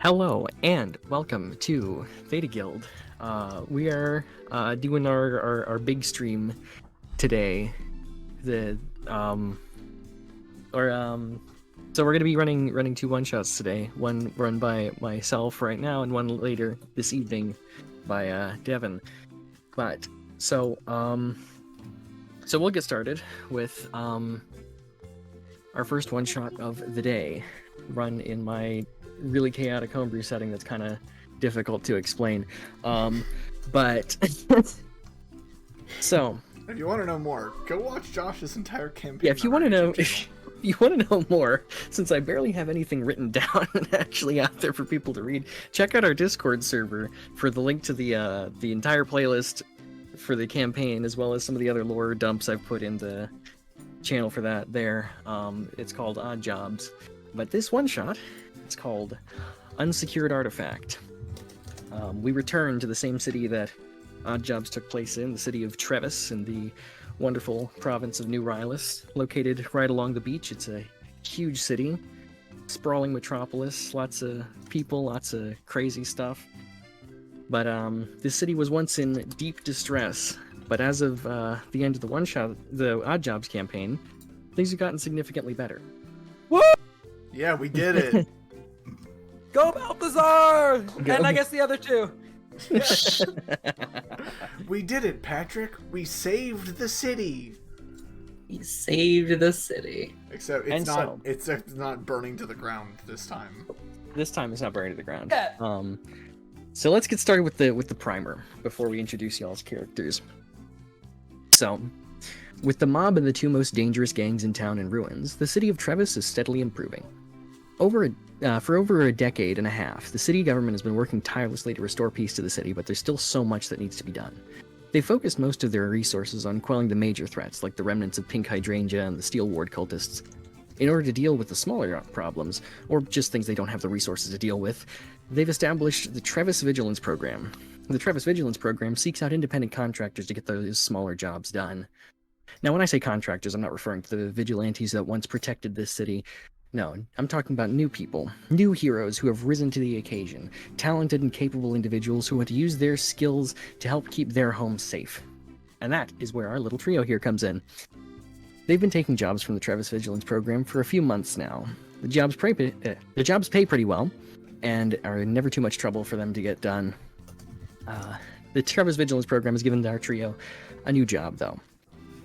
Hello and welcome to Theta Guild. We are doing our big stream today. So we're gonna be running two one shots today. One run by myself right now, and one later this evening by Devin. But so we'll get started with our first one shot of the day, run in my really chaotic homebrew setting that's kind of difficult to explain. But so if you want to know more, go watch Josh's entire campaign. Yeah, if you want to know, if you want to know more, since I barely have anything written down and actually out there for people to read, check out our Discord server for the link to the entire playlist for the campaign, as well as some of the other lore dumps I've put in the channel for that there. It's called Odd Jobs, but this one shot, it's called Unsecured Artifact. We return to the same city that Odd Jobs took place in, the city of Trevis in the wonderful province of New Rylis, located right along the beach. It's a huge city, sprawling metropolis, lots of people, lots of crazy stuff. But this city was once in deep distress, but as of the end of the Odd Jobs campaign, things have gotten significantly better. Woo! Yeah, we did it. Go Balthazar! And I guess the other two. We did it, Patrick. We saved the city. We saved the city. Except it's not burning to the ground this time. This time it's not burning to the ground. Yeah. So let's get started with the primer before we introduce y'all's characters. So, with the mob and the two most dangerous gangs in town in ruins, the city of Trevis is steadily improving. For over a decade and a half, the city government has been working tirelessly to restore peace to the city, but there's still so much that needs to be done. They focused most of their resources on quelling the major threats, like the remnants of pink hydrangea and the Steelward cultists. In order to deal with the smaller problems, or just things they don't have the resources to deal with, they've established the Trevis Vigilance Program. The Trevis Vigilance Program seeks out independent contractors to get those smaller jobs done. Now, when I say contractors, I'm not referring to the vigilantes that once protected this city. No, I'm talking about new people, new heroes who have risen to the occasion, talented and capable individuals who want to use their skills to help keep their homes safe. And that is where our little trio here comes in. They've been taking jobs from the Trevis Vigilance Program for a few months now. The jobs pay pretty well, and are never too much trouble for them to get done. The Trevis Vigilance Program has given our trio a new job, though.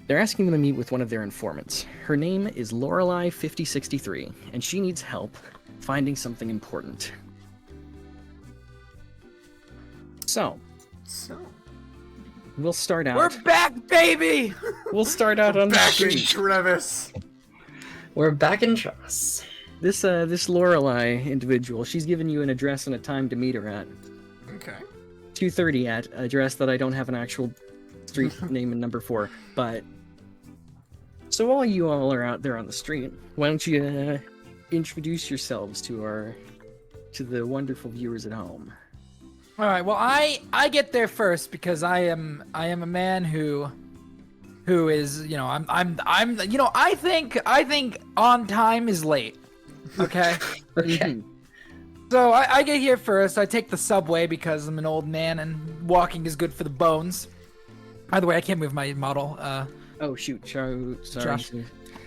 They're asking them to meet with one of their informants. Her name is Lorelai 5063, and she needs help finding something important. So, we'll start out. We're back, baby! We'll start out on the Back in street. Trevis. We're back in Trevis. This Lorelai individual, she's given you an address and a time to meet her at. Okay. 2:30 at an address that I don't have an actual street name and number for, but so while you all are out there on the street, why don't you introduce yourselves to the wonderful viewers at home? All right. Well, I get there first because I am a man who is, I think on time is late. Okay. Okay. So I get here first. I take the subway because I'm an old man and walking is good for the bones. By the way, I can't move my model. Oh shoot, sorry. Josh.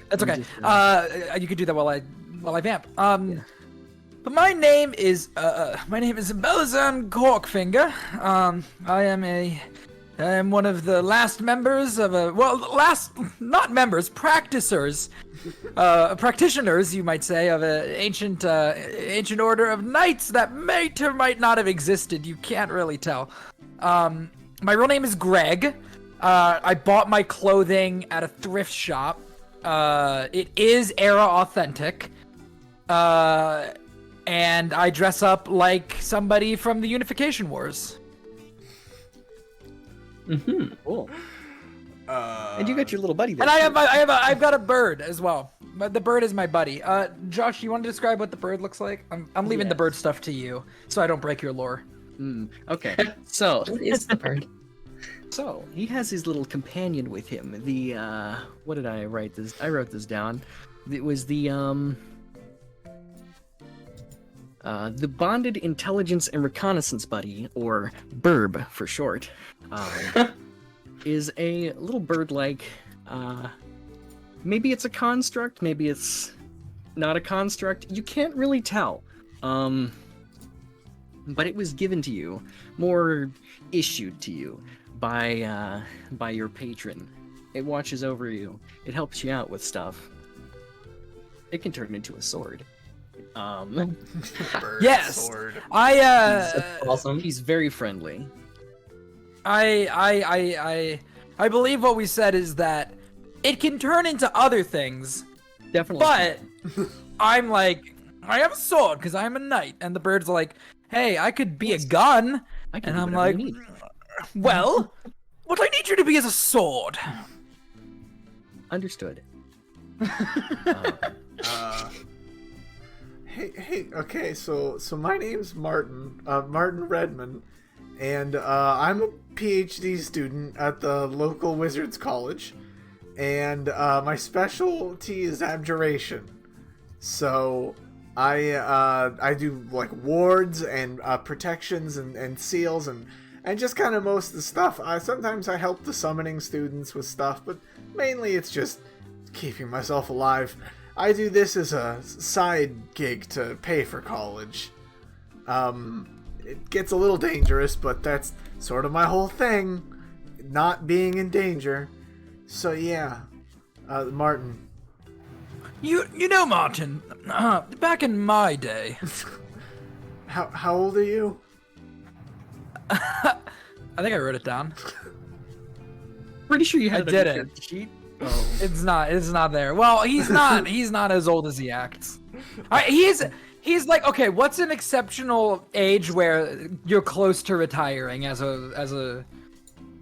That's okay. Just, You could do that while I vamp. But my name is Belazan Corkfinger. I am one of the last members of practitioners, you might say, of an ancient order of knights that may or might not have existed. You can't really tell. My real name is Greg. I bought my clothing at a thrift shop. It is era authentic. And I dress up like somebody from the Unification Wars. Mm-hmm. cool. And you got your little buddy there. And I've got a bird as well. But the bird is my buddy. Josh, you want to describe what the bird looks like? I'm leaving the bird stuff to you, so I don't break your lore. Okay. So What is the bird? So he has his little companion with him. The what did I write this? I wrote this down. It was the The Bonded Intelligence and Reconnaissance Buddy, or BURB for short, is a little bird-like. Maybe it's a construct, maybe it's not a construct. You can't really tell. But it was given to you, more issued to you by your patron. It watches over you. It helps you out with stuff. It can turn into a sword. Bird Yes. sword. That's awesome. He's very friendly. I believe what we said is that it can turn into other things, Definitely. but I'm like, I have a sword because I'm a knight, and the bird's like, hey, I could be a gun, I can and do I'm whatever like, you need. well, what I need you to be is a sword. Understood. Hey, okay, so my name's Martin, Martin Redmond, and I'm a PhD student at the local Wizards College, and my specialty is abjuration. So I do like wards and protections and seals and just kind of most of the stuff. Sometimes I help the summoning students with stuff, but mainly it's just keeping myself alive. I do this as a side gig to pay for college. It gets a little dangerous, but that's sort of my whole thing, not being in danger. So yeah, Martin. You know, Martin, back in my day, How old are you? I think I wrote it down. Pretty sure you had I it on your didn't. character sheet. Oh. It's not there. Well, he's not as old as he acts. He's like, okay, what's an exceptional age where you're close to retiring as a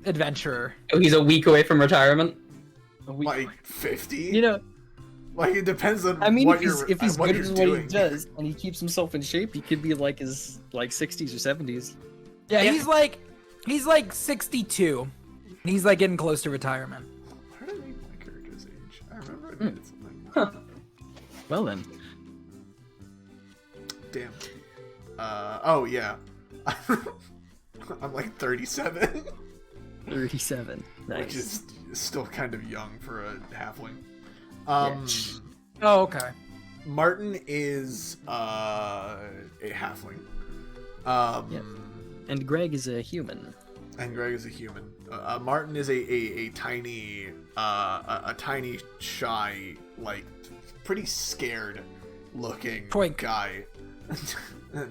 adventurer? Oh, he's a week away from retirement. Like 50? You know, Like it depends on I mean, what if he's what good you're at what doing. he does and he keeps himself in shape, he could be like his 60s or 70s. Yeah, he's like 62. He's like getting close to retirement. Where did I make my character's age? I remember I did something. Huh. Well then, Damn. Oh yeah. I'm like 37, 37. Nice. which is still kind of young for a halfling. Oh, okay. Martin is a halfling. Yep. And Greg is a human. And Greg is a human. Martin is a tiny, shy, like pretty scared looking Twink. guy.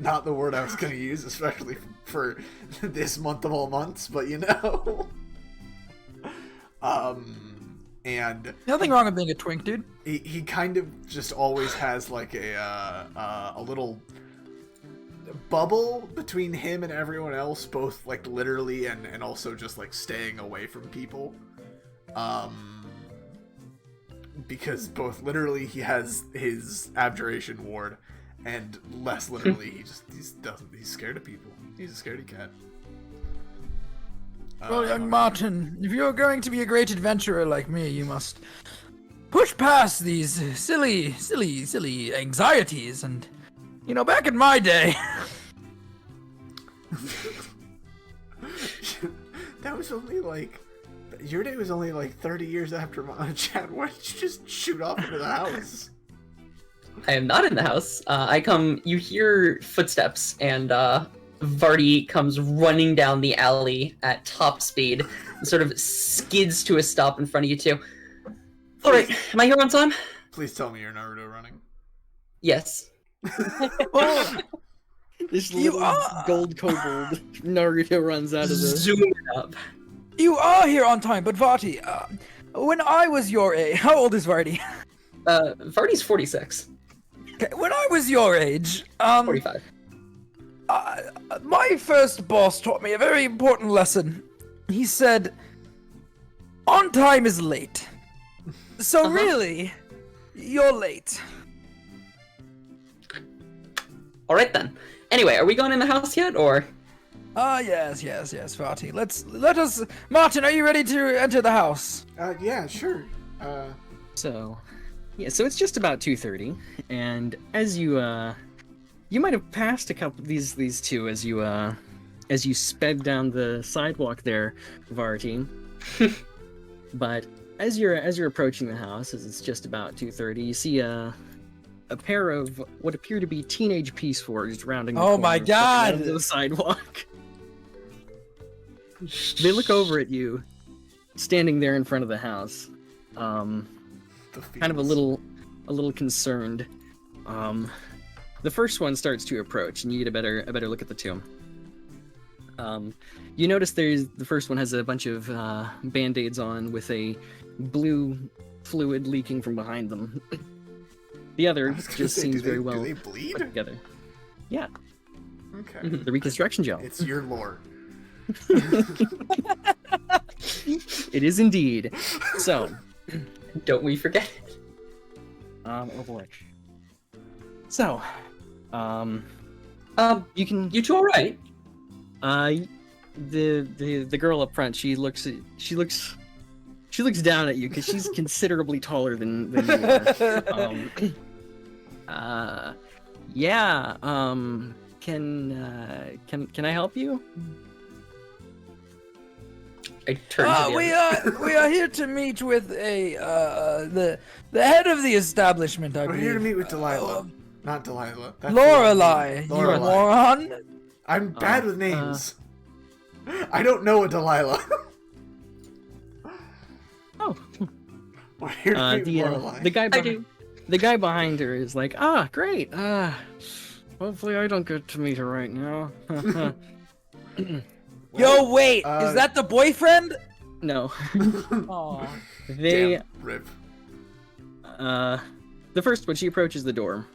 Not the word I was going to use, especially for this month of all months, but you know. And Nothing wrong with being a twink, dude. he kind of just always has like a little bubble between him and everyone else, both like literally and also just like staying away from people. Because both literally he has his abjuration ward, and less literally he's scared of people. He's a scaredy cat. Well, young Martin, if you're going to be a great adventurer like me, you must push past these silly anxieties. And, you know, back in my day, That was only like your day was only like 30 years after mine. Chad, why did you just shoot off into the house? I am not in the house. You hear footsteps, and Vardy comes running down the alley at top speed, and sort of skids to a stop in front of you two. All right, am I here on time? Please tell me you're Naruto running. Yes. This You little are- gold kobold Naruto runs out of the. Zoom it up. you are here on time. But Vati, when I was your age, how old is Vardy? Vardy's 46. Okay, when I was your age, 45. my first boss taught me a very important lesson. He said, on time is late. So really, you're late. All right then. Anyway, are we going in the house yet, or? Yes, Vati. Let us. Martin, are you ready to enter the house? Yeah, sure. So, yeah, so it's just about 2:30, and as you You might have passed a couple these two as you sped down the sidewalk there, Varty. But as you're approaching the house, as it's just about 2:30, you see a pair of what appear to be teenage Peace Forged rounding the Oh corner, my looking God! onto the sidewalk. They look over at you, standing there in front of the house, kind of a little concerned. The first one starts to approach, and you get a better look at the two. You notice the first one has a bunch of band-aids on with a blue fluid leaking from behind them. The other just seems very well Do they bleed? put together. Yeah, Okay. the reconstruction gel. It's your lore. It is indeed. So, Don't we forget it. oh boy. So, you can You two all right? the girl up front, she looks down at you because she's considerably taller than you are. Yeah. Can I help you? I turn to the We are here to meet with the head of the establishment. I We're believe. here to meet with Delilah. Not Delilah. That's Lorelai. You Lorelai. moron. I'm bad with names. I don't know a Delilah. Oh, We're here to meet Lorelai. the guy behind her is like, great. Hopefully I don't get to meet her right now. Yo, wait. Is that the boyfriend? No. Oh. They Damn, rip. the first one, she approaches the door,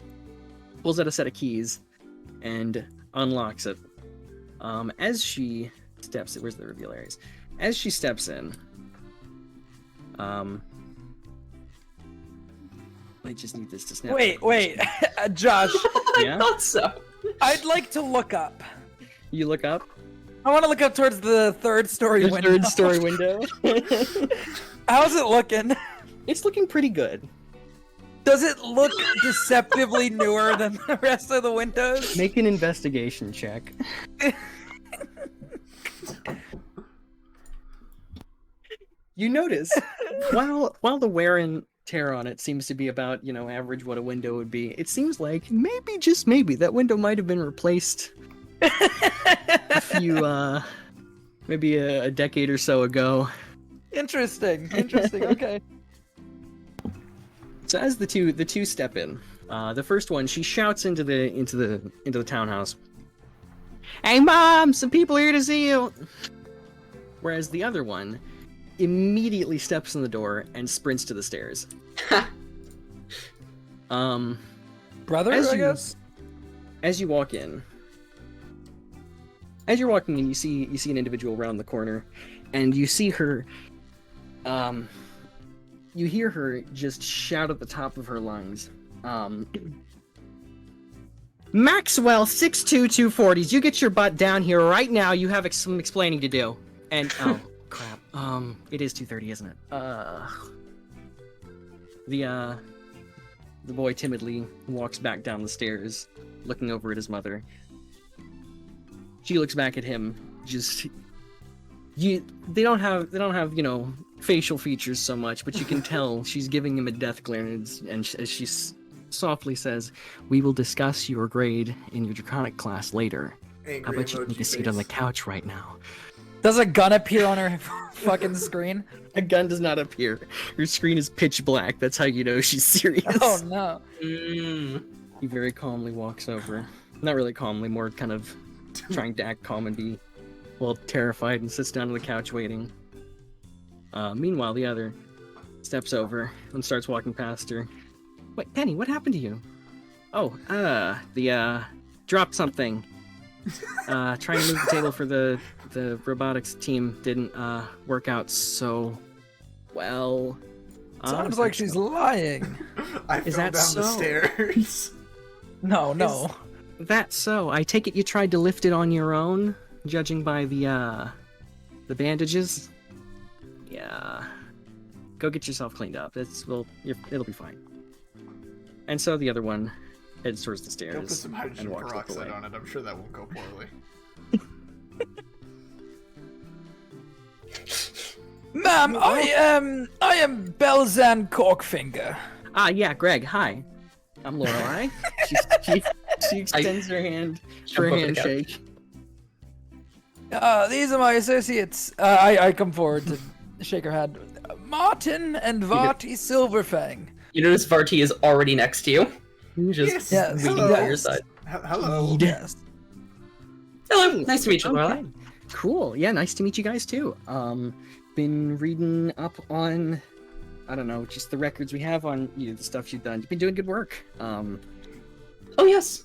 pulls out a set of keys, and unlocks it. As she steps, where's the reveal areas? As she steps in, I just need this to snap. Wait, Josh. Yeah? I thought so. I'd like to look up. You look up. I want to look up towards the third story The window. third story window. How's it looking? It's looking pretty good. Does it look deceptively newer than the rest of the windows? Make an investigation check. You notice, while the wear and tear on it seems to be about, average what a window would be, it seems like maybe, just maybe, that window might have been replaced a few, maybe a decade or so ago. Interesting. Okay. So as the two step in, the first one, she shouts into the townhouse, "Hey Mom, some people here to see you." Whereas the other one immediately steps in the door and sprints to the stairs. Brother, I guess. As you walk in, as you're walking in, you see an individual around the corner, and you see her. You hear her just shout at the top of her lungs. Maxwell 62240s, you get your butt down here right now. You have some explaining to do. And oh crap. It is 2:30, isn't it? The boy timidly walks back down the stairs, looking over at his mother. She looks back at him, they don't have facial features so much, but you can tell she's giving him a death glare, and as she softly says, "We will discuss your grade in your draconic class later. Angry How about you emoji take a seat on the face. couch right now?" Does a gun appear on her fucking screen? A gun does not appear. Her screen is pitch black. That's how you know she's serious. Oh no. He very calmly walks over. Not really calmly, more kind of trying to act calm and be, terrified, and sits down on the couch waiting. Meanwhile, the other steps over and starts walking past her. "Wait, Penny, what happened to you?" "Oh, dropped something. Trying to move the table for the robotics team didn't, work out so well." Sounds like she's lying. I Is fell that down the so? stairs. No. That's so. I take it you tried to lift it on your own, judging by the bandages? Yeah. Go get yourself cleaned up. It'll be fine. And so the other one heads towards the stairs. Don't put some hydrogen and walks peroxide away. on it. I'm sure that won't go poorly. Ma'am, I am Belzan Corkfinger. Ah, yeah, Greg. Hi, I'm Lorelai. she extends her hand for a Jump over the couch. handshake. These are my associates. I come forward to shake her hand. Martin and Varty Silverfang. You notice Varty is already next to you. Just Yes. waiting Hello. by your side. Hello. Yes. Hello, nice to meet you, Okay. Lorelai. Cool. Yeah, nice to meet you guys too. Been reading up on, I don't know, just the records we have on the stuff you've done. You've been doing good work. Oh yes.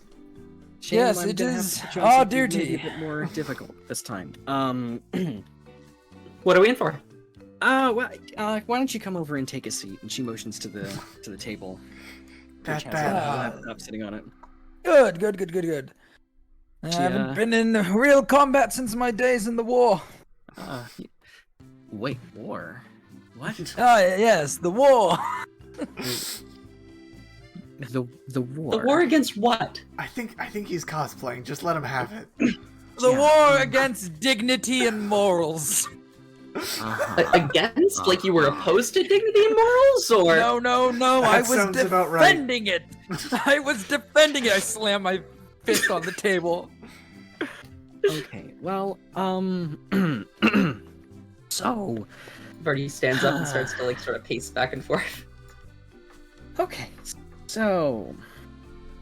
Shame Yes, I'm it gonna have is to choose our something maybe duty. a bit more difficult this time. What are we in for? Well, why don't you come over and take a seat? And she motions to the table, which has Bad. a laptop sitting on it. Good. I haven't been in real combat since my days in the war. Wait, war? What? Ah, yes, the war. The war. The war against what? I think he's cosplaying. Just let him have it. The Yeah. war against dignity and morals. Uh-huh. Against? Like you were opposed to dignity and morals, or No, That I was sounds about right. defending it. I was defending it. I slammed my fist on the table. Okay, well, so, Varty stands up and starts to like sort of pace back and forth. okay, so,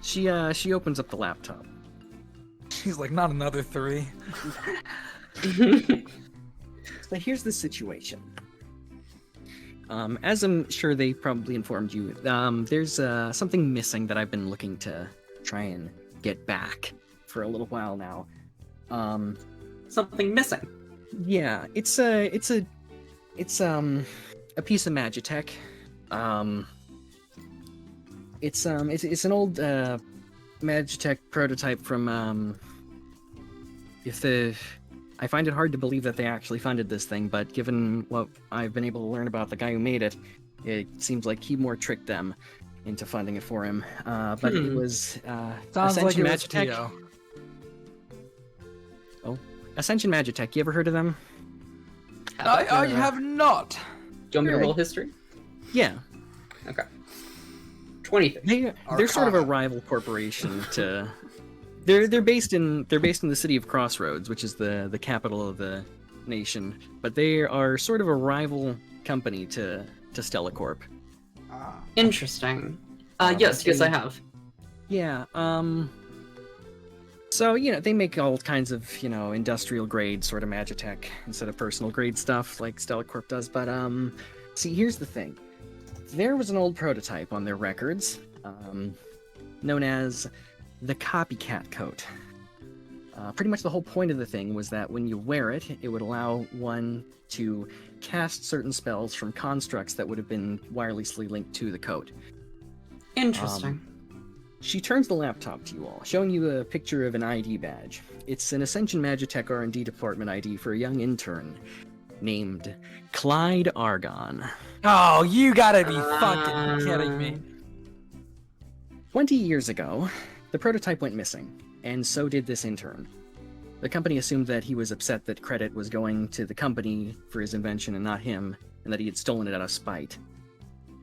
she opens up the laptop. He's like, not another 3. So here's the situation. As I'm sure they probably informed you, there's something missing that I've been looking to try and get back for a little while now. Something missing. Yeah, it's a piece of magitech. It's an old magitech prototype from I find it hard to believe that they actually funded this thing, but given what I've been able to learn about the guy who made it, it seems like he more tricked them into funding it for him. But it was Sounds like Ascension it was Magitech. Theo. Ascension Magitech. You ever heard of them? I have not. Do you want me to roll history? Yeah, Okay. 20. they're sort of a Arcana. rival corporation to. They're based in the city of Crossroads, which is the capital of the nation, but they are sort of a rival company to Stella Corp. Ah. Interesting. but Yes, they- I have. Yeah, so, they make all kinds of, industrial grade sort of magitech instead of personal grade stuff like Stella Corp does, but, see, here's the thing. There was an old prototype on their records, known as the copycat coat. Pretty much the whole point of the thing was that when you wear it, it would allow one to cast certain spells from constructs that would have been wirelessly linked to the coat. Interesting. She turns the laptop to you all, showing you a picture of an ID badge. It's an Ascension Magitech R&D department ID for a young intern named Clyde Argon. Oh, you gotta be fucking kidding me. 20 years ago, the prototype went missing, and so did this intern. The company assumed that he was upset that credit was going to the company for his invention and not him, and that he had stolen it out of spite.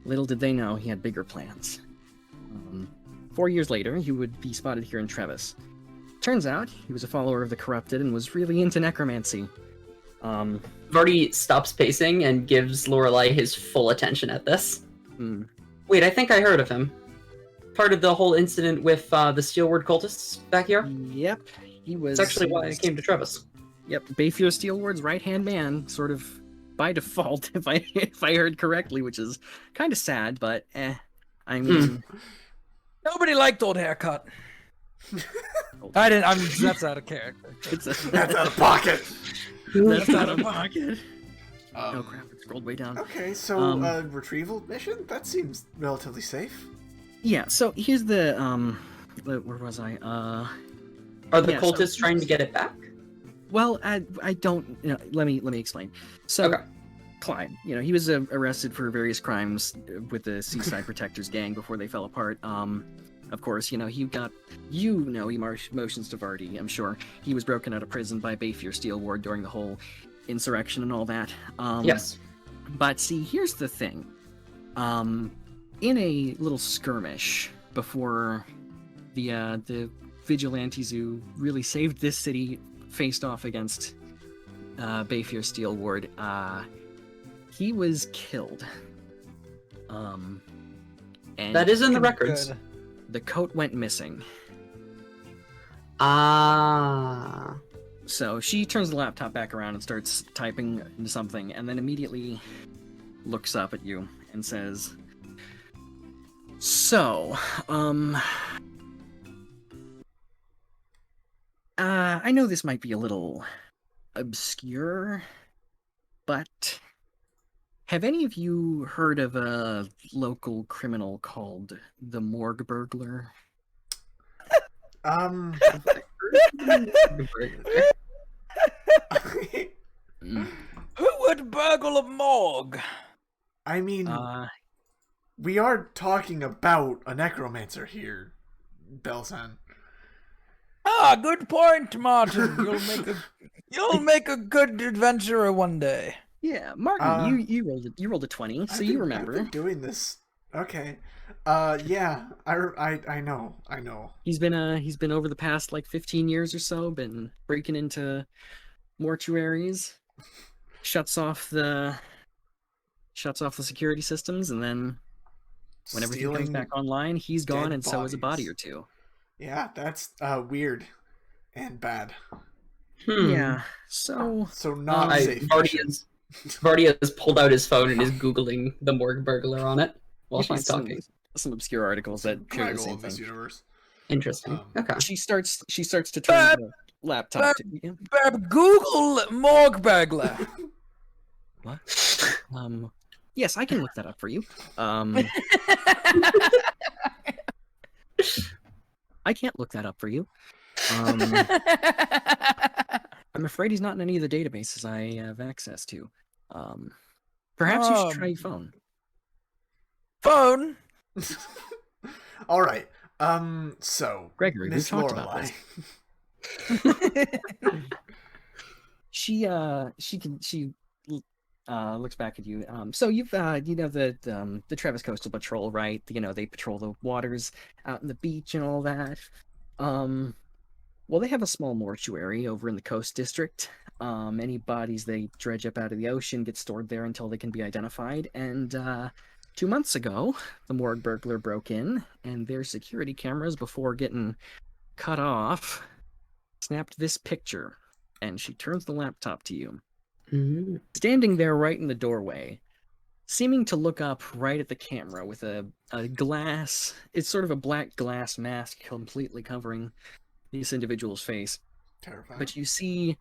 Little did they know he had bigger plans. 4 years later, he would be spotted here in Trevis. Turns out, he was a follower of the corrupted and was really into necromancy. Varty stops pacing and gives Lorelai his full attention at this. Hmm. Wait, I think I heard of him. Part of the whole incident with the Steelward cultists back here? Yep, he was... That's actually he why I was- came to Trevis. Yep, Bayfield Steelward's right-hand man, sort of by default, if I heard correctly, which is kind of sad, but I mean... Nobody liked old haircut. I didn't. That's out of character. It's That's out of pocket. That's out of pocket. Oh Um, crap, it scrolled way down. Okay, so retrieval mission? That seems relatively safe. Yeah, so here's the where was I? Are the yeah, so- cultists trying to get it back? Well, I don't. Let me explain. So, Okay. Clyde, he was arrested for various crimes with the Seaside Protectors gang before they fell apart. Of course, he motions to Vardy. I'm sure he was broken out of prison by Bayfear Steelward during the whole insurrection and all that. Yes. But see, here's the thing. In a little skirmish before the vigilantes who really saved this city faced off against Bayfear Steelward, he was killed. And That is in the records. Good. the coat went missing. Ah. So she turns the laptop back around and starts typing into something, and then immediately looks up at you and says, "So, I know this might be a little obscure, but have any of you heard of a local criminal called the Morgue Burglar?" Mm. Who would burgle a morgue? I mean, Uh, we are talking about a necromancer here, Belsan. Ah, good point, Martin. You'll make a good adventurer one day. yeah, Martin, you rolled a 20, so you remember. I've been doing this. Okay. Yeah, I know. He's been over the past like 15 years or so, been breaking into mortuaries, shuts off the security systems, and then when everything comes Stealing back online, he's gone, dead and so is a body bodies. or two. Yeah, that's weird and bad. Yeah, so So not safe. Vardy has pulled out his phone and is Googling the morgue burglar on it while you find she's talking. some obscure articles that show the Greggle same of this thing. universe. Interesting. Okay. She starts to turn the laptop to you. Google morgue burglar. What? Yes, I can look that up for you. I can't look that up for you. I'm afraid he's not in any of the databases I have access to. Perhaps you should try your phone. Phone? All right. So Gregory, we've Miss talked about Lorelai. She looks back at you. So you've the Trevis Coastal Patrol, right? They patrol the waters out in the beach and all that. Well, they have a small mortuary over in the Coast District. Any bodies they dredge up out of the ocean get stored there until they can be identified. And 2 months ago, the morgue burglar broke in, and their security cameras, before getting cut off, snapped this picture. And she turns the laptop to you. Mhm. Standing there right in the doorway, seeming to look up right at the camera with a glass, it's sort of a black glass mask completely covering this individual's face. Terrifying. But you see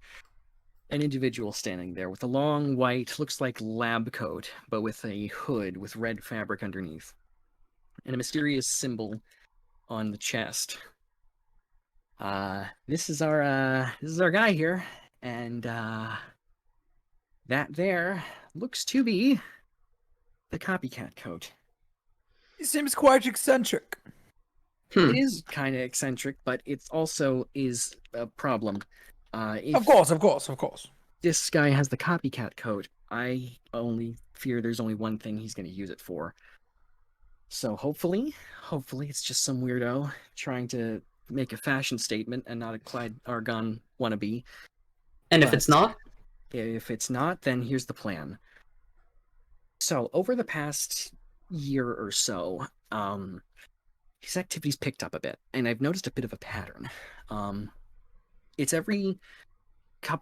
an individual standing there with a long white, looks like lab coat, but with a hood with red fabric underneath, and a mysterious symbol on the chest. This is our guy here, and that there looks to be the copycat coat. He seems quite eccentric. It is kind of eccentric, but it also is a problem. Of course. This guy has the copycat coat, I only fear there's only one thing he's going to use it for. So hopefully it's just some weirdo trying to make a fashion statement and not a Clyde Argon wannabe. And if it's not? If it's not, then here's the plan. So over the past year or so, his activities picked up a bit, and I've noticed a bit of a pattern. It's every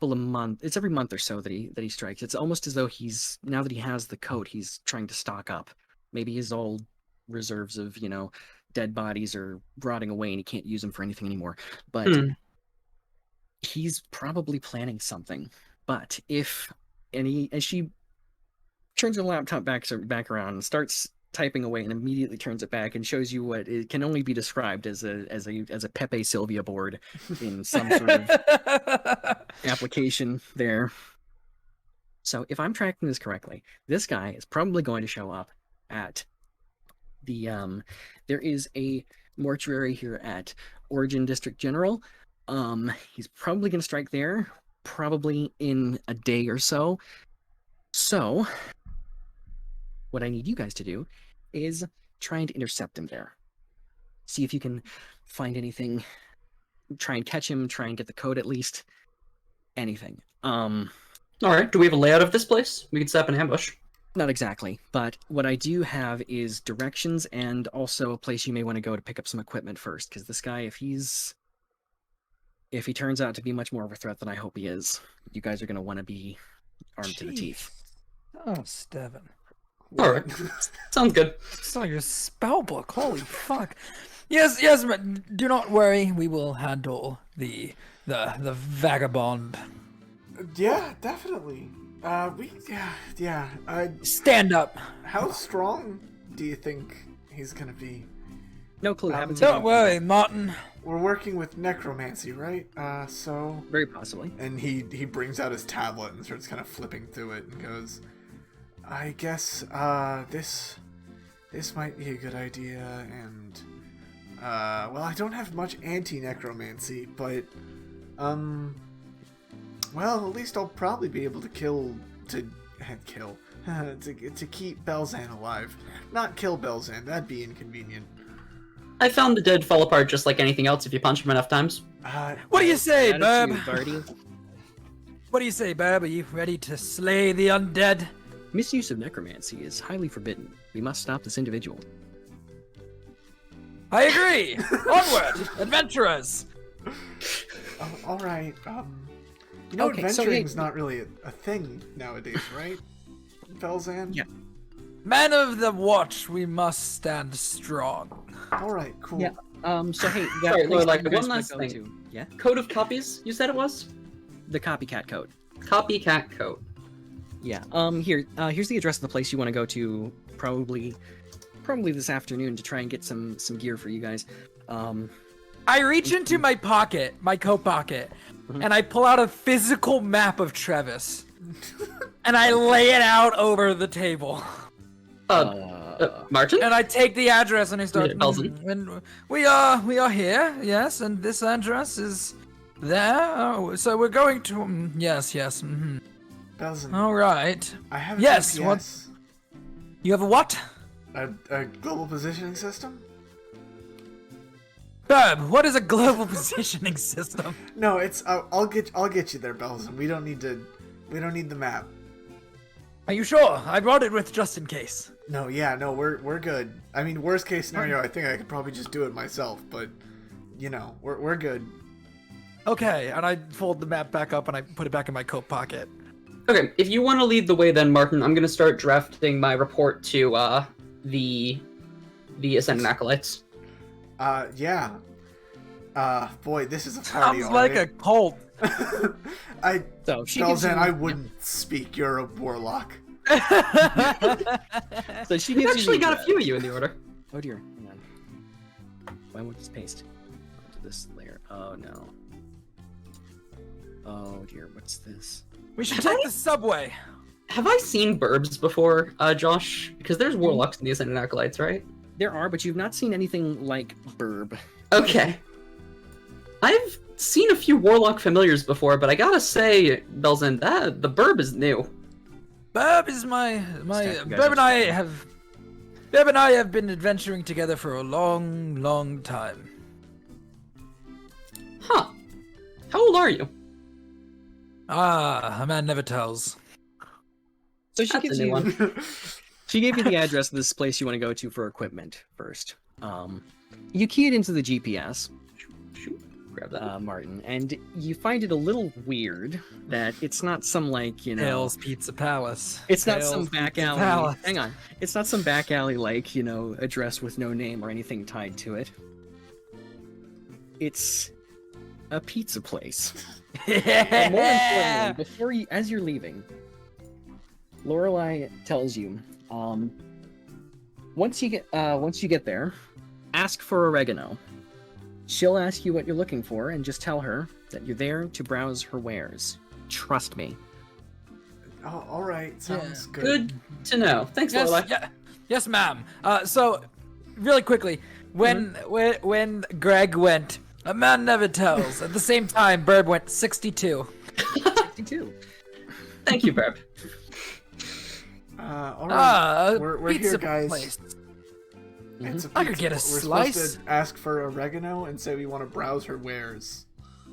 month or so that he strikes. It's almost as though now that he has the coat, he's trying to stock up. Maybe his old reserves of, dead bodies are rotting away and he can't use them for anything anymore. But he's probably planning something. But as she turns her laptop back around and starts typing away and immediately turns it back and shows you what it can only be described as a Pepe Sylvia board in some sort of application there. So if I'm tracking this correctly, this guy is probably going to show up at the there is a mortuary here at Origin District General. He's probably going to strike there, probably in a day or so. So, what I need you guys to do is try and intercept him there. See if you can find anything. Try and catch him. Try and get the code at least. Anything. All right. Do we have a layout of this place? We can set up an ambush. Not exactly, but what I do have is directions and also a place you may want to go to pick up some equipment first, because this guy, if he turns out to be much more of a threat than I hope he is, you guys are going to want to be armed to the teeth. Oh, Steven. All right. Sounds good. Saw your spell book. Holy fuck. Yes, but do not worry. We will handle the vagabond. Yeah, definitely. Stand up. How strong do you think he's gonna be? No clue. Haven't seen Don't him. worry, Martin. We're working with necromancy, right? So... Very possibly. And he brings out his tablet and starts kind of flipping through it and goes, I guess, this might be a good idea, and, well, I don't have much anti-necromancy, but, well, at least I'll probably be able to to keep Belzan alive. Not kill Belzan, that'd be inconvenient. I found the dead fall apart just like anything else if you punch them enough times. What do you say, Bub? Attitude, Vardy. What do you say, Bub? Are you ready to slay the undead? Misuse of necromancy is highly forbidden. We must stop this individual. I agree. Onward, adventurers. All right, Okay, so adventuring's not really a thing nowadays, right? Belzan? Yeah. Men of the watch, we must stand strong. All right, cool. Yeah. So hey, Sorry, place Lorelai, you guys one wanna last go thing. to. Yeah. Code of copies, you said it was? The copycat code. Copycat code. Yeah. Here's the address of the place you want to go to. Probably this afternoon to try and get some gear for you guys. I reach into my pocket, my coat pocket, and I pull out a physical map of Trevis, and I lay it out over the table. Martin? And I take the address and I start. Yeah, Belzan. And we are here, yes, and this address is there. Oh, so we're going to. Yes. Mm-hmm. Belzan, All right. I have a Yes, GPS. what? You have a what? A global positioning system? Bub, what is a global positioning system? No, it's I'll get you there, Belzan. We don't need the map. Are you sure? I brought it with just in case. No, we're good. I mean, worst case scenario, I think I could probably just do it myself, but we're good. Okay, and I fold the map back up and I put it back in my coat pocket. Okay, if you want to lead the way then, Martin, I'm going to start drafting my report to the Ascendant Acolytes. Yeah. Boy, this is a party. Sounds like a cult. So she gives Belzan, you, I wouldn't speak. You're a warlock. So she We've gives actually you got a the- few of you in the order. Oh dear. Hang on. Why won't this paste onto this layer? Oh no. Oh dear. What's this? We should take the subway. Have I seen Burbs before, Josh? Because there's warlocks in the Ascendant Acolytes, right? There are, but you've not seen anything like Burb. Okay. I've seen a few warlock familiars before, but I gotta say, Belzan, the Burb is new. Bub is my Stack, you guys Bub are and I have been adventuring together for a long time. Huh. How old are you? Ah, a man never tells. So she That's gives a new you. one. She gave you the address of this place you want to go to for equipment first. You key it into the GPS, Shoot. Grab that. Martin, and you find it a little weird that it's not some Hale's Pizza Palace. it's not Hale's some back Pizza alley. Palace. Hang on, it's not some back alley address with no name or anything tied to it. It's a pizza place. And more importantly, as you're leaving, Lorelai tells you, once you get there, ask for oregano. She'll ask you what you're looking for, and just tell her that you're there to browse her wares. Trust me. Oh, all right, sounds good. Good to know. Thanks, Yes, Lorelai. yeah, yes, ma'am. So, really quickly, when Greg went, a man never tells. At the same time, Burb went 62. 62. Thank you, Burb. All right. We're pizza here, guys. place. It's a I could pizza get a pl- We're slice. supposed to ask for oregano and say we want to browse her wares.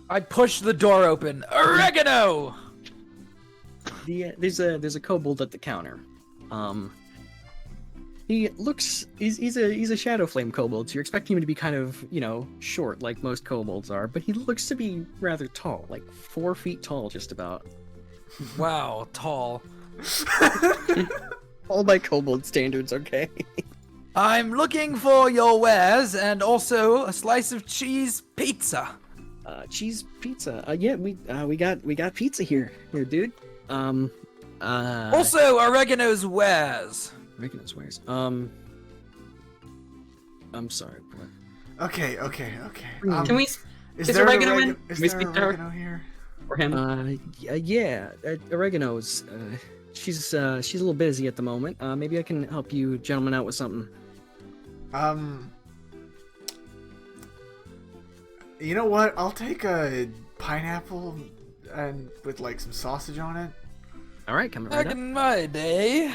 I pushed the door open. Oregano! There's a kobold at the counter. He's a shadow flame kobold, so you're expecting him to be kind of, short like most kobolds are, but he looks to be rather tall, like 4 feet tall just about. Wow, tall. All by kobold standards, okay? I'm looking for your wares and also a slice of cheese pizza. Cheese pizza. Yeah, we got pizza here, dude. Also, oregano's wares. Oregano's wares. I'm sorry, but Okay. Can we? Is Is there oregano an in? oreg- Is Can we there speak to her? oregano here? Or him? yeah, Oregano's. She's a little busy at the moment. Maybe I can help you gentlemen out with something. You know what? I'll take a pineapple and with like some sausage on it. All right, coming right Back up. in my day,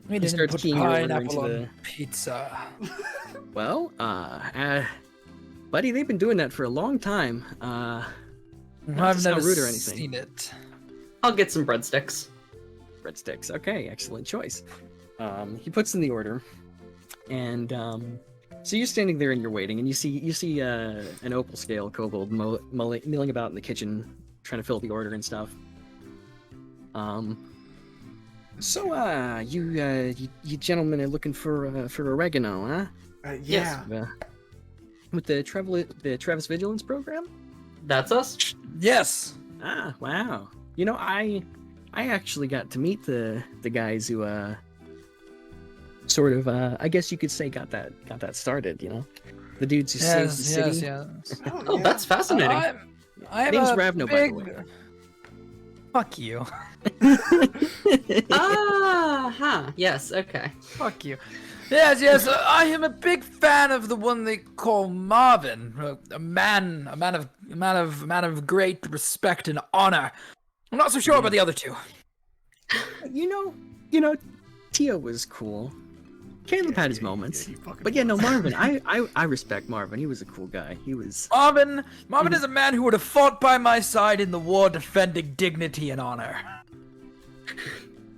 we didn't starts put keying your order into pineapple on the- pizza. Well, buddy, they've been doing that for a long time. I've sound never rude or anything. seen it. I'll get some breadsticks. Breadsticks. Okay, excellent choice. He puts in the order, and so you're standing there and you're waiting, and you see an opal scale kobold milling about in the kitchen, trying to fill the order and stuff. So you gentlemen are looking for oregano, huh? Yeah. With the Trevis Vigilance program? That's us. Yes. Ah, wow. I actually got to meet the guys who sort of I guess you could say got that started, The dudes who saved the city. Yes. Oh, that's fascinating. I'm Name's a Ravno, by the way. Fuck you. Yes. Okay. Fuck you. Yes. I am a big fan of the one they call Marvin, a man of great respect and honor. I'm not so sure about the other two. Tio was cool. Caleb had his moments. he fucking But yeah, no, was. Marvin. I respect Marvin. He was a cool guy. He was. Marvin is a man who would have fought by my side in the war defending dignity and honor.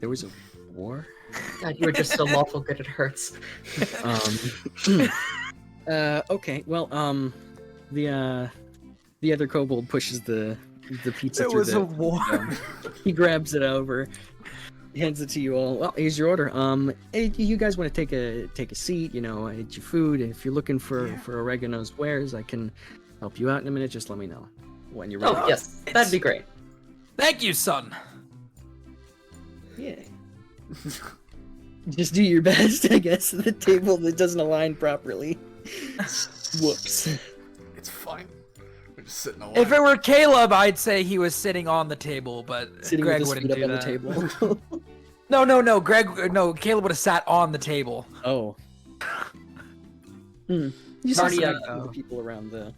There was a war. God, you were just so lawful good it hurts. Okay. Well, the other kobold pushes the pizza There through was a war. He grabs it over, hands it to you all. Well, here's your order. Hey, you guys want to take a seat? Eat your food. If you're looking for oregano's wares, I can help you out in a minute. Just let me know when you're ready. Oh yes, that'd be great. Thank you, son. Yeah. Just do your best, I guess. The table that doesn't align properly. Whoops. It's fine. We're just sitting alone. If it were Caleb, I'd say he was sitting on the table, but Sitting Greg with his wouldn't feet up do on that. the table. No, Caleb would have sat on the table. Oh. You just Marty, see uh, the people around the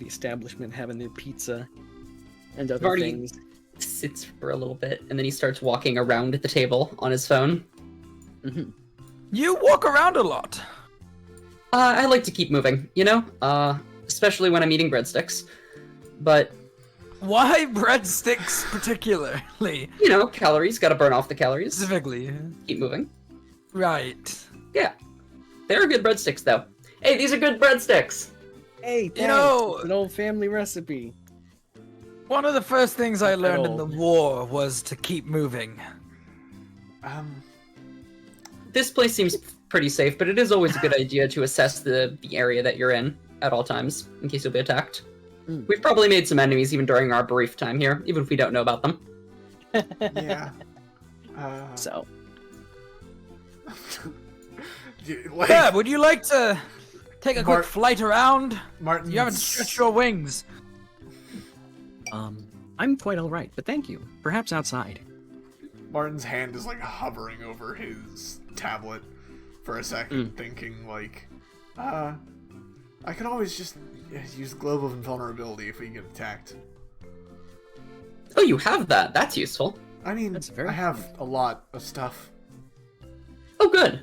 establishment having their pizza and other Marty things. sits for a little bit, and then he starts walking around the table on his phone. Mm-hmm. You walk around a lot. I like to keep moving, especially when I'm eating breadsticks. But, Why breadsticks particularly? calories, gotta burn off the calories. Specifically. Keep moving. Right. Yeah. They're good breadsticks, though. Hey, these are good breadsticks! Hey, thanks. know- It's an old family recipe. One of the first things I learned in all. the war was to keep moving. This place seems pretty safe, but it is always a good idea to assess the area that you're in at all times, in case you'll be attacked. Mm. We've probably made some enemies even during our brief time here, even if we don't know about them. Yeah. So, Yeah, would you like to take a quick Mart- flight around? Martin. You haven't stretched your wings. I'm quite all right, but thank you. Perhaps outside. Martin's hand is like hovering over his tablet for a second, thinking like, I can always just use Globe of Invulnerability if we get attacked. Oh, you have that. That's useful. I mean, That's very I have a lot of stuff. Oh, good.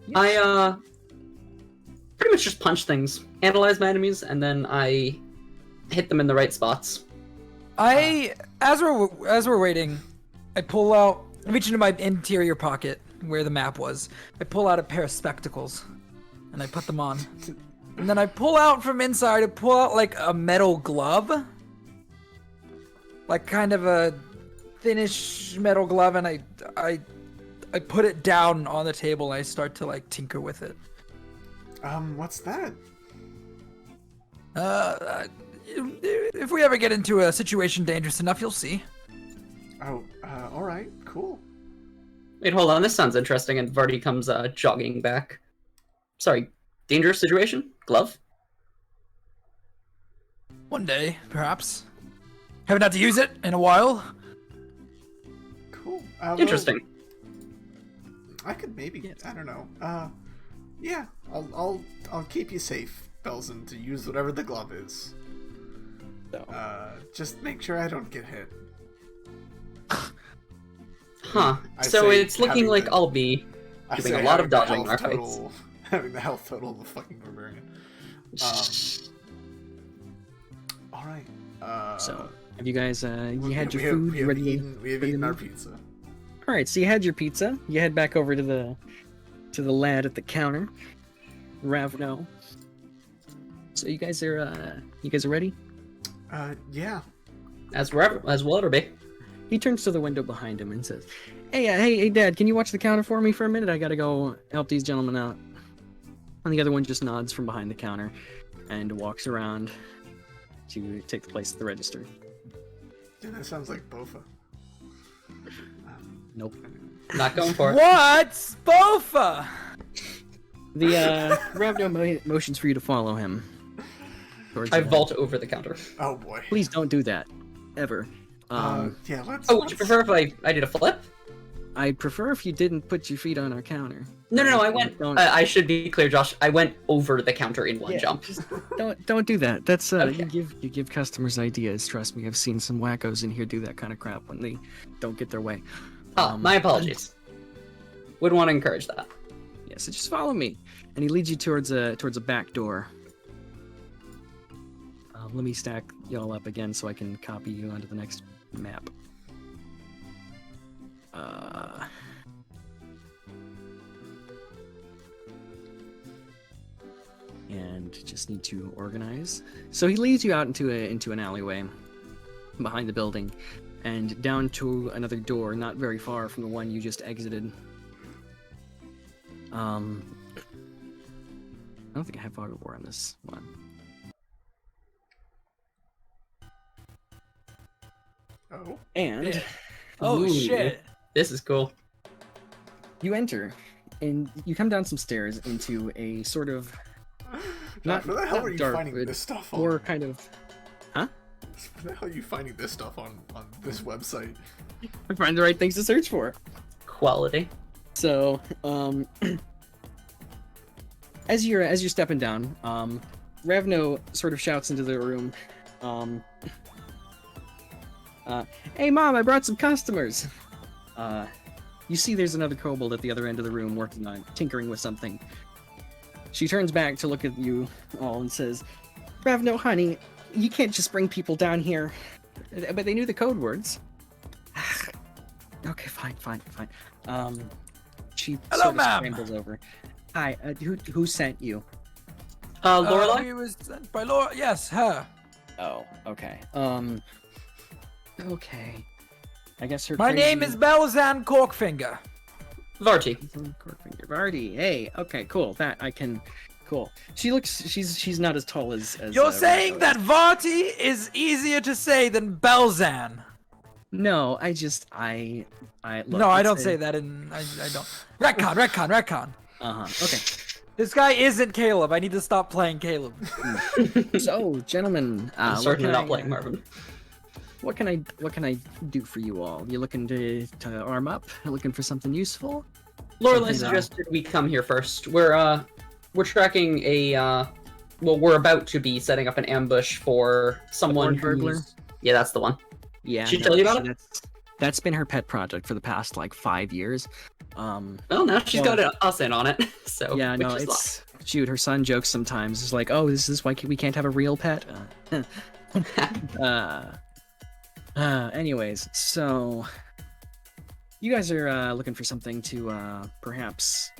Yes. I pretty much just punch things, analyze my enemies, and then I hit them in the right spots. As we're waiting, I reach into my interior pocket where the map was. I pull out a pair of spectacles, and I put them on. And then I pull out from inside, like a metal glove. Like kind of a thinnish metal glove, and I put it down on the table and I start to like tinker with it. What's that? If we ever get into a situation dangerous enough, you'll see. Oh, alright, cool. Wait, hold on. This sounds interesting. And Vardy comes jogging back. Sorry, dangerous situation? Glove? One day, perhaps. Haven't had to use it in a while. Cool. Interesting. Well, I could maybe, I don't know. Yeah, I'll keep you safe, Belzen, to use whatever the glove is. So, Just make sure I don't get hit. Huh. I So say it's looking having like the- I'll be I doing say a lot of having the dodging in our health fights. total, having the health total of a fucking barbarian. Alright. so have you guys you had your we have- food we have ready? eaten, we have ready to eaten our move? pizza. All right, so you had your pizza. You head back over to the lad at the counter, Ravno. So you guys are ready? Yeah. as well or be. He turns to the window behind him and says, "Hey, Dad, can you watch the counter for me for a minute? I gotta go help these gentlemen out." And the other one just nods from behind the counter and walks around to take the place at the register. Yeah, that sounds like Bofa. Nope. Not going for it. What's Bofa? The Ravno motions for you to follow him. towards I the- vault over the counter. Oh boy. Please don't do that, ever. Yeah, let's. Oh, would you prefer if I did a flip? I'd prefer if you didn't put your feet on our counter. No, I went. Don't- I should be clear, Josh. I went over the counter in one Yeah, jump. just don't do that. That's Okay. you give customers ideas. Trust me, I've seen some wackos in here do that kind of crap when they don't get their way. Oh, my apologies. Wouldn't want to encourage that. Yeah, so just follow me, and he leads you towards a back door. Let me stack y'all up again so I can copy you onto the next map. And just need to organize. So he leads you out into an alleyway behind the building, and down to another door, not very far from the one you just exited. I don't think I have fog of war on this one. Oh. And Oh Ooh. shit. This is cool. you enter, and you come down some stairs into a sort of not Where the hell not are you dark, finding but this stuff on? more kind of. Where the hell are you finding this stuff on this website? I find the right things to search for. Quality. So, as you're stepping down, Ravno sort of shouts into the room, "Hey, Mom, I brought some customers." You see, there's another kobold at the other end of the room working on tinkering with something. She turns back to look at you all and says, "Ravno, honey, you can't just bring people down here." But they knew the code words. Okay, fine. She Hello, sort of ma'am. scrambles over. Hi, who sent you? Lorelai? He was sent by Laura. Yes, her. Oh, okay. Okay. I guess her. My name is Belzan Corkfinger. Varty. Corkfinger Vardy. Hey, okay, cool. That I can. Cool. She's not as tall as. You're Ravno saying is. that Varty is easier to say than Belzan. No, I look, No, I let's don't say that in. I don't. Retcon. Okay. This guy isn't Caleb. I need to stop playing Caleb. So, gentlemen, I'm what certainly can not I, playing Marvin. What can I do for you all? You looking to arm up? Looking for something useful? Lorelai Something suggested we come here first. We're we're tracking a well, we're about to be setting up an ambush for someone burglar? who's... Yeah, that's the one. Yeah. She tell you about it? That's been her pet project for the past like 5 years. Well, now she's got us in on it. So yeah, no, which is it's shoot. Her son jokes sometimes. It's like, oh, this is why we can't have a real pet. Anyways, so you guys are looking for something to perhaps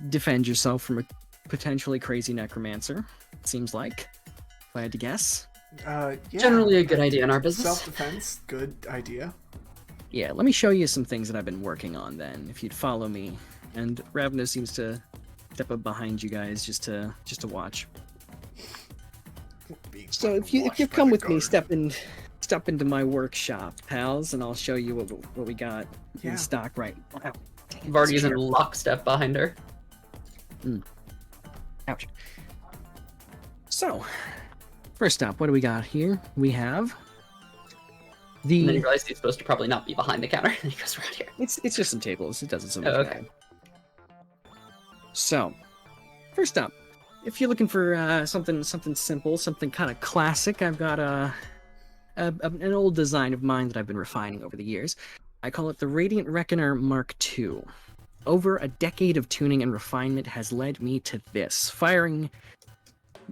defend yourself from a potentially crazy necromancer. It seems like, if I had to guess. Yeah. generally a good idea in our business. Self-defense, good idea. Yeah, let me show you some things that I've been working on then, if you'd follow me. And Ravno seems to step up behind you guys just to watch. So if you come with me, step into my workshop, pals, and I'll show you what we got in stock right now. Vardy's in lockstep behind her. Ouch. So, first up, what do we got here? We have And then you the. realize he's supposed to probably not be behind the counter. And he goes around here. It's just some tables. It doesn't so much Okay. matter. So, first up, if you're looking for something simple, something kind of classic, I've got an old design of mine that I've been refining over the years. I call it the Radiant Reckoner Mark II. Over a decade of tuning and refinement has led me to this, firing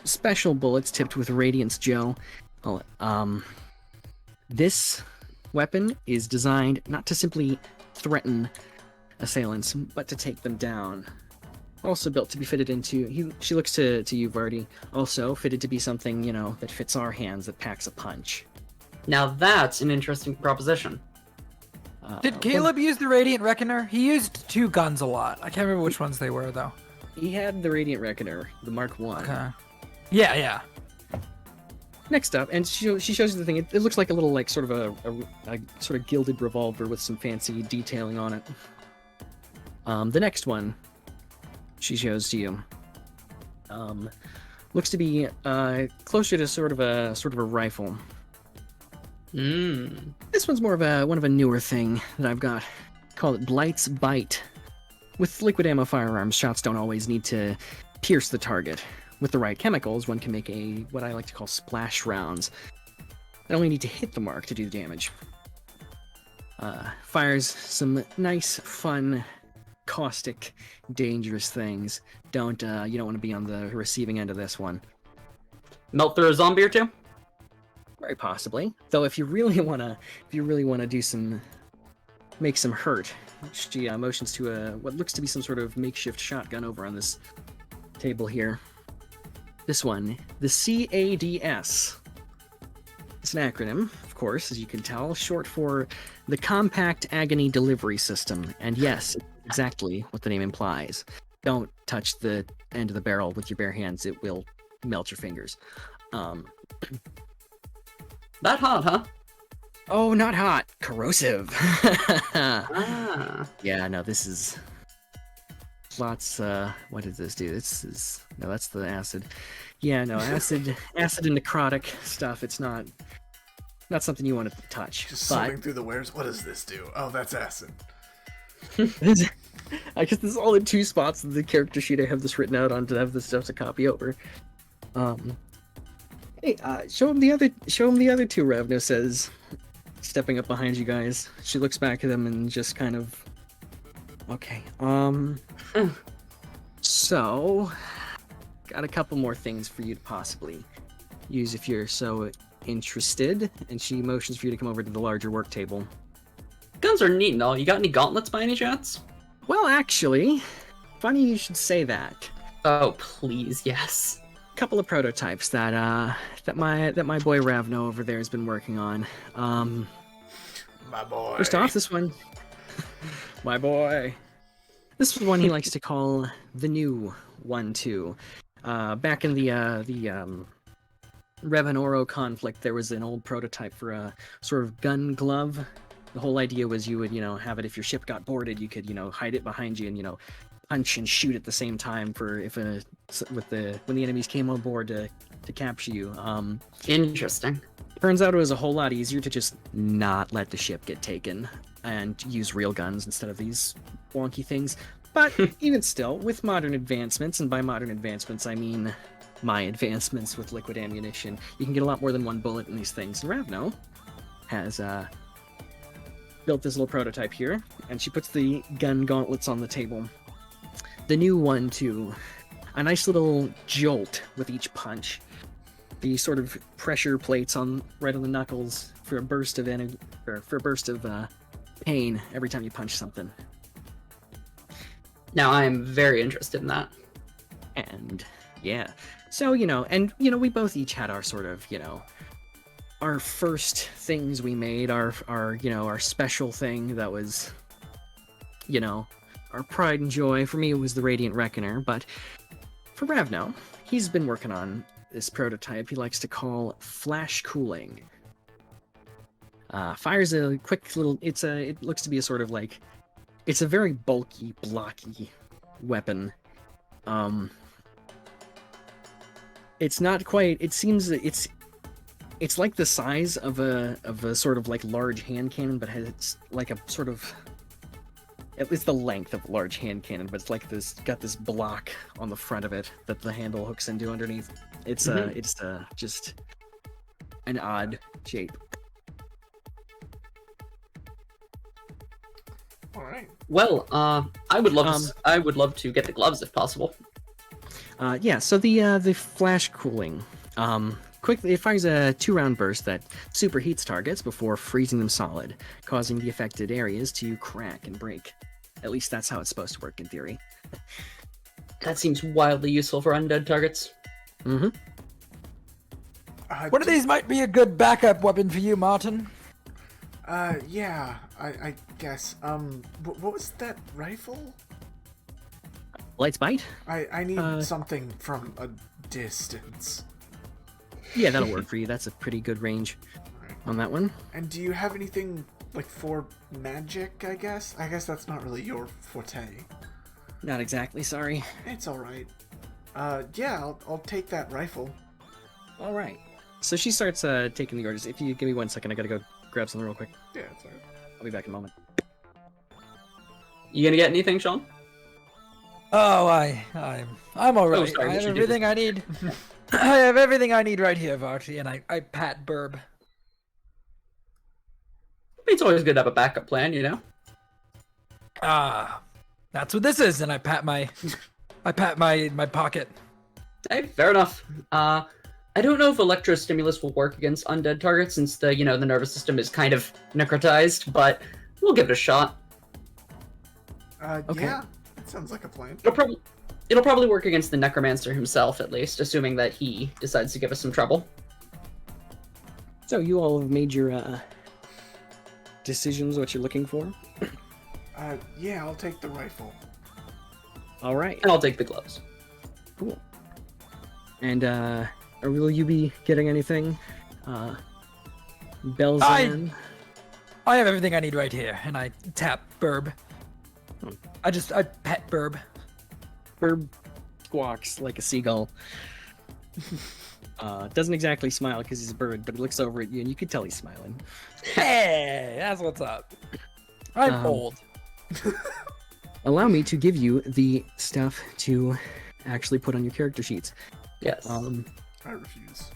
special bullets tipped with Radiance Gel. This weapon is designed not to simply threaten assailants, but to take them down. Also built to be fitted into... She looks to you, Vardy. Also fitted to be something, that fits our hands, that packs a punch. Now that's an interesting proposition. Did Caleb use the Radiant Reckoner? He used 2 guns a lot. I can't remember which ones they were, though. He had the Radiant Reckoner, the Mark I. Okay. Yeah. Next up, and she shows you the thing. It looks like a little, like, sort of a sort of gilded revolver with some fancy detailing on it. The next one she shows to you looks to be closer to sort of a rifle. This one's more of one of a newer thing that I've got. Call it Blight's Bite. With liquid ammo firearms, shots don't always need to pierce the target. With the right chemicals, one can make what I like to call splash rounds. They only need to hit the mark to do the damage. Fires some nice, fun, caustic, dangerous things. You don't want to be on the receiving end of this one. Melt through a zombie or two? Very possibly. Though if you really wanna make some hurt, she motions to what looks to be some sort of makeshift shotgun over on this table here. This one, the CADS. It's an acronym, of course, as you can tell, short for the Compact Agony Delivery System. And yes, exactly what the name implies. Don't touch the end of the barrel with your bare hands, it will melt your fingers. That hot, huh? Oh, not hot. Corrosive. Ah. Yeah, no, this is lots. What does this do? No, that's the acid. Yeah, no, acid and necrotic stuff. It's not something you want to touch. Just but swimming through the wares. What does this do? Oh, that's acid. I guess this is all in 2 spots of the character sheet. I have this written out on to have this stuff to copy over. Hey, show him the other 2, Ravno says, stepping up behind you guys. She looks back at them and just kind of... Okay, so... Got a couple more things for you to possibly use if you're so interested. And she motions for you to come over to the larger work table. Guns are neat and all. You got any gauntlets by any chance? Well, actually, funny you should say that. Oh, please, yes. Couple of prototypes that my boy Ravno over there has been working on. My boy. First off, this one, my boy. This is one he likes to call the new 1-2. Back in the Revenoro conflict, there was an old prototype for a sort of gun glove. The whole idea was you would, have it if your ship got boarded, you could, hide it behind you and, punch and shoot at the same time for when the enemies came on board to capture you. Interesting. Turns out it was a whole lot easier to just not let the ship get taken and use real guns instead of these wonky things. But even still, with modern advancements, and by modern advancements I mean my advancements with liquid ammunition, you can get a lot more than one bullet in these things. And Ravno has built this little prototype here, and she puts the gun gauntlets on the table. The new one, too. A nice little jolt with each punch. The sort of pressure plates on right on the knuckles for a burst of pain every time you punch something. Now I am very interested in that. And yeah, so we both each had our sort of our first things we made, our special thing that was our pride and joy. For me, it was the Radiant Reckoner, but for Ravno, he's been working on this prototype he likes to call Flash Cooling. Fires a quick little. It looks to be a sort of like. It's a very bulky, blocky weapon. It's not quite. It seems it's like the size of a sort of like large hand cannon, but has like a sort of. It's the length of a large hand cannon, but it's like this got this block on the front of it that the handle hooks into underneath. It's just an odd shape. All right. Well, I would love to get the gloves if possible. Yeah. So the flash cooling, quickly it fires a 2-round burst that superheats targets before freezing them solid, causing the affected areas to crack and break. At least that's how it's supposed to work in theory. That seems wildly useful for undead targets. Mm-hmm. One of these might be a good backup weapon for you, Martin. Yeah, I guess. What was that rifle? Light's bite? I need something from a distance. Yeah, that'll work for you. That's a pretty good range on that one. And do you have anything like for magic? I guess that's not really your forte. Not exactly, sorry. It's all right. Yeah, I'll take that rifle. All right. So she starts taking the orders. If you give me 1 second, I gotta go grab something real quick. Yeah, it's all right. I'll be back in a moment. You gonna get anything, Sean? Oh, I'm all right. sorry, I what have you do? everything I need. I have everything I need right here, Varty, and I pat Burb. It's always good to have a backup plan, you know? That's what this is, and I pat my pocket. Hey, fair enough. I don't know if electrostimulus will work against undead targets since the nervous system is kind of necrotized, but we'll give it a shot. Okay. Yeah, that sounds like a plan. It'll probably work against the necromancer himself, at least, assuming that he decides to give us some trouble. So you all have made your decisions, what you're looking for? Yeah, I'll take the rifle. All right. And I'll take the gloves. Cool. And will you be getting anything? Bells in? I have everything I need right here, and I tap Burb. Hmm. I pet Burb. Burb squawks like a seagull. Doesn't exactly smile because he's a bird, but he looks over at you and you can tell he's smiling. Hey, that's what's up. I'm old. Allow me to give you the stuff to actually put on your character sheets. Yes. I refuse.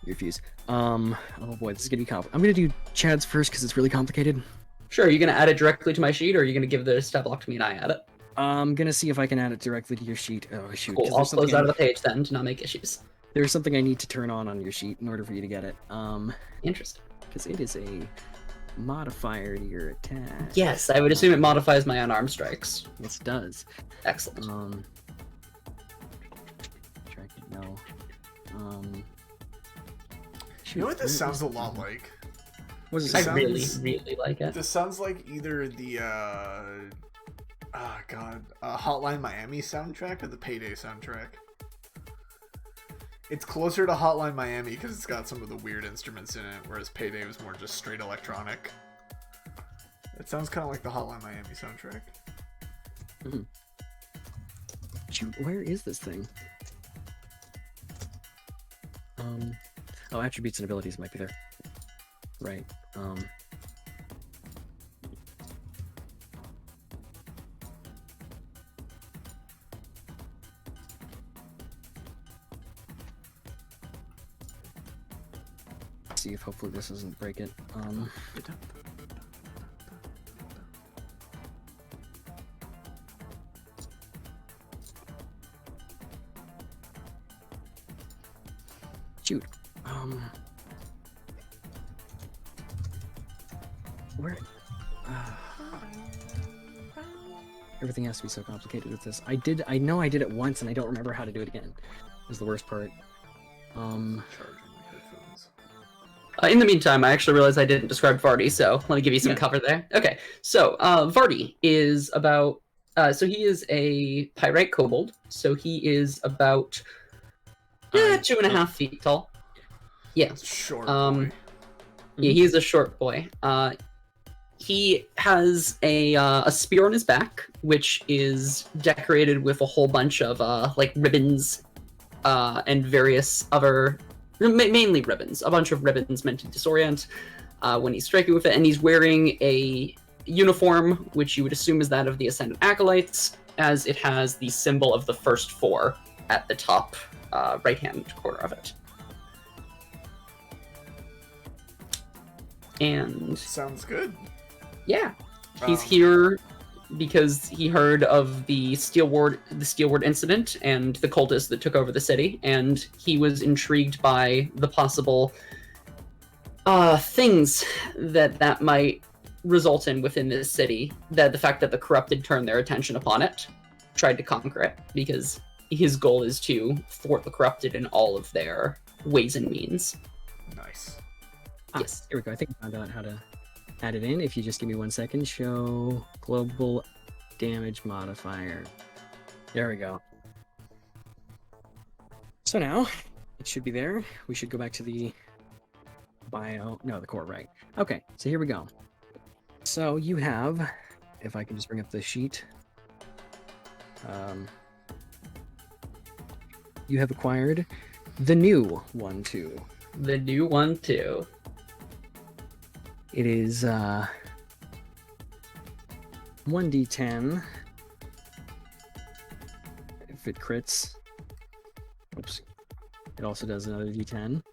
You refuse. Oh boy, this is gonna be complicated. I'm gonna do Chad's first because it's really complicated. Sure, are you gonna add it directly to my sheet, or are you gonna give the stat block to me and I add it? I'm gonna see if I can add it directly to your sheet. Oh shoot. Cool, 'cause I'll there's close something out of the page then to not make issues. There's something I need to turn on your sheet in order for you to get it. Interesting. Because it is a modifier to your attack. Yes, I would assume it modifies my unarmed strikes. Yes, it does. Excellent. Track it, no. You know what this sounds a lot like? What does I it sound? really, really like it. This sounds like either the Hotline Miami soundtrack or the Payday soundtrack. It's closer to Hotline Miami because it's got some of the weird instruments in it, whereas Payday was more just straight electronic. It sounds kind of like the Hotline Miami soundtrack. Mhm. Shoot, where is this thing? Oh, attributes and abilities might be there. Right. see if hopefully this doesn't break it. Shoot. Where? Everything has to be so complicated with this. I know I did it once and I don't remember how to do it again. Is the worst part. Charging my headphones. In the meantime, I actually realized I didn't describe Vardy, so let me give you some cover there. Okay, so Vardy is about... so he is a pyrite kobold, so he is about 2.5 feet tall. Yeah. Short boy. Yeah, he is a short boy. He has a spear on his back, which is decorated with a whole bunch of like ribbons and various other, mainly ribbons, a bunch of ribbons meant to disorient when he's striking with it. And he's wearing a uniform, which you would assume is that of the Ascendant Acolytes, as it has the symbol of the first four at the top right-hand corner of it. And Sounds good. yeah, he's here because he heard of the Steelward incident and the cultists that took over the city, and he was intrigued by the possible things that might result in within this city. That the fact that the corrupted turned their attention upon it, tried to conquer it, because his goal is to thwart the corrupted in all of their ways and means. Nice. Yes. Here we go. I think I found out how to add it in. If you just give me 1 second, show global damage modifier. There we go. So now it should be there. We should go back to the the core, right? Okay, so here we go. So you have, if I can just bring up the sheet, you have acquired the new 1/2. The new one too. It is 1d10 if it crits. Oops. It also does another d10.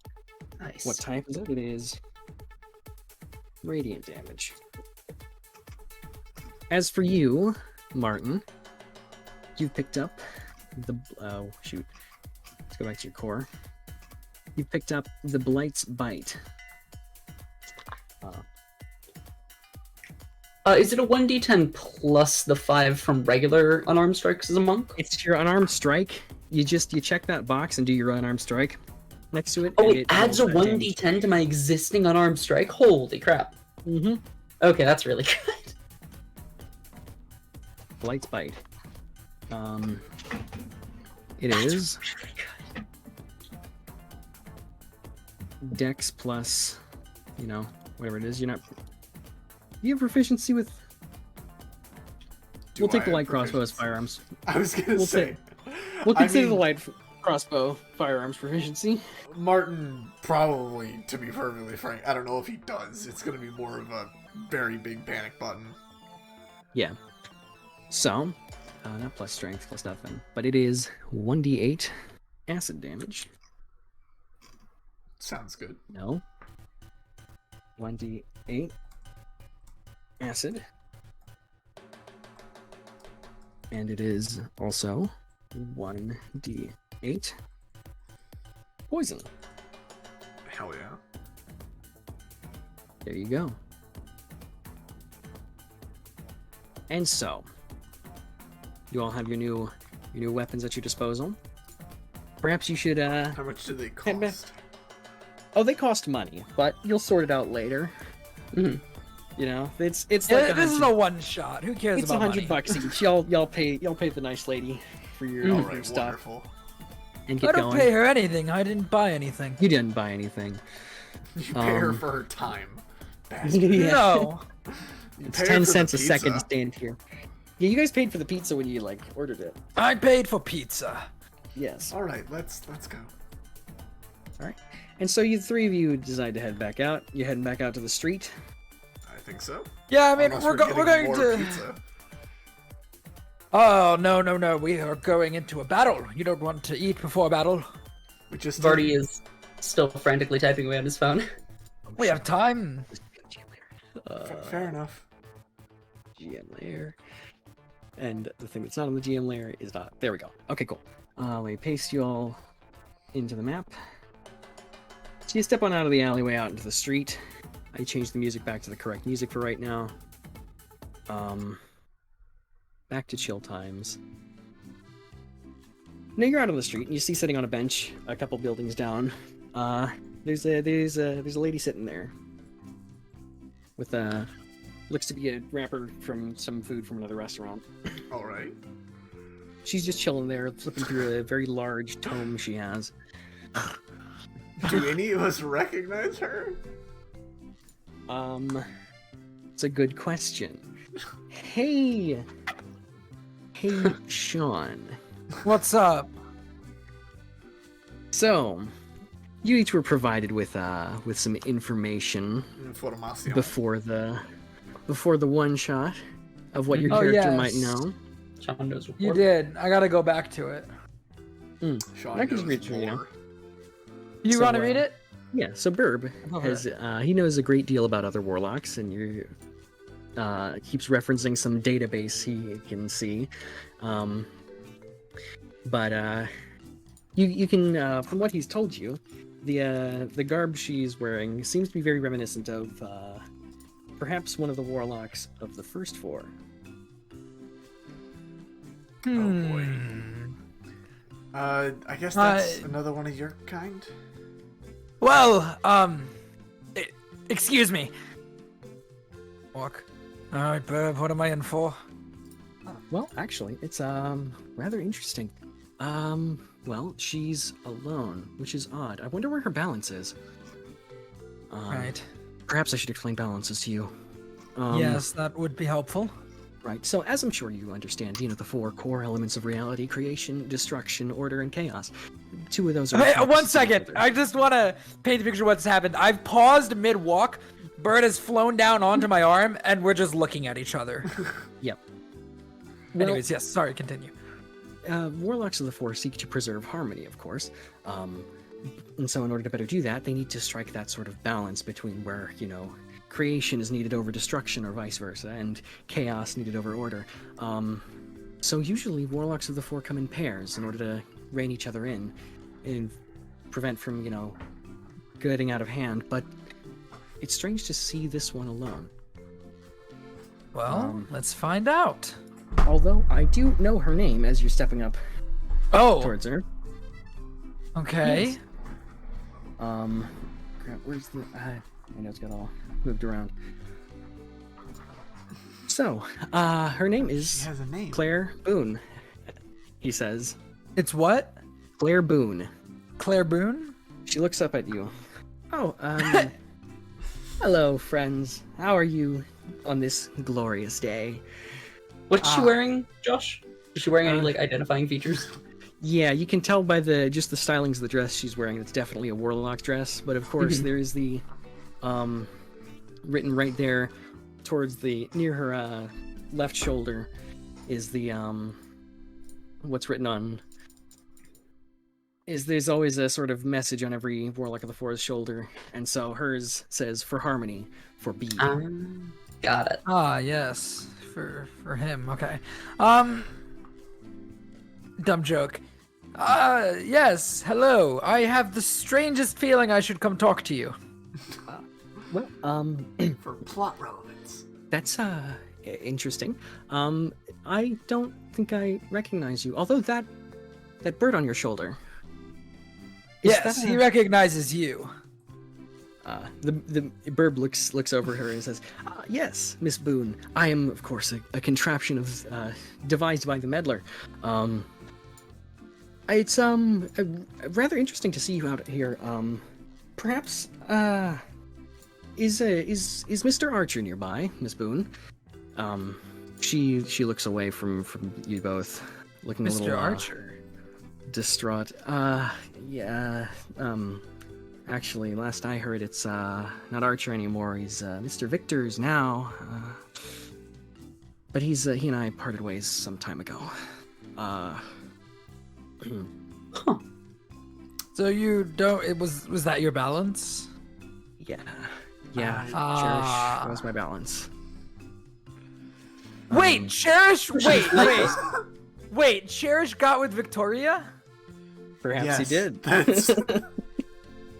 Nice. What type is it? It is radiant damage. As for you, Martin, you've picked up the... Oh, shoot. Let's go back to your core. You've picked up the Blight's Bite. Is it a 1d10 plus the 5 from regular unarmed strikes as a monk? It's your unarmed strike. You check that box and do your unarmed strike next to it. Oh, and it adds a rolls that damage. 1d10 to my existing unarmed strike? Holy crap. Mm-hmm. Okay, that's really good. Blight's Bite. It That's is really good. Dex plus, whatever it is. You're not... Do you have proficiency with... We'll take the light crossbow as firearms. I was gonna say. We'll consider I the mean, light crossbow firearms proficiency. Martin probably, to be perfectly frank, I don't know if he does. It's gonna be more of a very big panic button. Yeah. So, not plus strength, plus nothing, but it is 1d8 acid damage. Sounds good. No. 1d8 acid. And it is also 1d8 poison. Hell yeah. There you go. And so, you all have your new weapons at your disposal. Perhaps you should How much do they head back- cost? Oh, they cost money, but you'll sort it out later. Mhm. It's Yeah, like this is a one shot. Who cares it's about money? $100 each. Y'all pay the nice lady for your, All for your right, stuff wonderful. and I get don't going. pay her anything. I didn't buy anything. You didn't buy anything. You pay her Um, for her time. Bastard. Yeah. No. You It's pay her 10 for the cents a second to pizza. stand here. Yeah, you guys paid for the pizza when you ordered it. I paid for pizza. Yes. All right, let's go. All right. And so you three of you decide to head back out. You're heading back out to the street. I think so. Yeah, I mean, Unless we're getting going more to. pizza. Oh no! We are going into a battle. You don't want to eat before a battle. We just Vardy is still frantically typing away on his phone. We have time. Fair enough. GM layer. And the thing that's not on the GM layer is not. There we go. Okay, cool. Let me paste you all into the map. So you step on out of the alleyway out into the street. I changed the music back to the correct music for right now. Back to chill times. Now you're out on the street and you see sitting on a bench a couple buildings down. There's a lady sitting there with looks to be a wrapper from some food from another restaurant. All right. She's just chilling there, flipping through a very large tome she has. Do any of us recognize her? It's a good question. Hey, Sean. What's up? So, you each were provided with some information Información. before the one shot of what your Oh, character yes. might know. Sean knows You report. did. I gotta go back to it. Sean I can just knows read through, you know. more. You So, want to read it? Yeah, so Burb Okay. has he knows a great deal about other warlocks, and you keeps referencing some database he can see. But you can from what he's told you, the garb she's wearing seems to be very reminiscent of perhaps one of the warlocks of the first four. Oh boy. I guess that's another one of your kind. Well, excuse me. Walk. All right, Burb, what am I in for? Well, actually, it's rather interesting. Well, she's alone, which is odd. I wonder where her balance is. Right. Perhaps I should explain balances to you. Yes, that would be helpful. Right. So, as I'm sure you understand, the four core elements of reality: creation, destruction, order, and chaos. Two of those are. Hey, opposites one of second. each other. I just want to paint the picture of what's happened. I've paused mid-walk. Bird has flown down onto my arm, and we're just looking at each other. Yep. Well, Anyways, yes. Sorry. Continue. warlocks of the Four seek to preserve harmony, of course. And so, in order to better do that, they need to strike that sort of balance between where creation is needed over destruction, or vice versa, and chaos needed over order. So usually warlocks of the Four come in pairs in order to rein each other in and prevent from, getting out of hand, but it's strange to see this one alone. Well, let's find out. Although I do know her name as you're stepping up Oh, towards her. okay. Yes. Crap, where's the... I know it's got all moved around. So, her name She is has a name. Claire Boone, he says. It's what? Claire Boone. Claire Boone? She looks up at you. Oh, hello, friends. How are you on this glorious day? What's she wearing, Josh? Is she wearing any identifying features? Yeah, you can tell by the stylings of the dress she's wearing. It's definitely a warlock dress, but of course there is the written right there towards the near her left shoulder is the what's written on is there's always a sort of message on every warlock of the Four's shoulder, and so hers says "for harmony, for B." Got it. Ah, yes. For him. Okay. Dumb joke. Yes. Hello. I have the strangest feeling I should come talk to you. Well, For plot relevance. that's interesting. I don't think I recognize you. Although that bird on your shoulder. Is Yes, that he a- recognizes you. The bird looks over her and says, "Yes, Miss Boone. I am, of course, a contraption of devised by the meddler. It's rather interesting to see you out here. Perhaps is Mr. Archer nearby, Miss Boone?" She looks away from you both, looking a Mr. little Archer. distraught. Yeah. Actually, last I heard, it's not Archer anymore. He's Mr. Victor's now. But he and I parted ways some time ago. So you don't. Was that your balance? Yeah. Yeah, Cherish was my balance. Wait, Cherish. Wait. Cherish got with Victoria. Perhaps Yes, he did. That's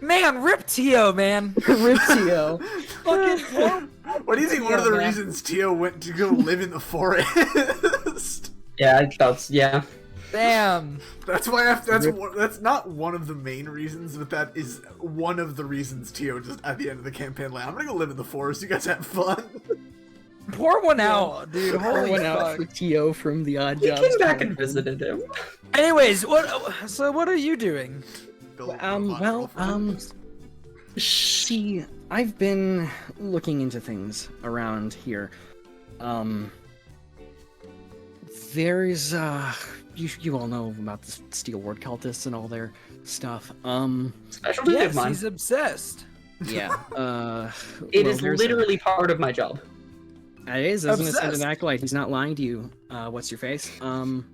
Man, rip Tio, man. Riptio. Fucking what do you think? One of the man. reasons Tio went to go live in the forest. Yeah, yeah. Damn. That's why. That's not one of the main reasons, but that is one of the reasons Tio just at the end of the campaign, like, I'm gonna go live in the forest. You guys have fun. Pour one out, dude. Holy Went out fuck. for Tio from the Odd We Jobs. came back and visited him. Anyways, what are you doing? See, I've been looking into things around here. There's you all know about the Steelward cultists and all their stuff. Specialty of Yes, mine. he's obsessed. Yeah. It is literally part of my job. It is, isn't it? Obsessed. An acolyte. He's not lying to you. What's your face? Balzan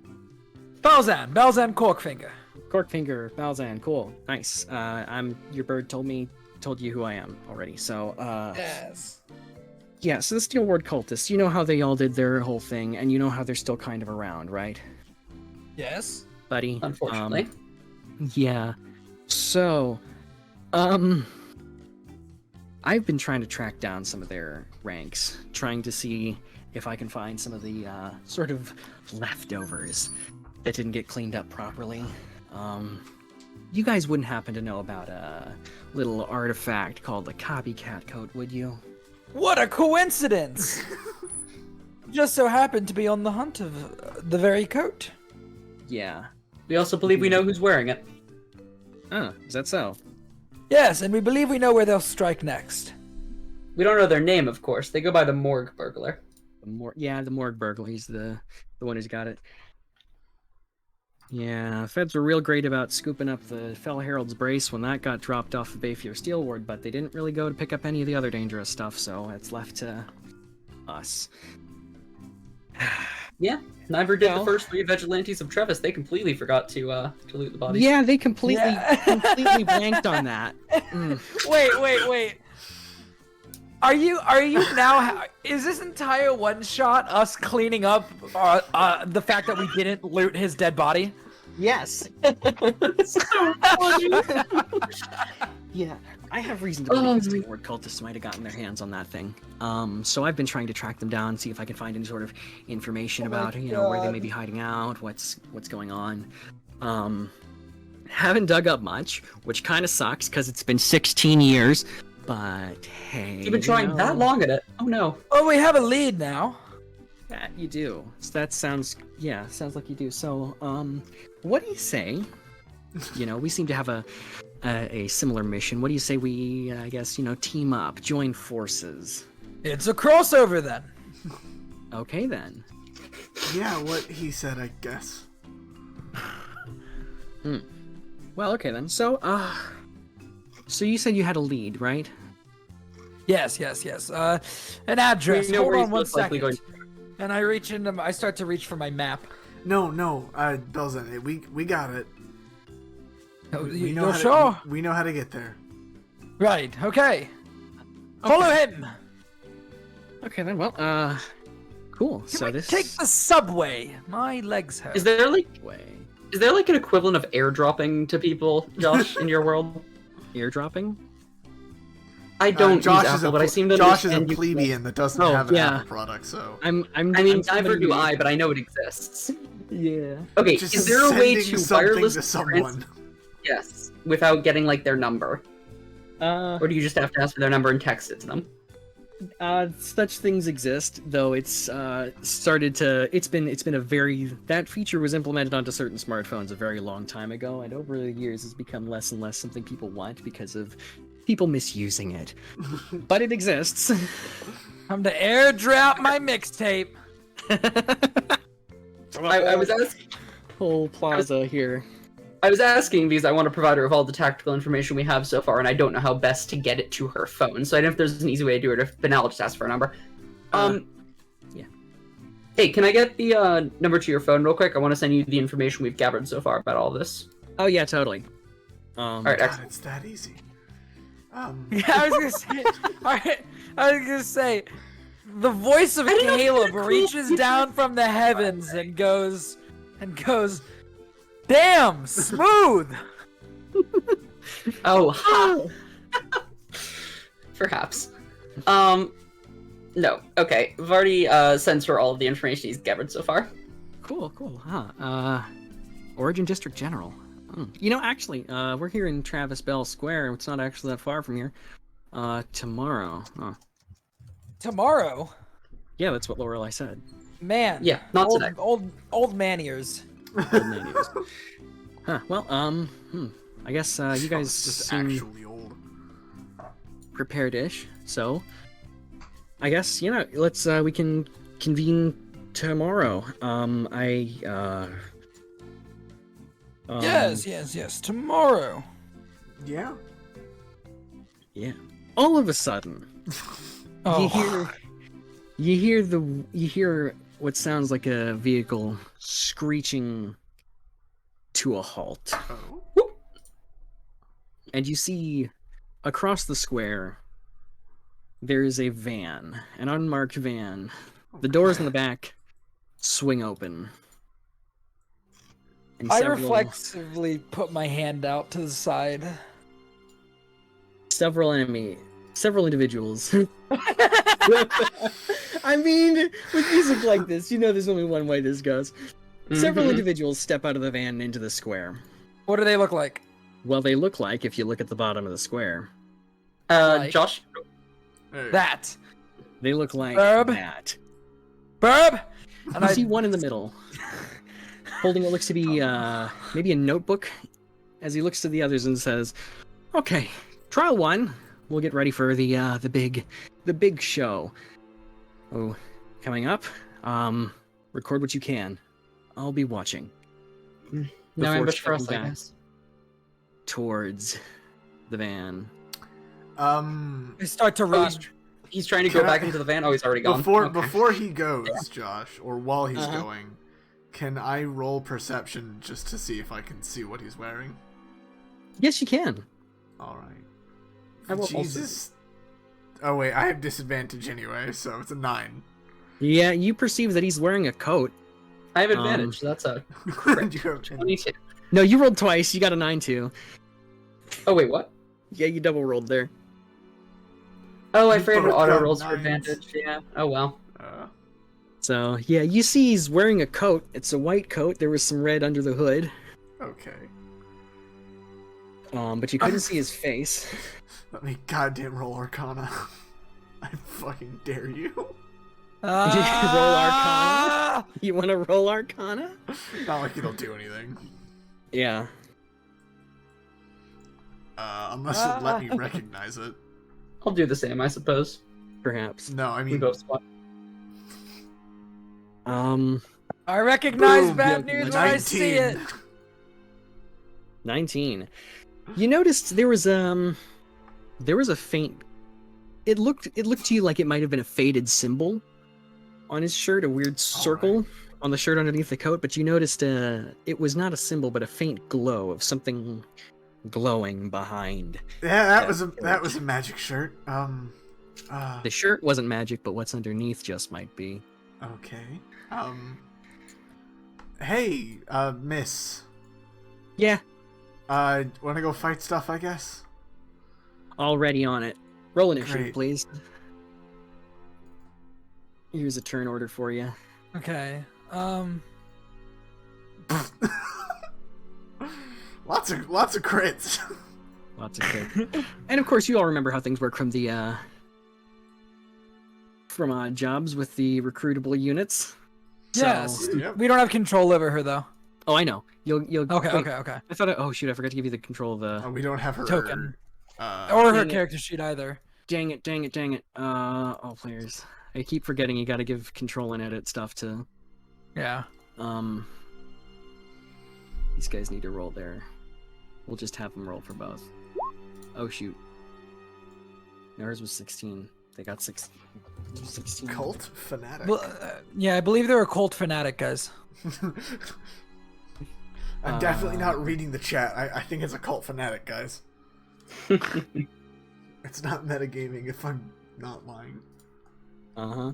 Corkfinger. Corkfinger, Balzan, cool, nice. Your bird told you who I am already. So, Yes. yeah. So the Steelward cultists, you know how they all did their whole thing, and you know how they're still kind of around, right, Yes. buddy? Unfortunately. Yeah. So, I've been trying to track down some of their ranks, trying to see if I can find some of the sort of leftovers that didn't get cleaned up properly. You guys wouldn't happen to know about a little artifact called the copycat coat, would you? What a coincidence! Just so happened to be on the hunt of the very coat. Yeah. We also believe we know who's wearing it. Oh, is that so? Yes, and we believe we know where they'll strike next. We don't know their name, of course. They go by the Morgue Burglar. The morgue burglar. He's the one who's got it. Yeah, feds were real great about scooping up the Fell Herald's brace when that got dropped off the Bayfield Steelward, but they didn't really go to pick up any of the other dangerous stuff, so it's left to us. Yeah, neither did Well- the first 3 vigilantes of Trevis. They completely forgot to loot the bodies. Yeah, they completely Yeah. completely blanked on that. Mm. Wait. Are you now? Is this entire one shot us cleaning up the fact that we didn't loot his dead body? Yes. Yeah, I have reason to Oh, believe the Steelward cultists might have gotten their hands on that thing. So I've been trying to track them down, see if I can find any sort of information about, where they may be hiding out, what's going on. Haven't dug up much, which kind of sucks because it's been 16 years. But hey, You've been trying that long at it. Oh no. Oh, we have a lead now. That you do. So that sounds like you do. So, what do you say? We seem to have a similar mission. What do you say we, team up, join forces? It's a crossover then. Okay then. Yeah, what he said, I guess. Well, okay then. So you said you had a lead, right? Yes. An address. We know Hold where on he's one most likely second. And I start to reach for my map. No, Belzan, we got it. Oh, We you know how sure? we know how to get there. Right. Okay. Follow him. Okay then. Well, cool. So this Take the subway. My legs hurt. Is there like way an equivalent of airdropping to people, Josh, in your world? airdropping. I don't Josh use is Apple, but I seem to Josh is a understand you- plebeian that doesn't Oh, have an yeah. Apple product, so Neither somebody do who- I, but I know it exists. Yeah. Okay, just is there a way sending to something wireless to someone. Yes, without getting like their number, or do you just have to ask for their number and text it to them? Such things exist, though it's started to. It's been a very that feature was implemented onto certain smartphones a very long time ago, and over the years has become less and less something people want because of people misusing it. But it exists. Time to airdrop my mixtape. I was asking. Whole plaza here. I was asking because I want to provide her with all the tactical information we have so far, and I don't know how best to get it to her phone. So I don't know if there's an easy way to do it. If Benal just ask for a number. Yeah. Hey, can I get the number to your phone real quick? I want to send you the information we've gathered so far about all this. Oh yeah, totally. All right, God, excellent. it's that easy. Yeah, I was gonna say, the voice of Caleb reaches down from the heavens and goes, "Damn, smooth." Oh, ha. Perhaps. No. Okay. I've already sent her all of the information he's gathered so far. Cool. Huh. Origin District General. You know, actually, we're here in Travis Bell Square, and it's not actually that far from here. Tomorrow. Huh. Tomorrow. Yeah, that's what Lorelai said. Man. Yeah, not old, today. Old man ears. Old man news. Huh. Well, I guess you guys Just seem actually old. prepared-ish. So, I guess let's we can convene tomorrow. Yes. Tomorrow. Yeah. Yeah. All of a sudden, Oh. you hear what sounds like a vehicle screeching to a halt, Oh. and you see across the square there is a van, an unmarked van. The doors in the back swing open. And I reflexively put my hand out to the side. several individuals. I mean, with music like this, there's only one way this goes. Several individuals step out of the van and into the square. What do they look like? Well, they look like, if you look at the bottom of the square, Josh. Hey. That. they look like Herb? that. Burb. And You I see one in the middle, holding what looks to be maybe a notebook, as he looks to the others and says, "Okay, trial one. We'll get ready for the big show. Oh, coming up. Record what you can. I'll be watching." No Before ambush for us, I stepping back guess. towards the van. I start to Oh, run. he's trying to Can go back I- into the van. Oh, he's already gone. Before Okay. before he goes, Josh, or while he's Uh-huh. going, can I roll perception just to see if I can see what he's wearing? Yes, you can. All right. I will also- Jesus. Oh wait, I have disadvantage anyway, so it's a 9. Yeah, you perceive that he's wearing a coat. I have advantage. That's a You have- 22. No, you rolled twice. You got a 9 too. Oh wait, what? Yeah, you double rolled there. Oh, I You forgot both auto got rolls for 9s. advantage. Yeah. Oh well. So, yeah, you see he's wearing a coat. It's a white coat. There was some red under the hood. Okay. But you couldn't see his face. Let me goddamn roll Arcana. I fucking dare you. Roll Arcana? You want to roll Arcana? Not like it'll do anything. Yeah. Unless it let me recognize it. I'll do the same, I suppose. Perhaps. No, I We mean, both spot. I recognize Boom, bad yeah, news when I see it. 19. You noticed there was a faint. It looked to you like it might have been a faded symbol on his shirt, a weird circle on the shirt underneath the coat, but you noticed it was not a symbol but a faint glow of something glowing behind. Yeah, Yeah. that was a magic shirt. The shirt wasn't magic, but what's underneath just might be. Okay. Hey, miss. Yeah, Wanna go fight stuff, I guess? already on it. Roll initiative, Great. please. Here's a turn order for you. Okay. Lots of crits. Lots of good. And of course, you all remember how things work from the from jobs with the recruitable units. So- Yes. Yep. We don't have control over her though. Oh, I know. You'll. Okay. wait, Okay. I thought. Oh shoot! I forgot to give you the control of the. We don't have her Token. Uh, Or her dang it. character sheet either. Dang it! All players. I keep forgetting you got to give control and edit stuff to. Yeah. These guys need to roll there. We'll just have them roll for both. Oh shoot. No, hers was 16. They got 16. cult fanatic. Well, yeah, I believe they're a cult fanatic, guys. I'm definitely not reading the chat. I think it's a cult fanatic, guys. It's not metagaming if I'm not lying. Uh-huh.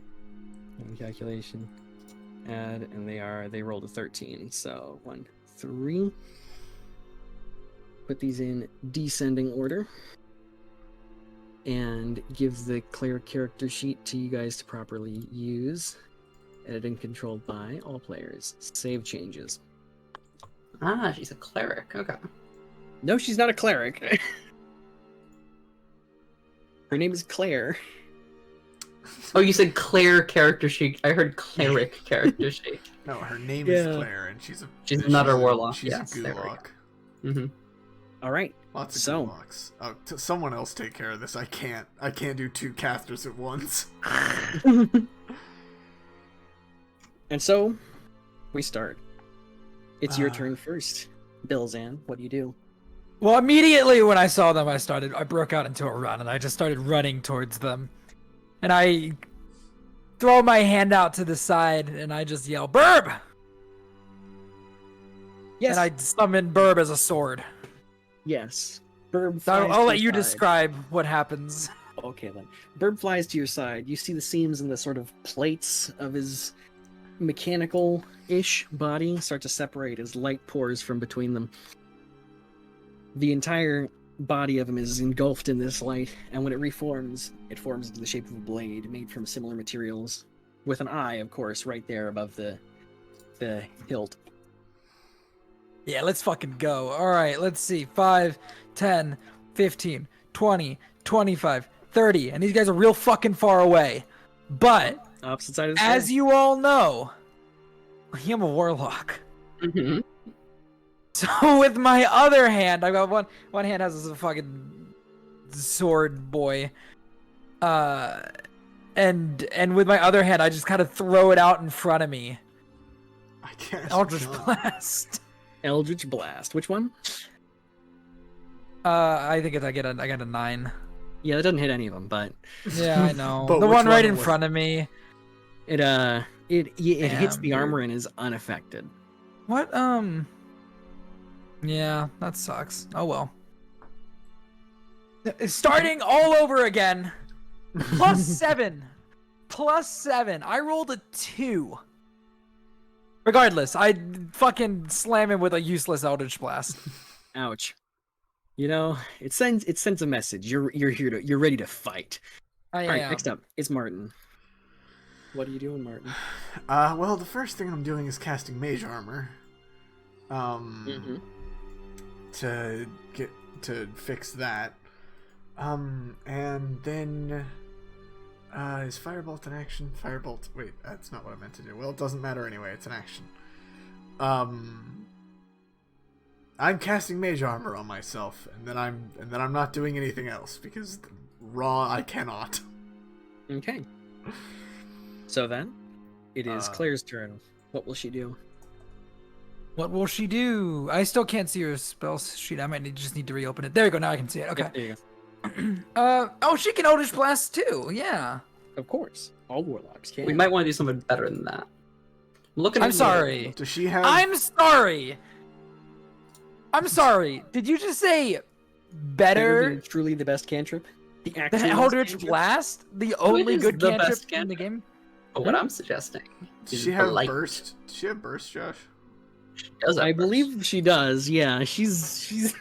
Calculation. Add, and they rolled a 13. So 1, 3. Put these in descending order. And give the cleric character sheet to you guys to properly use. Edited and controlled by all players. Save changes. Ah, she's a cleric. Okay. No, she's not a cleric. Her name is Claire. Oh, you said Claire character sheet. I heard cleric character sheet. No, her name is Claire, and she's not a warlock. She's Yes, a there we gulak. Mm-hmm. All right. Lots of So- gulags. Oh, someone else take care of this. I can't do 2 casters at once. And so, we start. It's your Ah. turn first. Bilzan, what do you do? Well, immediately when I saw them, I broke out into a run, and I just started running towards them. And I throw my hand out to the side, and I just yell, "Burb!" Yes. And I summon Burb as a sword. Yes. Burb So flies I'll to let your you side. describe what happens. Okay, then. Burb flies to your side. You see the seams and the sort of plates of his mechanical-ish body start to separate as light pours from between them. The entire body of him is engulfed in this light, and when it forms into the shape of a blade made from similar materials, with an eye, of course, right there above the hilt. Yeah, let's fucking go. All right, let's see. 5, 10, 15, 20, 25, 30. And these guys are real fucking far away. But, Opposite side of the as sword. you all know, I'm a warlock. Mm-hmm. So with my other hand, I've got one hand has this fucking sword boy. And with my other hand, I just kind of throw it out in front of me. I can't. Eldritch jump. Blast. Eldritch Blast. Which one? I think I got a 9. Yeah, that doesn't hit any of them, but Yeah, I know. But The which one right one in was front of me. it hits Damn, the dude. armor and is unaffected. What? Yeah, that sucks. Oh well. Starting all over again. Plus 7. Plus 7. I rolled a 2. Regardless, I fucking slam him with a useless Eldritch Blast. Ouch. You know, it sends a message. You're ready to fight. I All right, am. next up is Martin. What are you doing, Martin? Well, the first thing I'm doing is casting Mage Armor. To fix that. And then is Firebolt an action? Firebolt. Wait, that's not what I meant to do. Well, it doesn't matter anyway. It's an action. I'm casting Mage Armor on myself, and then I'm not doing anything else because raw I cannot. Okay. So then, it is Claire's turn. What will she do? What will she do? I still can't see her spell sheet. I might just need to reopen it. There you go. Now I can see it. Okay. Yeah, there you go. Oh, she can Eldritch Blast too. Yeah. Of course, all warlocks can. We might want to do something better than that. Looking I'm at sorry. Does she have? I'm sorry. I'm sorry. Did you just say Better better than truly the best cantrip. The than actual best Eldritch cantrip? Blast? The only is good the cantrip best in the cantrip? game? But what I'm suggesting Does is she have Blight. burst? Does she have burst, Josh? She does have I burst. believe she does. Yeah, she's.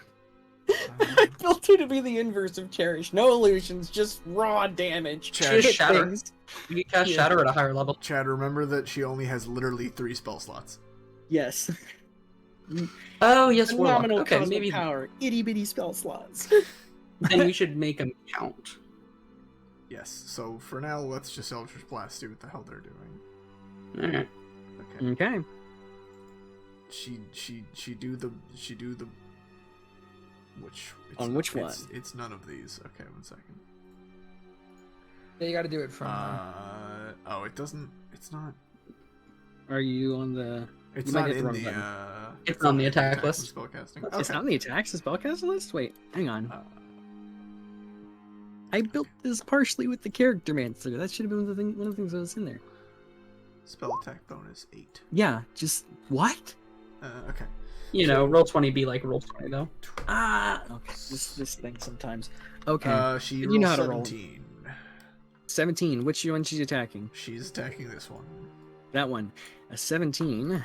I built her to be the inverse of Cherish. No illusions, just raw damage. Chad, Hit Shatter. things. You can cast Yeah. Shatter at a higher level. Chad, remember that she only has literally 3 spell slots. Yes. Oh yes, Warlock. Phenomenal Okay, cosmic maybe power. Itty bitty spell slots. then we should make them count. Yes. So for now, let's just Eldritch Blast. See what the hell they're doing. Alright. Okay. Okay. She do the which it's, On which one? It's none of these. Okay, 1 second. Yeah, you got to do it from. Oh, it doesn't. It's not. Are you on the? It's You might not hit the in wrong the. button. It's on the attack list. Spellcasting. It's Okay. not on the attacks and spellcaster list. Wait, hang on. I built this partially with the character mancer. That should have been one of the things that was in there. Spell attack bonus 8. Yeah, just what? Okay. roll 20 be like roll 20 though. Okay. This thing sometimes. Okay. She You rolled know how to roll. 17. 17. Which one she's attacking? She's attacking this one. That one. A 17.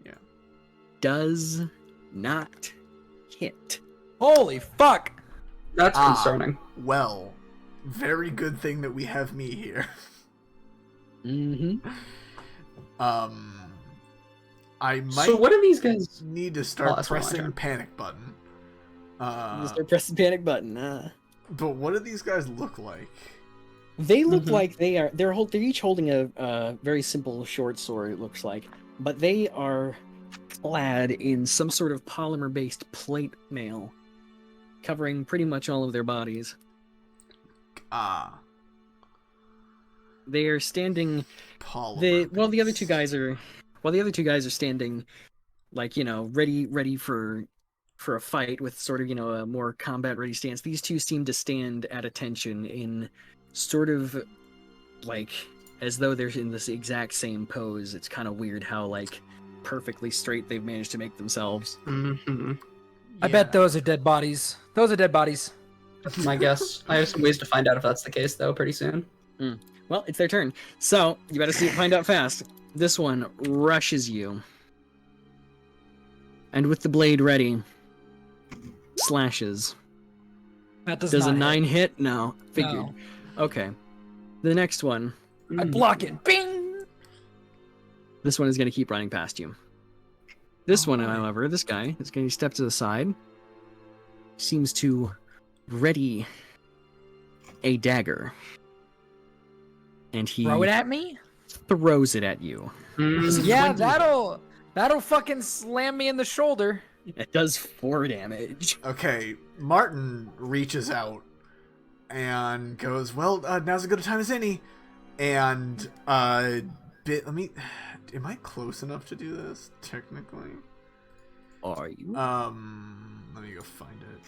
Yeah. Does not hit. Holy fuck! That's concerning. Well, very good thing that we have me here. Mm-hmm. I might So what do these guys? need to start that's my pressing turn. panic button. Start pressing panic button. But what do these guys look like? They look Mhm. like they're each holding a very simple short sword. It looks like, but they are clad in some sort of polymer-based plate mail, covering pretty much all of their bodies. They are standing. Polymer. While the other two guys are standing, like, ready for a fight with sort of, a more combat-ready stance. These two seem to stand at attention in sort of like as though they're in this exact same pose. It's kind of weird how like perfectly straight they've managed to make themselves. Mm-hmm. I bet those are dead bodies. Those are dead bodies. That's my guess. I have some ways to find out if that's the case though pretty soon. Well, it's their turn, so you better find out fast. This one rushes you, and with the blade ready, slashes. That does a not 9 hit. hit? No, figured. No. Okay, the next one. I block it. Bing! This one is going to keep running past you. This one, however, this guy is going to step to the side. Seems to ready a dagger. And he Throw it at me? throws it at you. Mm. Yeah, that'll fucking slam me in the shoulder. It does 4 damage. Okay, Martin reaches out and goes, "Well, now's as good a time as any." And am I close enough to do this technically? Are you? Let me go find it.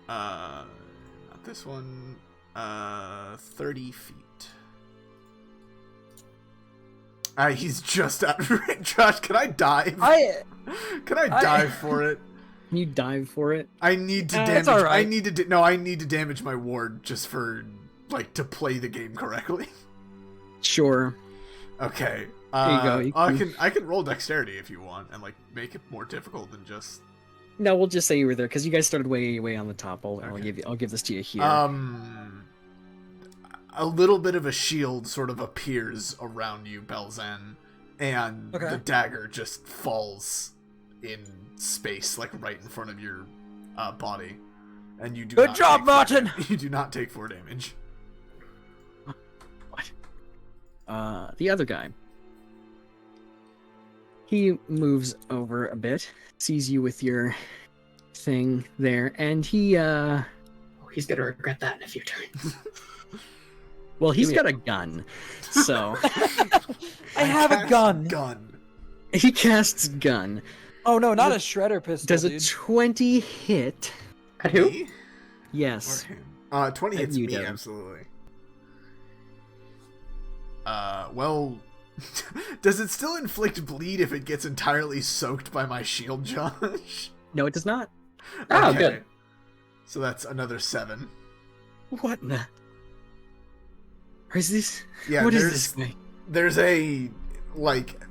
Not this one. 30 feet. He's just out. Josh, can I dive? Can I dive for it? Can you dive for it? I need to damage. That's all right. I need to. I need to damage my ward just for to play the game correctly. Sure. Okay. There you go. I can roll dexterity if you want and make it more difficult than just. No, we'll just say you were there because you guys started way on the top. I'll Okay. I'll give this to you here. A little bit of a shield sort of appears around you, Belzen, and Okay. the dagger just falls in space, like right in front of your body, and you do. Good not job, take Martin! You do not take 4 damage. What? The other guy. He moves over a bit, sees you with your thing there, and he Oh, he's gonna regret that in a few turns. well, he's got a gun, so I have a cast gun. Gun. he casts gun. Oh no, not a shredder pistol, Does a dude. 20 hit? At who? Me? Yes. Or him? 20 hits You me, do. absolutely. Well, does it still inflict bleed if it gets entirely soaked by my shield, Josh? No, it does not. Oh, good. So that's another 7. What in the? Or is this? Yeah, What is there's this thing? there's a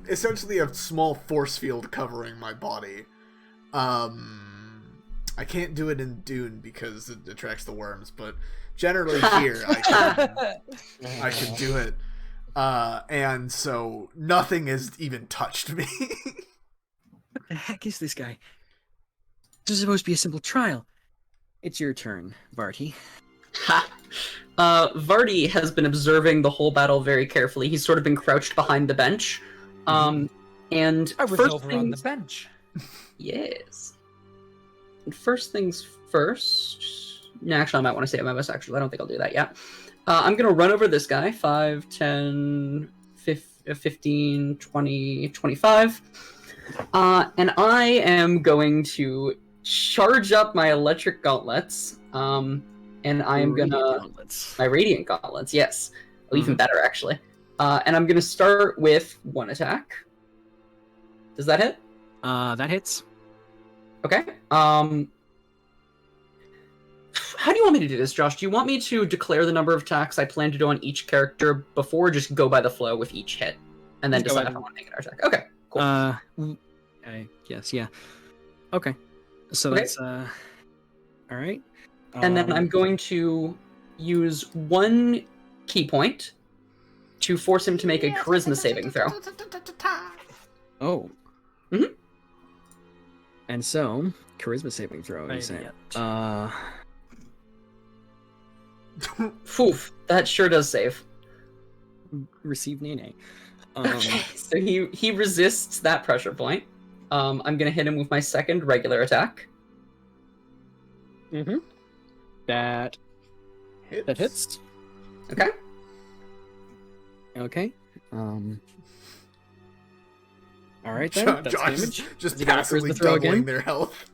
essentially a small force field covering my body. I can't do it in Dune because it attracts the worms, but generally here I can do it. And so nothing has even touched me. What the heck is this guy? This is supposed to be a simple trial. It's your turn, Varty. Ha! Vardy has been observing the whole battle very carefully. He's sort of been crouched behind the bench. And I was first over on the things- bench. Yes. And first things first. No, actually, I might want to say my most actually. I don't think I'll do that yet. I'm going to run over this guy. 5, 10, 15, 20, 25. And I am going to charge up my electric gauntlets. And I am going to... Gauntlets. My radiant gauntlets, yes. Oh, even better, actually. And I'm going to start with 1 attack. Does that hit? That hits. Okay. How do you want me to do this, Josh? Do you want me to declare the number of attacks I plan to do on each character before, or just go by the flow with each hit, and then Just go decide by if I the- want to make another attack? Okay, cool. I guess, yeah. Okay. So Okay. that's all right. And then I'm going to use one key point to force him to make a charisma saving throw. Oh. Mhm. And so, charisma saving throw, you Right, say? yeah. Poof, that sure does save. Receive Nene. Okay, so he resists that pressure point. I'm gonna hit him with my second regular attack. Mm-hmm. That hits. Okay. Okay. All right then. That's Josh damage. just Has he got a passively charisma throw doubling again? their health.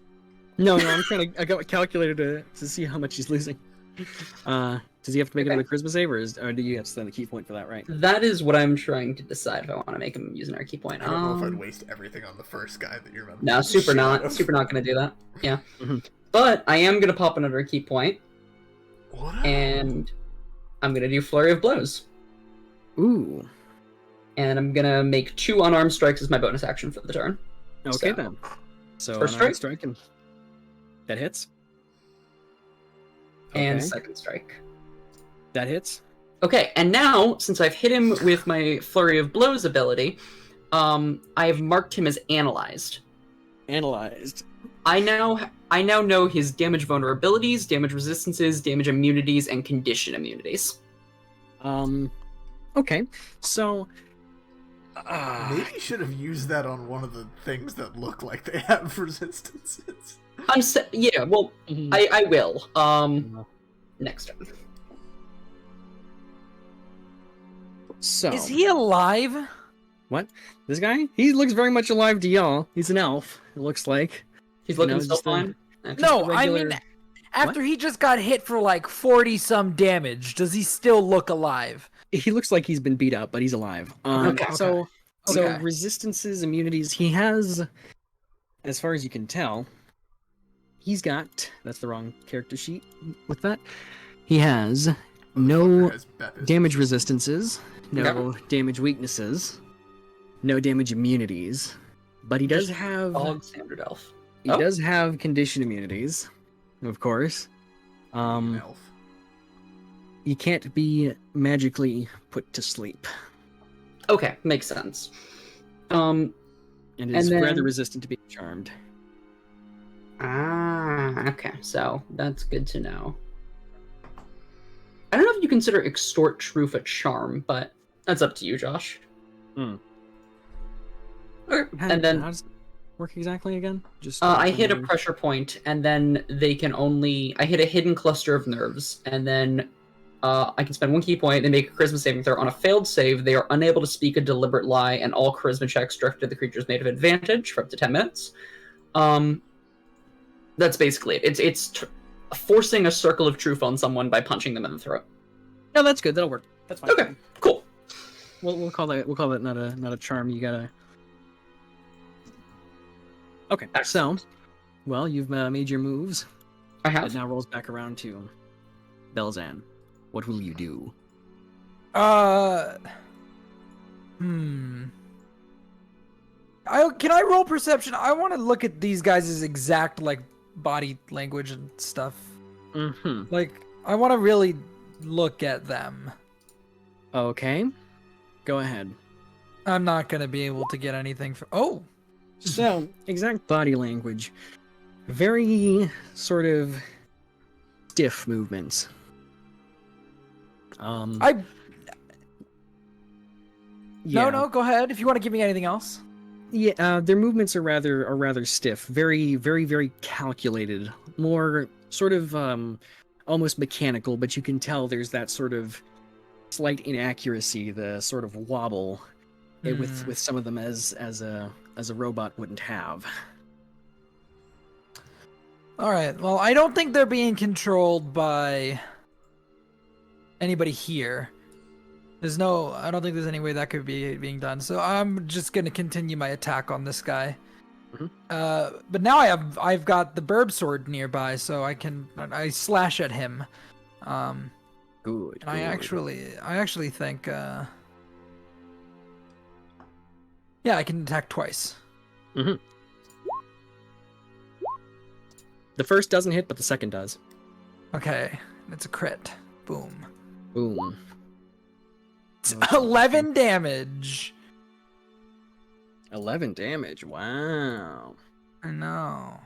No, I'm trying to. I got a calculator to see how much he's losing. Does he have to make Okay. another charisma save, or do you have to spend the key point for that? Right. That is what I'm trying to decide if I want to make him use another key point. I don't know if I'd waste everything on the first guy that you're about to No, beat the shit out of. super not gonna do that. Yeah. Mhm. But I am gonna pop another key point, What? and I'm gonna do flurry of blows. Ooh. And I'm gonna make 2 unarmed strikes as my bonus action for the turn. Okay So, then. So first unarmed strike and that hits. And Okay. second strike. That hits. Okay, and now, since I've hit him with my Flurry of Blows ability, I've marked him as analyzed. Analyzed. I now know his damage vulnerabilities, damage resistances, damage immunities, and condition immunities. Okay. So. Maybe you should have used that on one of the things that look like they have resistances. Yeah, well, Mhm. I will. Next turn. So. Is he alive? What? This guy? He looks very much alive to y'all. He's an elf. It looks like. He's You looking know, still just a- fine. Okay. No, a I regular- mean, after he just got hit for like 40 some damage, does he still look alive? He looks like he's been beat up, but he's alive. Okay. So Okay. resistances, immunities. He has, as far as you can tell, he's got. That's the wrong character sheet. With that, he has no Has Bepis. damage resistances, no damage weaknesses, no damage immunities, but he does have. Dog standard elf. He Oh. does have condition immunities, of course. Elf. He can't be magically put to sleep, Okay, makes sense. and is And rather then- resistant to being charmed. Okay, so that's good to know. I don't know if you consider extort truth a charm, but that's up to you, Josh. Hmm. Okay, and then how does it work exactly again? Just I hit a pressure point, and then they can only. I hit a hidden cluster of nerves, and then I can spend 1 key point. They make a charisma saving throw. On a failed save, they are unable to speak a deliberate lie, and all charisma checks directed at the creature is made of advantage for up to 10 minutes. That's basically it. It's forcing a circle of truth on someone by punching them in the throat. No, that's good. That'll work. That's fine. Okay, cool. We'll call that not a charm. You gotta. Okay. So, well, you've made your moves. I It have. now rolls back around to Belzan. What will you do? Can I roll perception? I want to look at these guys' exact like body language and stuff. Mm-hmm. Like I want to really look at them. Okay. Go ahead. I'm not gonna be able to get anything for. Oh, So, exact body language. Very sort of stiff movements. I yeah. no. Go ahead if you want to give me anything else. Yeah, their movements are rather stiff. Very, very, very calculated. More sort of almost mechanical, but you can tell there's that sort of slight inaccuracy, the sort of wobble with some of them as a robot wouldn't have. All right. Well, I don't think they're being controlled by anybody here. I don't think there's any way that could be being done. So I'm just gonna continue my attack on this guy. But now I've got the burb sword nearby, so I slash at him. Good. And I actually think yeah, I can attack twice. The first doesn't hit, but the second does. Okay, it's a crit. Boom. Boom. It's 11 damage. 11 damage. Wow. I know.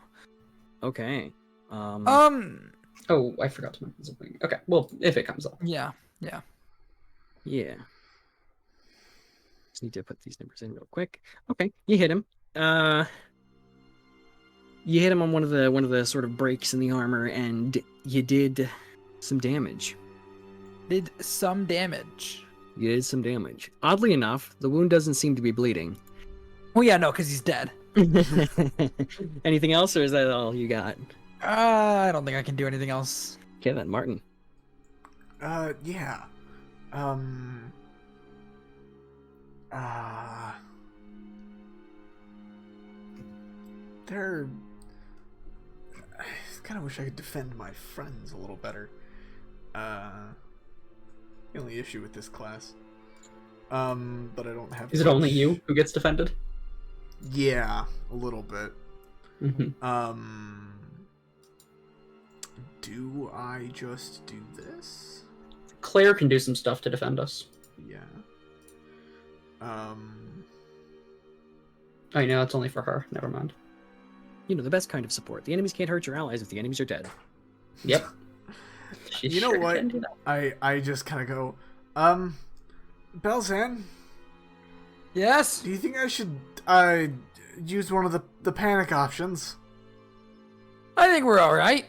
Okay. Oh, I forgot to mention something. Okay, well, if it comes up. Yeah. Yeah. Just need to put these numbers in real quick. Okay, you hit him. You hit him on one of the sort of breaks in the armor, and you did some damage. Did some damage. You did some damage. Oddly enough, the wound doesn't seem to be bleeding. Oh yeah, no, because he's dead. Anything else, or is that all you got? I don't think I can do anything else. Okay, then, Martin. Yeah. They're... I kind of wish I could defend my friends a little better. The only issue with this class. But I don't have... Is it much. only you who gets defended? Yeah, a little bit. Mm-hmm. Do I just do this? Claire can do some stuff to defend us. Yeah. Oh, no, it's only for her. Never mind. You know, the best kind of support. The enemies can't hurt your allies if the enemies are dead. Yep. She You know sure what? can do that. I just kind of go, Belzan, Yes? do you think I should, use one of the panic options? I think we're alright.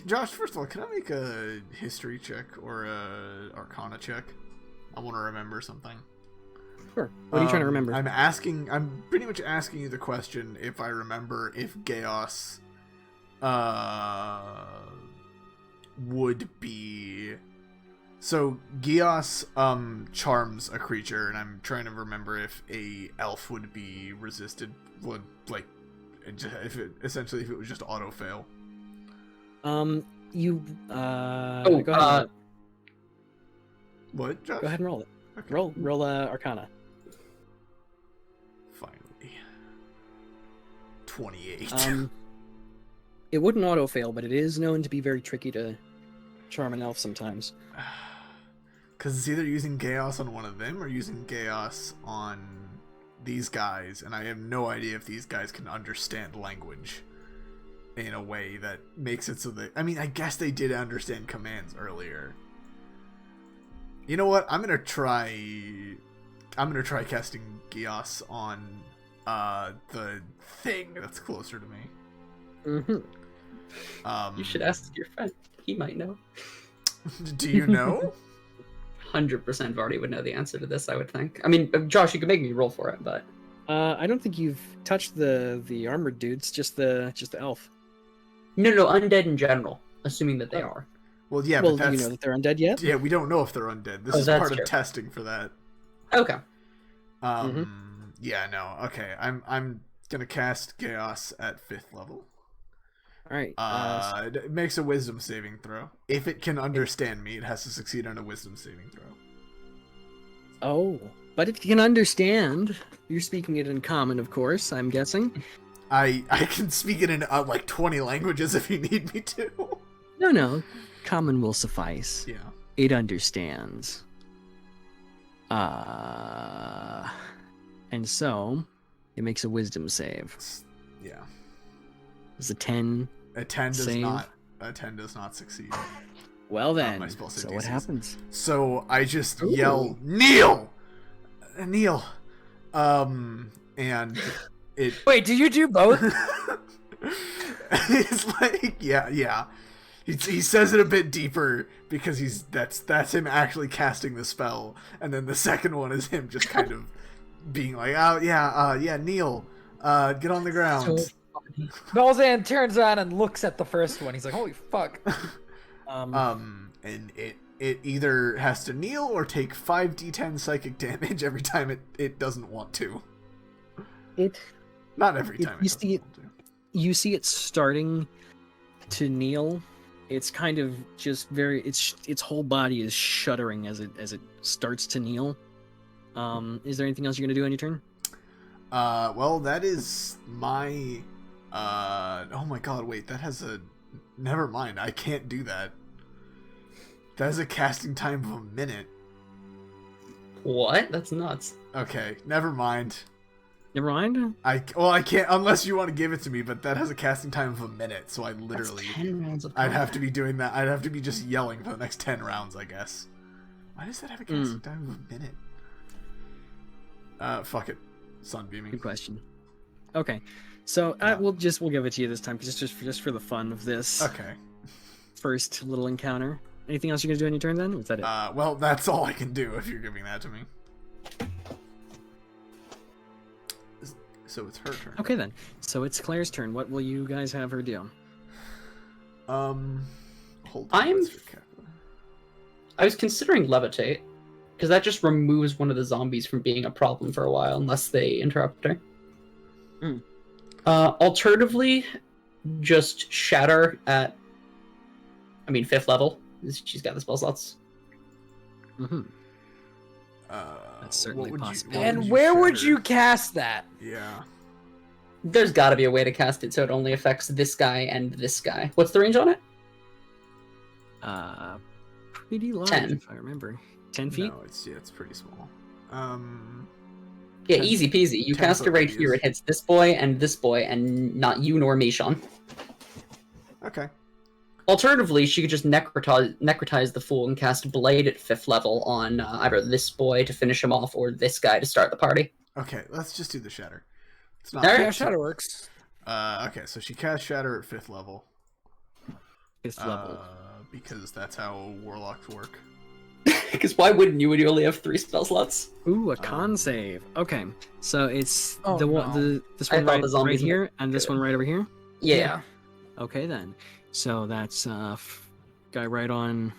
Josh, first of all, can I make a history check or a arcana check? I want to remember something. Sure. What are you trying to remember? I'm pretty much asking you the question if I remember if Chaos, would be... So, Gios, charms a creature, and I'm trying to remember if a elf would be resisted, if it was just auto-fail. Go ahead. What, Josh? Go ahead and roll it. Okay. Roll Arcana. Finally. 28. It wouldn't auto-fail, but it is known to be very tricky to charm an elf sometimes. Because it's either using Chaos on one of them or using Chaos on these guys, and I have no idea if these guys can understand language in a way that makes it so that... I mean, I guess they did understand commands earlier. You know what? I'm gonna try casting Gios on the thing that's closer to me. Mm-hmm. You should ask your friend. He might know. Do you know? 100% Vardy would know the answer to this, I would think. I mean, Josh, you could make me roll for it, but... I don't think you've touched the armored dudes, just the elf. No, undead in general, assuming that they are. Well, yeah, Well, but that's... do you know that they're undead yet? Yeah, we don't know if they're undead. This is that's part true. of testing for that. Okay. Yeah, no. Okay, I'm gonna cast Chaos at 5th level. All right. It makes a wisdom saving throw. If it can understand me, it has to succeed on a wisdom saving throw. Oh, but if you can understand, you're speaking it in common, of course, I'm guessing. I can speak it in like 20 languages if you need me to. No. Common will suffice. Yeah. It understands. And so, it makes a wisdom save. Yeah. It's a 10. A 10 does save. not. A 10 does not succeed. Well then, my spell save so what DCs. happens? So I just Ooh. yell, Neil! Neil! And it... Wait, do you do both? It's like, yeah. He says it a bit deeper because that's him actually casting the spell, and then the second one is him just kind of being like, yeah, Neil, get on the ground. Belzan turns around and looks at the first one. He's like, holy fuck. And it either has to kneel or take 5d10 psychic damage every time it doesn't want to. Not every time. You see it starting to kneel. It's kind of just its whole body is shuddering as it starts to kneel. Is there anything else you're gonna do on your turn? Well, that is my. Oh my god! Wait, that has a. Never mind. I can't do that. That has a casting time of a minute. What? That's nuts. Okay, never mind. Never mind. I can't unless you want to give it to me, but that has a casting time of a minute, so I literally That's 10 rounds of I'd combat. have to be doing that. I'd have to be just yelling for the next 10 rounds, I guess. Why does that have a casting time of a minute? Fuck it. Sunbeaming. Good question. Okay, so we'll give it to you this time, just for the fun of this Okay. first little encounter. Anything else you're gonna do on your turn then? Is that it? Well, that's all I can do if you're giving that to me. So it's her turn. Okay then. So it's Claire's turn. What will you guys have her do? Hold on. I'm- what's your cap? I was considering levitate, because that just removes one of the zombies from being a problem for a while, unless they interrupt her. Hmm. Alternatively, just shatter at, 5th level. She's got the spell slots. Mm-hmm. That's certainly what would possible. You, what And where would shatter? you cast that? Yeah. There's got to be a way to cast it so it only affects this guy and this guy. What's the range on it? Pretty large, 10. if I remember. 10 feet? No, it's pretty small. Yeah, 10 easy peasy. You 10 cast it foot right radius. here. It hits this boy, and not you nor me, Sean. Okay. Alternatively, she could just necrotize the fool and cast Blade at 5th level on either this boy to finish him off or this guy to start the party. Okay, let's just do the shatter. It's not. All right. Yeah, shadow works. Okay, so she cast shatter at 5th level. 5th level. Because that's how warlocks work. Because why wouldn't you when you only have 3 spell slots? Ooh, a con save. Okay, so it's Oh, this I one thought right, the zombies right here, and this good. one right over here. Yeah. Okay then. So that's guy right on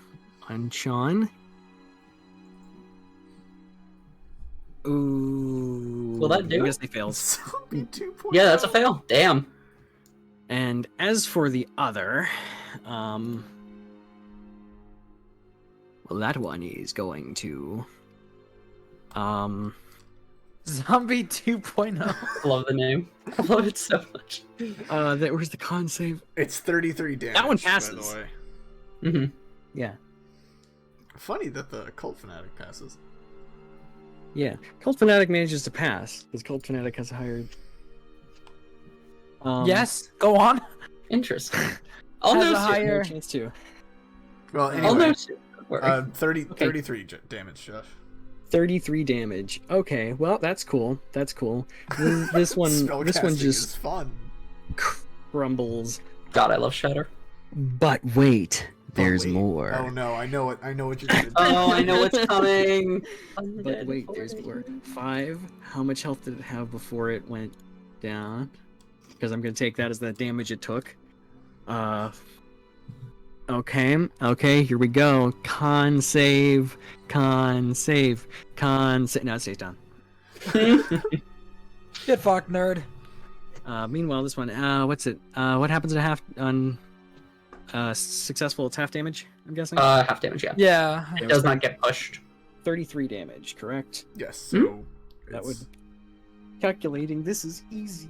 Sean. Ooh. Will that do I guess it? they failed. Zombie 2.0. Yeah, that's a fail. Damn. And as for the other, well, that one is going to, Zombie 2.0. I love the name. I love it so much. where's the con save? It's 33 damage. That one By passes. the way. Mm-hmm. Yeah, Funny that the cult fanatic passes. yeah. Cult Fanatic manages to pass because Cult Fanatic has a higher. Yes, go on. Interesting. I'll Has know a soon. higher- Chance too. Well, I'll know anyway, soon. Don't worry. 33 damage, Jeff. 33 damage. Okay, well that's cool. That's cool. This one Spellcasting just is fun. crumbles. God, I love Shatter. But wait, there's wait. more. Oh no, I know what you're gonna do. Oh, I know what's coming. But wait, there's more. 5. How much health did it have before it went down? Because I'm gonna take that as the damage it took. Okay, here we go. Con save. Now it stays down. Get fucked, nerd. Meanwhile, this one, what's it? What happens at half on successful? It's half damage, I'm guessing. Half damage, yeah. Yeah. It does not get pushed. 33 damage, correct? Yes, so That it's would calculating. This is easy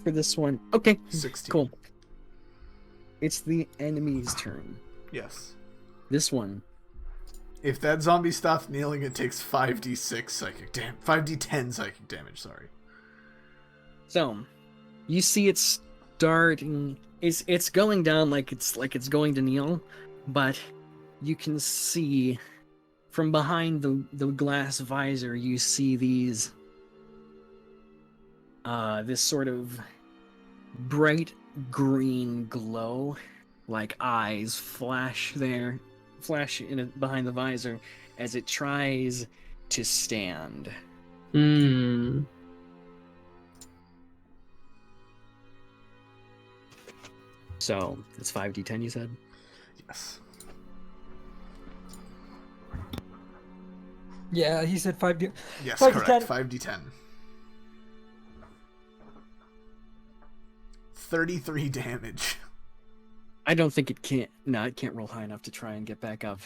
for this one. Okay, 16. cool. It's the enemy's turn. Yes. This one. If that zombie stops kneeling, it takes 5d6 psychic damage. 5d10 psychic damage, sorry. So, you see it starting. It's going down like it's going to kneel, but you can see from behind the glass visor. You see these. This sort of bright green glow, like eyes flash behind the visor as it tries to stand. Hmm. So it's 5d10, you said? Yes. Yeah, he said 5D. Yes, 5d10. correct. 5d10. 33 damage. I don't think it can't. No, it can't roll high enough to try and get back up.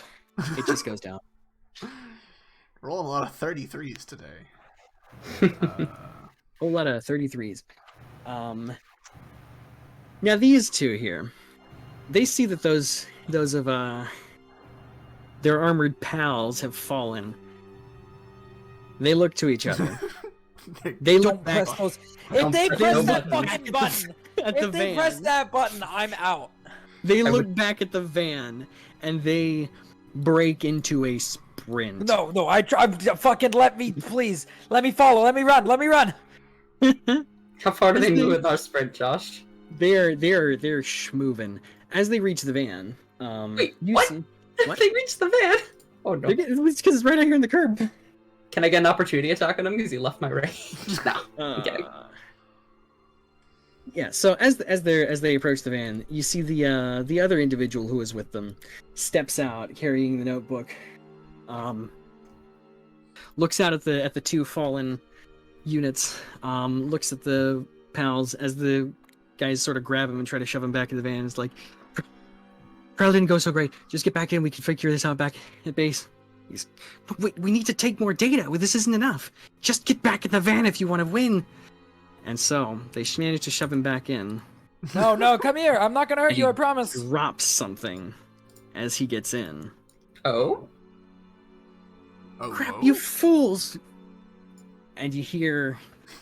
It just goes down. Rolling a lot of 33s today. Whole lot of 33s. Now these two here, they see that those of their armored pals have fallen. They look to each other. They look Don't back press those. If they press press no that button. fucking button, at the if they van. press that button, I'm out. They I look would- back at the van and they break into a sprint. No, fucking let me, please. Let me follow. Let me run. How far do they This move thing- with our sprint, Josh? They're schmoovin'. As they reach the van, Wait, you what? see what? They reached the van. Oh no! It's because it's right out here in the curb. Can I get an opportunity attack on him because he left my range? No, I'm kidding. Yeah. So as they approach the van, you see the other individual who was with them steps out carrying the notebook. Looks out at the two fallen units. Looks at the pals as the guys sort of grab him and try to shove him back in the van. It's like, trial didn't go so great. Just get back in. We can figure this out back at base. But we need to take more data. This isn't enough. Just get back in the van if you want to win. And so they manage to shove him back in. No, come here. I'm not gonna hurt And you. he I promise. Drops something as he gets in. Oh, Oh, Crap, whoa. you fools! And you hear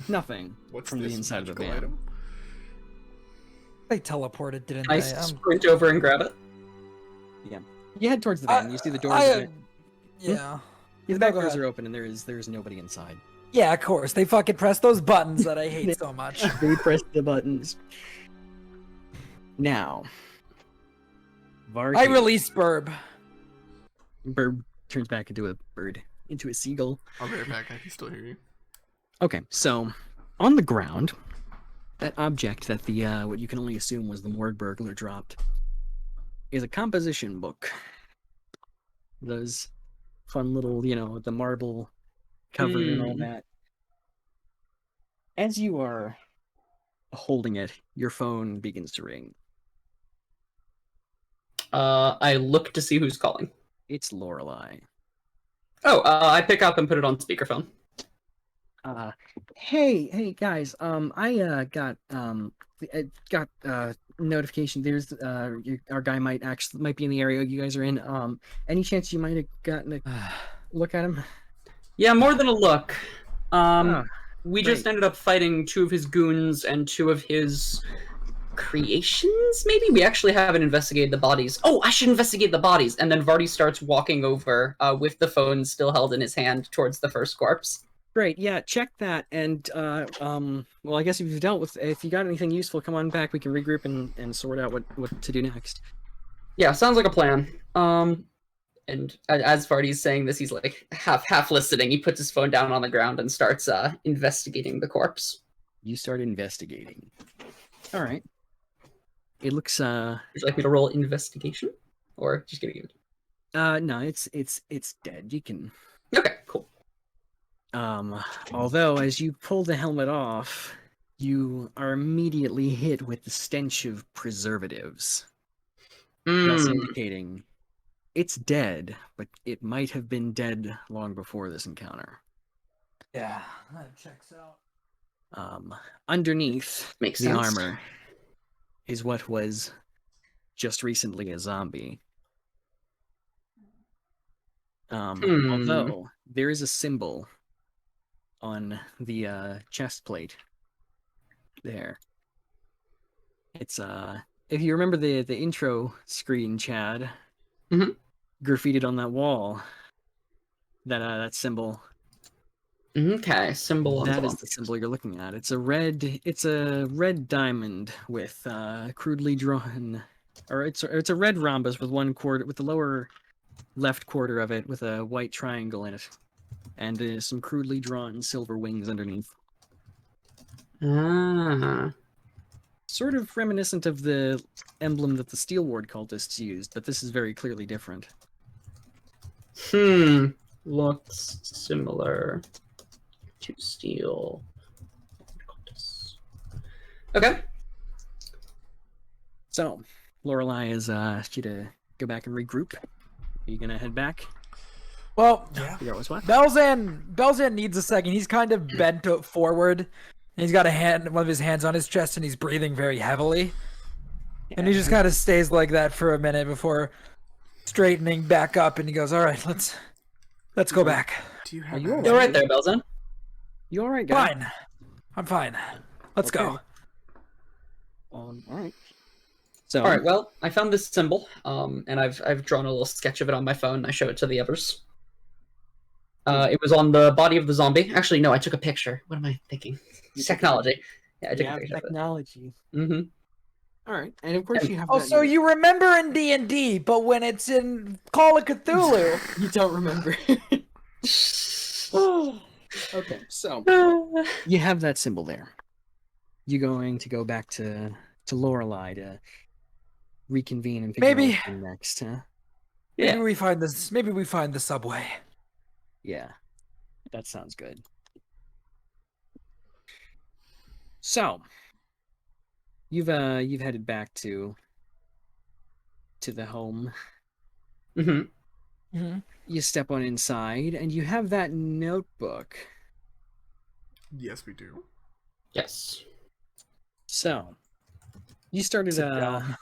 nothing What's from the this inside of the magical van. item? They teleported, didn't can I they? sprint over and grab it? You head towards the van. You see the doors. of it. Yeah. The No, back go doors ahead. are open, and there's nobody inside. Yeah, of course. They fucking press those buttons that I hate so much. They press the buttons. Now, Vardy, I release Burb. Bird turns back into a bird, into a seagull. I'll be right back. I can still hear you. Okay, so on the ground, that object that the what you can only assume was the morgue burglar dropped is a composition book. Those fun little, the marble cover and all that. As you are holding it, your phone begins to ring. I look to see who's calling. It's Lorelai. Oh, I pick up and put it on speakerphone. Hey guys, I got notification. There's our guy might be in the area you guys are in. Any chance you might have gotten a look at him? Yeah, more than a look. Ah, We just great. ended up fighting two of his goons and two of his creations, maybe? We actually haven't investigated the bodies. Oh, I should investigate the bodies. And then Vardy starts walking over with the phone still held in his hand towards the first corpse. Great, yeah, check that, and well, I guess if you got anything useful, come on back. We can regroup and sort out what to do next. Yeah, sounds like a plan. And as Vardy's saying this, he's like half listening. He puts his phone down on the ground and starts investigating the corpse. You start investigating. All right. It looks Would you like me to roll investigation, or just gonna give it? no, it's dead. You can. Okay, cool. Although as you pull the helmet off, you are immediately hit with the stench of preservatives, thus indicating it's dead, but it might have been dead long before this encounter. Yeah, that checks out. Underneath Makes the sense. armor is what was just recently a zombie. Although there is a symbol on the chest plate there. It's if you remember the intro screen, Chad, Mhm. graffitied on that wall, that symbol. Okay, symbol on That the is the symbol you're looking at. It's a red diamond with crudely drawn, or it's a red rhombus with one quarter, with the lower left quarter of it with a white triangle in it, and some crudely drawn silver wings underneath. Ah. Sort of reminiscent of the emblem that the Steelward cultists used, but this is very clearly different. looks similar to steel. Okay. So, Lorelai has asked you to go back and regroup. Are you gonna head back? Well, Figure out what's what? Belzan needs a second. He's kind of bent forward. And he's got one of his hands on his chest, and he's breathing very heavily. And he just kind of stays like that for a minute before straightening back up. And he goes, "All right, let's go back." Do you have? you all You're right there, Belzan. You all right, guy? Fine, I'm fine. Let's go. All right. So, All right. Well, I found this symbol, and I've drawn a little sketch of it on my phone. I show it to the others. It was on the body of the zombie. Actually, no, I took a picture. What am I thinking? Technology. Yeah, I took a picture technology. of it. Mm-hmm. All right, and of course you have. Oh, that so you remember in D&D, but when it's in Call of Cthulhu, you don't remember. Okay, so you have that symbol there. You going to go back to Lorelai to reconvene and figure out Maybe. what's coming next, huh? maybe we find this. Maybe we find the subway. Yeah, that sounds good. So, you've headed back to the home. Mm-hmm. Mm-hmm. You step on inside, and you have that notebook. Yes, we do. Yes. So, you started. Sit down.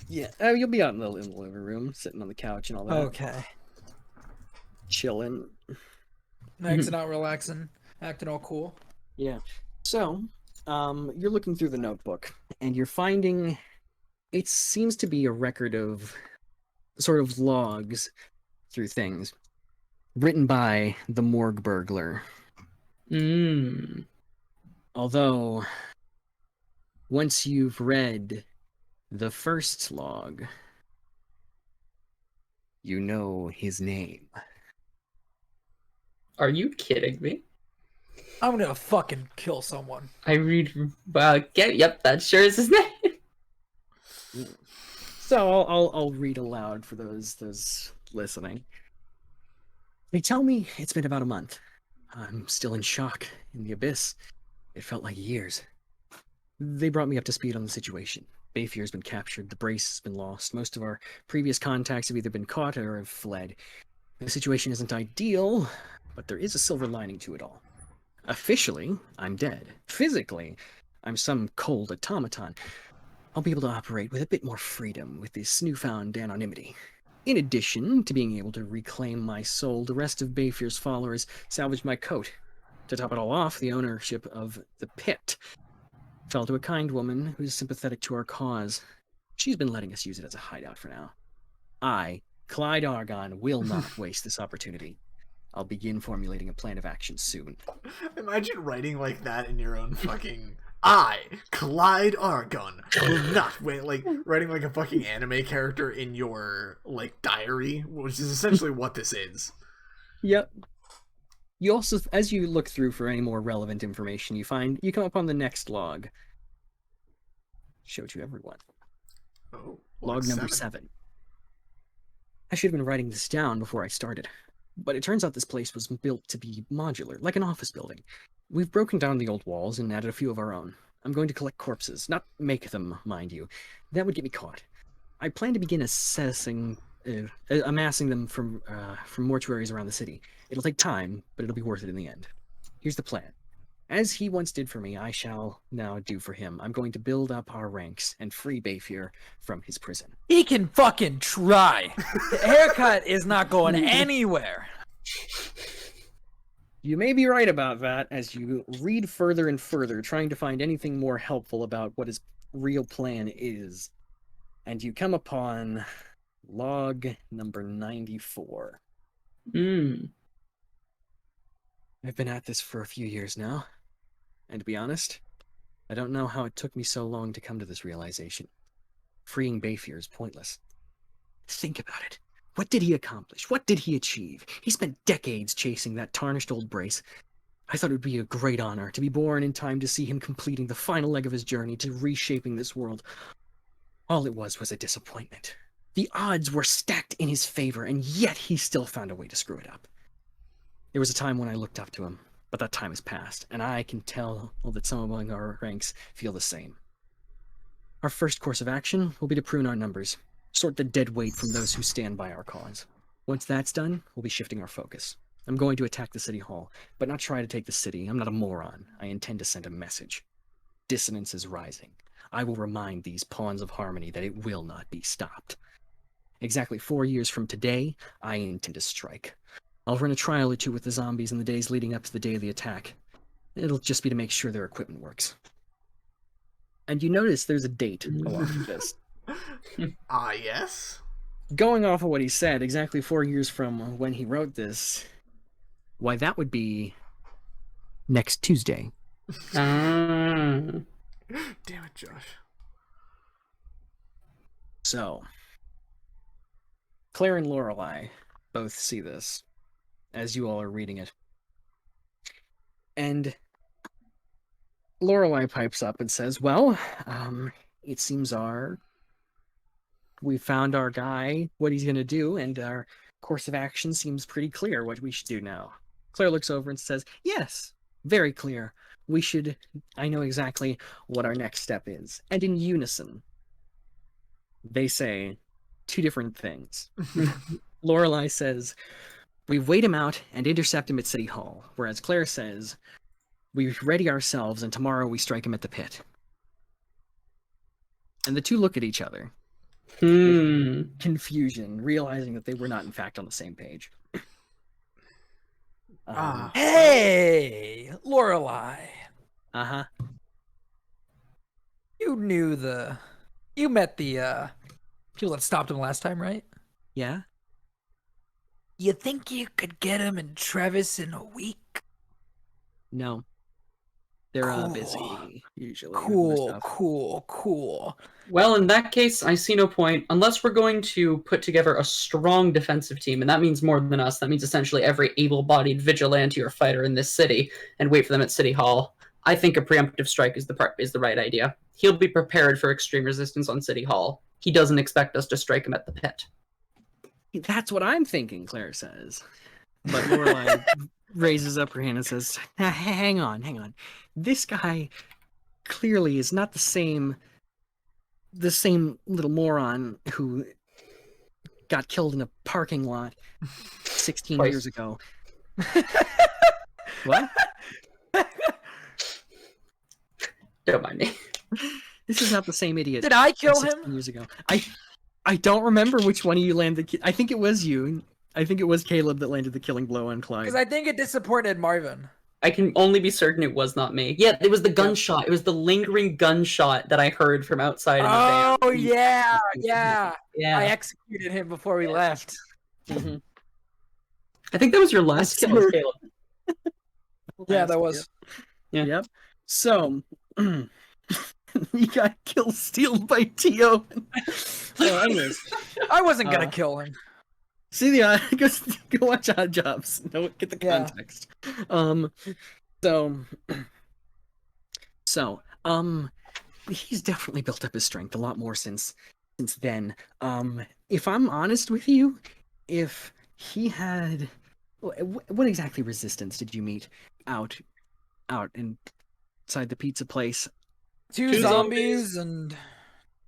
Yeah, you'll be out in the living room, sitting on the couch and all that, Okay. chilling. Hanging out, relaxing, acting all cool. Yeah. So, you're looking through the notebook, and you're finding it seems to be a record of sort of logs through things written by the morgue burglar. Mm. Although, once you've read the first log, you know his name. Are you kidding me? I'm gonna fucking kill someone. I read. Yep, that sure is his name. So I'll read aloud for those listening. They tell me it's been about a month. I'm still in shock, in the abyss. It felt like years. They brought me up to speed on the situation. Bayfier's been captured, the brace has been lost. Most of our previous contacts have either been caught or have fled. The situation isn't ideal, but there is a silver lining to it all. Officially, I'm dead. Physically, I'm some cold automaton. I'll be able to operate with a bit more freedom with this newfound anonymity. In addition to being able to reclaim my soul, the rest of Bayfier's followers salvaged my coat. To top it all off, the ownership of the pit fell to a kind woman who's sympathetic to our cause. She's been letting us use it as a hideout for now. I, Clyde Argon, will not waste this opportunity. I'll begin formulating a plan of action soon. Imagine writing like that in your own fucking... I, Clyde Argon, will not wait, like, writing like a fucking anime character in your, like, diary, which is essentially what this is. Yep. You also, as you look through for any more relevant information, you come upon the next log. Show to everyone. Oh, Log number 7. I should have been writing this down before I started. But it turns out this place was built to be modular, like an office building. We've broken down the old walls and added a few of our own. I'm going to collect corpses, not make them, mind you. That would get me caught. I plan to begin amassing them from mortuaries around the city. It'll take time, but it'll be worth it in the end. Here's the plan. As he once did for me, I shall now do for him. I'm going to build up our ranks and free Bayfier from his prison. He can fucking try. The haircut is not going anywhere. You may be right about that as you read further and further, trying to find anything more helpful about what his real plan is. And you come upon log number 94. I've been at this for a few years now. And to be honest, I don't know how it took me so long to come to this realization. Freeing Bayfier is pointless. Think about it. What did he accomplish? What did he achieve? He spent decades chasing that tarnished old brace. I thought it would be a great honor to be born in time to see him completing the final leg of his journey to reshaping this world. All it was a disappointment. The odds were stacked in his favor, and yet he still found a way to screw it up. There was a time when I looked up to him, but that time has passed, and I can tell that some among our ranks feel the same. Our first course of action will be to prune our numbers, sort the dead weight from those who stand by our cause. Once that's done, we'll be shifting our focus. I'm going to attack the city hall, but not try to take the city. I'm not a moron. I intend to send a message. Dissonance is rising. I will remind these pawns of harmony that it will not be stopped. Exactly 4 years from today, I intend to strike. I'll run a trial or two with the zombies in the days leading up to the day of the attack. It'll just be to make sure their equipment works. And you notice there's a date along with this. Yes? Going off of what he said, exactly 4 years from when he wrote this, why, that would be next Tuesday. Damn it, Josh. So, Claire and Lorelai both see this as you all are reading it. And Lorelai pipes up and says, well, it seems we found our guy, what he's going to do, and our course of action seems pretty clear what we should do now. Claire looks over and says, yes, very clear. I know exactly what our next step is. And in unison, they say two different things. Lorelai says, we wait him out and intercept him at City Hall, whereas Claire says, we ready ourselves and tomorrow we strike him at the pit. And the two look at each other. Confusion, realizing that they were not in fact on the same page. Hey, Lorelai. Uh-huh. You met the people that stopped him last time, right? Yeah? You think you could get him in Trevis in a week? No. They're Cool. busy, usually. Cool. Well, in that case, I see no point. Unless we're going to put together a strong defensive team, and that means more than us. That means essentially every able-bodied vigilante or fighter in this city, and wait for them at City Hall. I think a preemptive strike is the right idea. He'll be prepared for extreme resistance on City Hall. He doesn't expect us to strike him at the pit. That's what I'm thinking, Claire says. But Lorelai raises up her hand and says, hang on. This guy clearly is not the same little moron who got killed in a parking lot 16 Twice. years ago. What? Don't mind me. This is not the same idiot. Did I kill 16 him? years ago. I don't remember which one of you landed. I think it was you. I think it was Caleb that landed the killing blow on Clyde. Because I think it disappointed Marvin. I can only be certain it was not me. Yeah, it was the gunshot. It was the lingering gunshot that I heard from outside in the van. Oh, yeah. Yeah. I executed him before we left. Mm-hmm. I think that was your last kill, Caleb. Yeah, that was. Yeah. Yep. So, you got kill stealed by Tio. So, anyways, I wasn't going to kill him. see go watch Odd Jobs. No, get the Yeah. context. So, he's definitely built up his strength a lot more since then. If I'm honest with you, if he had, what exactly resistance did you meet out inside the pizza place? Two zombies and...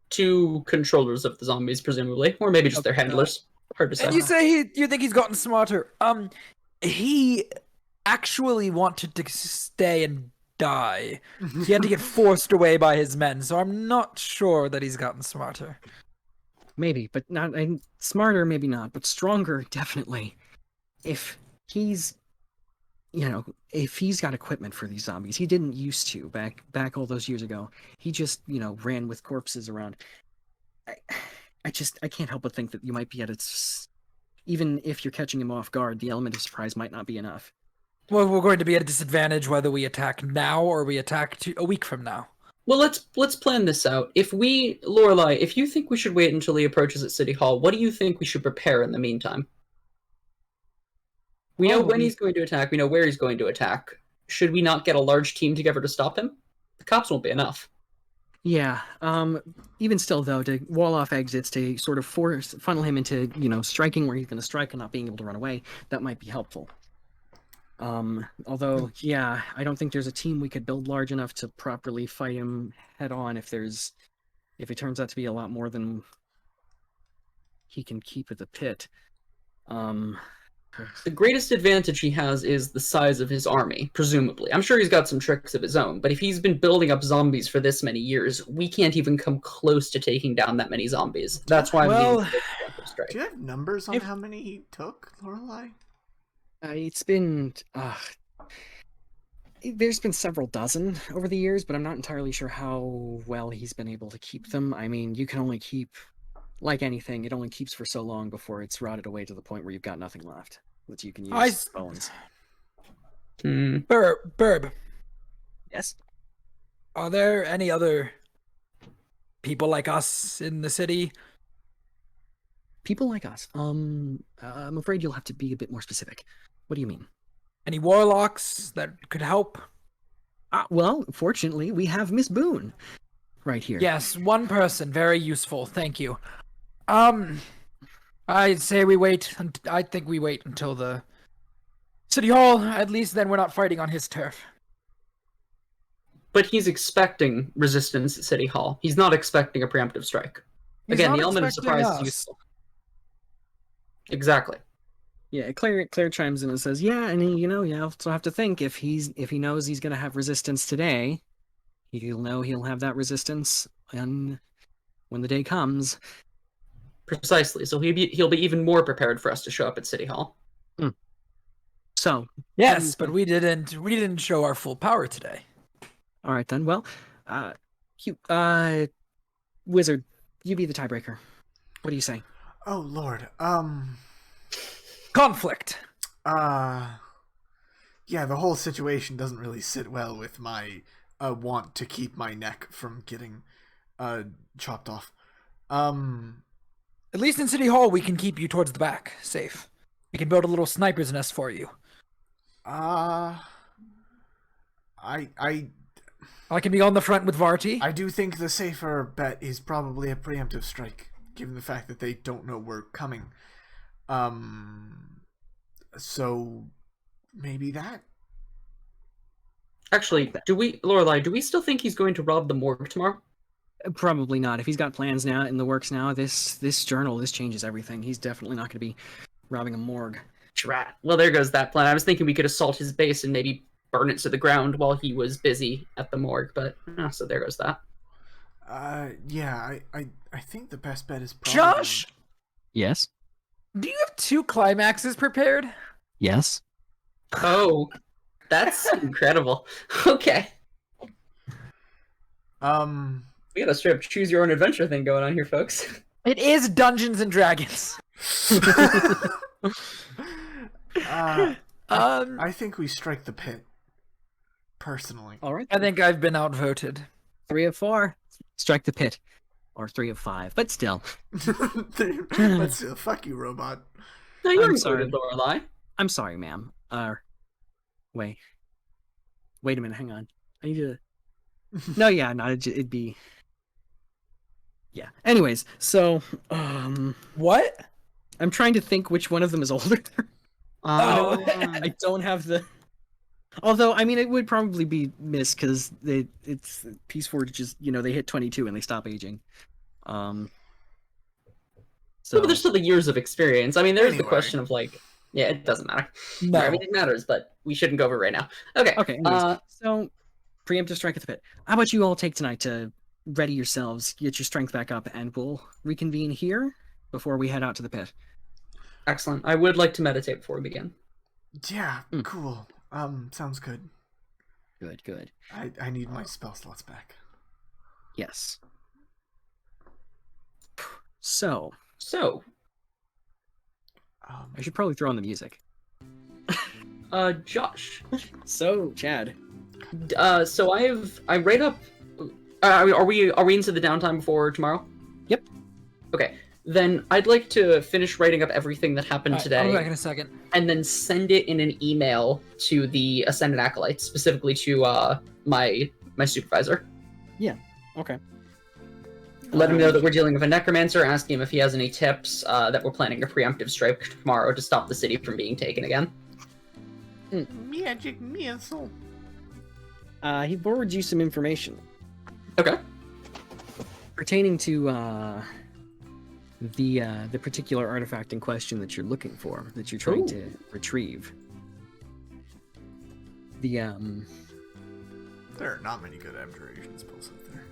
Two controllers of the zombies, presumably, or maybe just their handlers. Hard to say. And you say you think he's gotten smarter. He actually wanted to stay and die. He had to get forced away by his men, so I'm not sure that he's gotten smarter. Maybe, but not smarter. Maybe not, but stronger, definitely. If he's got equipment for these zombies, he didn't used to back all those years ago. He just ran with corpses around. I can't help but think that you might be at its. Even if you're catching him off guard, the element of surprise might not be enough. Well, we're going to be at a disadvantage whether we attack now or we attack a week from now. Well, let's plan this out. Lorelai, if you think we should wait until he approaches at City Hall, what do you think we should prepare in the meantime? We know when he's going to attack. We know where he's going to attack. Should we not get a large team together to stop him? The cops won't be enough. Yeah. Even still, though, to wall off exits to sort of funnel him into, striking where he's going to strike and not being able to run away, that might be helpful. Although, yeah, I don't think there's a team we could build large enough to properly fight him head on if it turns out to be a lot more than he can keep at the pit. The greatest advantage he has is the size of his army, presumably. I'm sure he's got some tricks of his own, but if he's been building up zombies for this many years, we can't even come close to taking down that many zombies. That's why Well, I'm being strike. Do you have numbers on how many he took, Lorelai? It's been there's been several dozen over the years, but I'm not entirely sure how well he's been able to keep them. I mean, you can only keep, like anything, it only keeps for so long before it's rotted away to the point where you've got nothing left that you can use bones. Burb. Yes. Are there any other people like us in the city? People like us. I'm afraid you'll have to be a bit more specific. What do you mean? Any warlocks that could help? Well, fortunately, we have Miss Boone right here. Yes, one person. Very useful. Thank you. I'd say we wait. I think we wait until the City Hall. At least then we're not fighting on his turf. But he's expecting resistance at City Hall. He's not expecting a preemptive strike. He's Again, not the element of expecting surprise is us. useful. Exactly. Yeah, Claire chimes in and says, "Yeah, and you also have to think if he knows he's going to have resistance today, he'll know he'll have that resistance when the day comes." Precisely. So he'll be even more prepared for us to show up at City Hall. So Yes, but we didn't show our full power today. all right then. Well, Wizard, you be the tiebreaker. What do you say? Oh Lord. Conflict. Yeah, the whole situation doesn't really sit well with my want to keep my neck from getting chopped off. At least in City Hall, we can keep you towards the back, safe. We can build a little sniper's nest for you. I can be on the front with Varty. I do think the safer bet is probably a preemptive strike, given the fact that they don't know we're coming. So maybe that. Actually, Lorelai, do we still think he's going to rob the morgue tomorrow? Probably not. If he's got plans now in the works now, this journal, this changes everything. He's definitely not going to be robbing a morgue. Drat. Well, there goes that plan. I was thinking we could assault his base and maybe burn it to the ground while he was busy at the morgue, but so there goes that. Yeah, I think the best bet is probably... Josh, Yes. do you have 2 climaxes prepared? Yes. Oh, that's incredible. Okay. We got a straight up choose your own adventure thing going on here, folks. It is Dungeons and Dragons. I think we strike the pit. Personally. All right. I think I've been outvoted. 3 of 4. Strike the pit. Or 3 of 5, but still. Let's fuck you, robot. No, you're I'm sorry. included, Lorelai. I'm sorry, ma'am. Wait a minute, hang on. I need to... No, yeah, no, it'd be... Yeah. Anyways, so, What? I'm trying to think which one of them is older. I don't have the... Although, I mean, it would probably be Miss, because it's Peace Forge just, they hit 22 and they stop aging. So, But there's still the years of experience. I mean, there's the Anyway. question of yeah, it doesn't matter. No. I mean, it matters, but we shouldn't go over it right now. Okay. Okay, anyways, so preemptive strike at the pit. How about you all take tonight to ready yourselves, get your strength back up, and we'll reconvene here before we head out to the pit. Excellent. I would like to meditate before we begin. Yeah, cool. Sounds good. Good. I need my spell slots back. Yes. So, I should probably throw on the music. Josh. So, Chad. So I write up. Are we into the downtime before tomorrow? Yep. Okay. Then I'd like to finish writing up everything that happened I'll today, be back in a second. and then send it in an email to the Ascendant Acolytes, specifically to my supervisor. Okay. Let him know that we're dealing with a necromancer, asking him if he has any tips, that we're planning a preemptive strike tomorrow to stop the city from being taken again. Magic missile. He forwards you some information Okay. pertaining to the particular artifact in question that you're looking for, that you're trying to retrieve. There are not many good abjuration spells out there.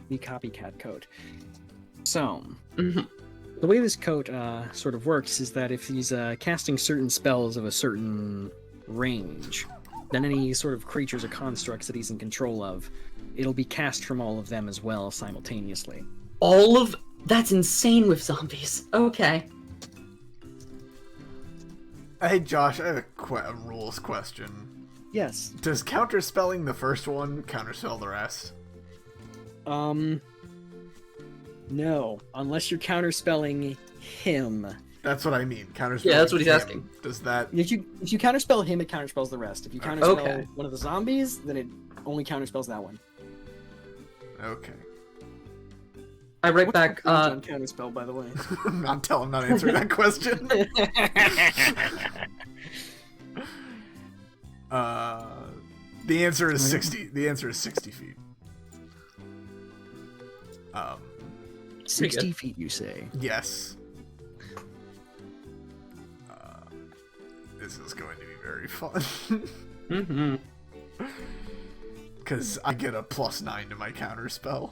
The copycat code. So, Mhm. the way this code sort of works is that if he's casting certain spells of a certain range, then any sort of creatures or constructs that he's in control of, it'll be cast from all of them as well simultaneously. That's insane with zombies. Okay. Hey Josh, I have a rules question. Yes. Does counterspelling the first one counterspell the rest? No, unless you're counterspelling him. That's what I mean. Counterspelling. Yeah, that's what he's him. asking. Does that? If you counterspell him, it counterspells the rest. If you counterspell Okay. one of the zombies, then it only counterspells that one. Okay. I write What's back, the range on counterspell, by the way? I'm not answering that question. The answer is 60. The answer is 60 feet. 60 feet, you say? Yes. This is going to be very fun. mm-hmm. Because I get a +9 to my counterspell.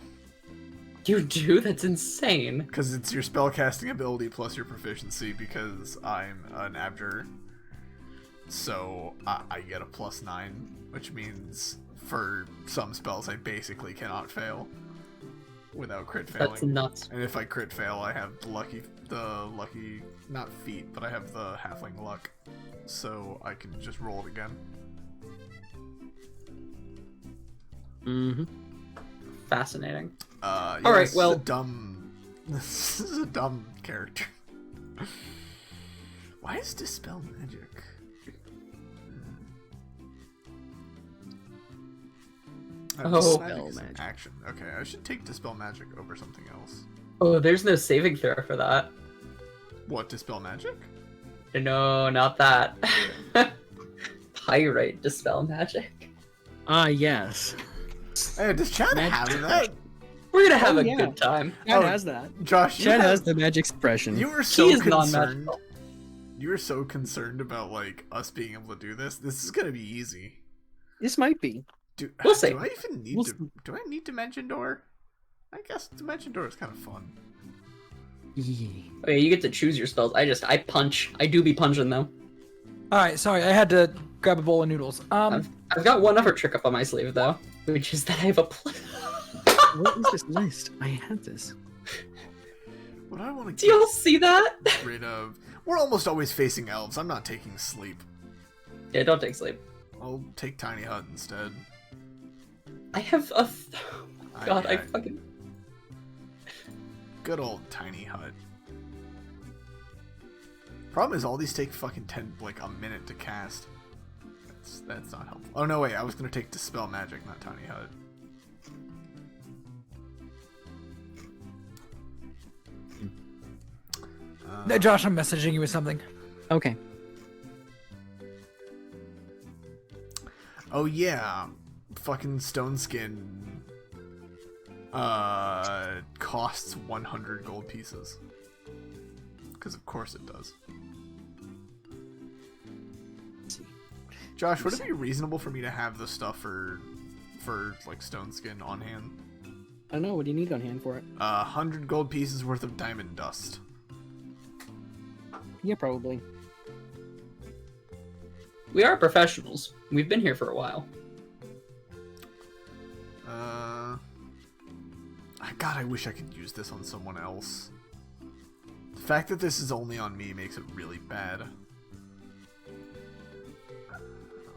You do? That's insane. Because it's your spellcasting ability plus your proficiency, because I'm an abjure. So I get a +9, which means for some spells I basically cannot fail without crit failing. That's nuts. And if I crit fail, I have the lucky, not feat, but I have the halfling luck. So I can just roll it again. Mm-hmm. Fascinating. Yeah, All right, this well- is a dumb. This is a dumb character. Why is Dispel Magic? Oh. Dispel Magic. Action. Okay, I should take Dispel Magic over something else. Oh, there's no saving throw for that. What, Dispel Magic? No, not that. Pyrite dispel magic. Ah, yes. Hey, does Chad have that? We're gonna have Oh, a yeah. good time. Chad Oh, has that. Josh, Chad has the magic suppression. You were He so is concerned. non-magical. You were so concerned about like us being able to do this. This is gonna be easy. This might be. We'll see. Do I even need We'll to? Do I need Dimension Door? I guess Dimension Door is kind of fun. Yeah. Oh yeah, you get to choose your spells. I punch. I do be punching though. All right, sorry, I had to grab a bowl of noodles. I've got one other trick up on my sleeve though, which is that I have a What is this list? I had this. What I want Do to y'all see that? get rid of. We're almost always facing elves. I'm not taking sleep. Yeah, don't take sleep. I'll take Tiny Hut instead. I have a. God, I I- fucking. Good old Tiny Hut. Problem is, all these take fucking a minute to cast. That's not helpful. Oh no, wait, I was gonna take Dispel Magic, not Tiny Hut. No, Josh, I'm messaging you with something. Okay. Oh yeah, fucking Stone Skin costs 100 gold pieces. Because of course it does. Let's see. Josh, would it be reasonable for me to have the stuff for like Stone Skin on hand? I don't know. What do you need on hand for it? 100 gold pieces worth of diamond dust. Yeah, probably. We are professionals. We've been here for a while. God, I wish I could use this on someone else. The fact that this is only on me makes it really bad.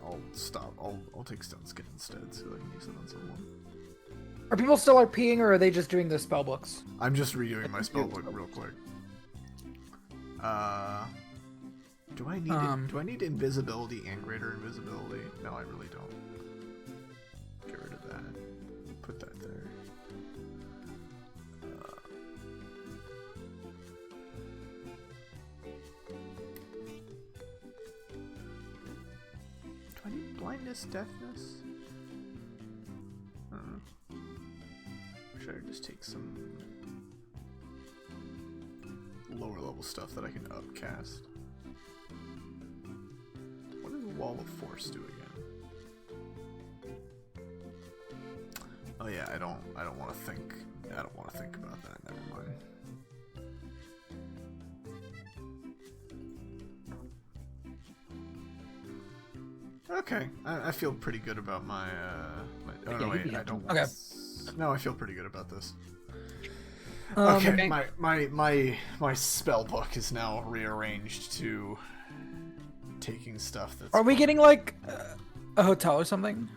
I'll stop. I'll take Stone Skin instead, so I can use it on someone. Are people still RPing, or are they just doing the spell books? I'm just redoing my spellbook real quick. Do I need invisibility and greater invisibility? No, I really don't. Get rid of that. Put that there. blindness, deafness. Should I just take some lower level stuff that I can upcast? What does Wall of Force do again? Oh yeah, I don't want to think. I don't want to think about that. Never mind. Okay, I feel pretty good about my. Oh no, wait, I don't. Okay. No, I feel pretty good about this. Okay. My spell book is now rearranged to taking stuff that's. Are we getting like a hotel or something?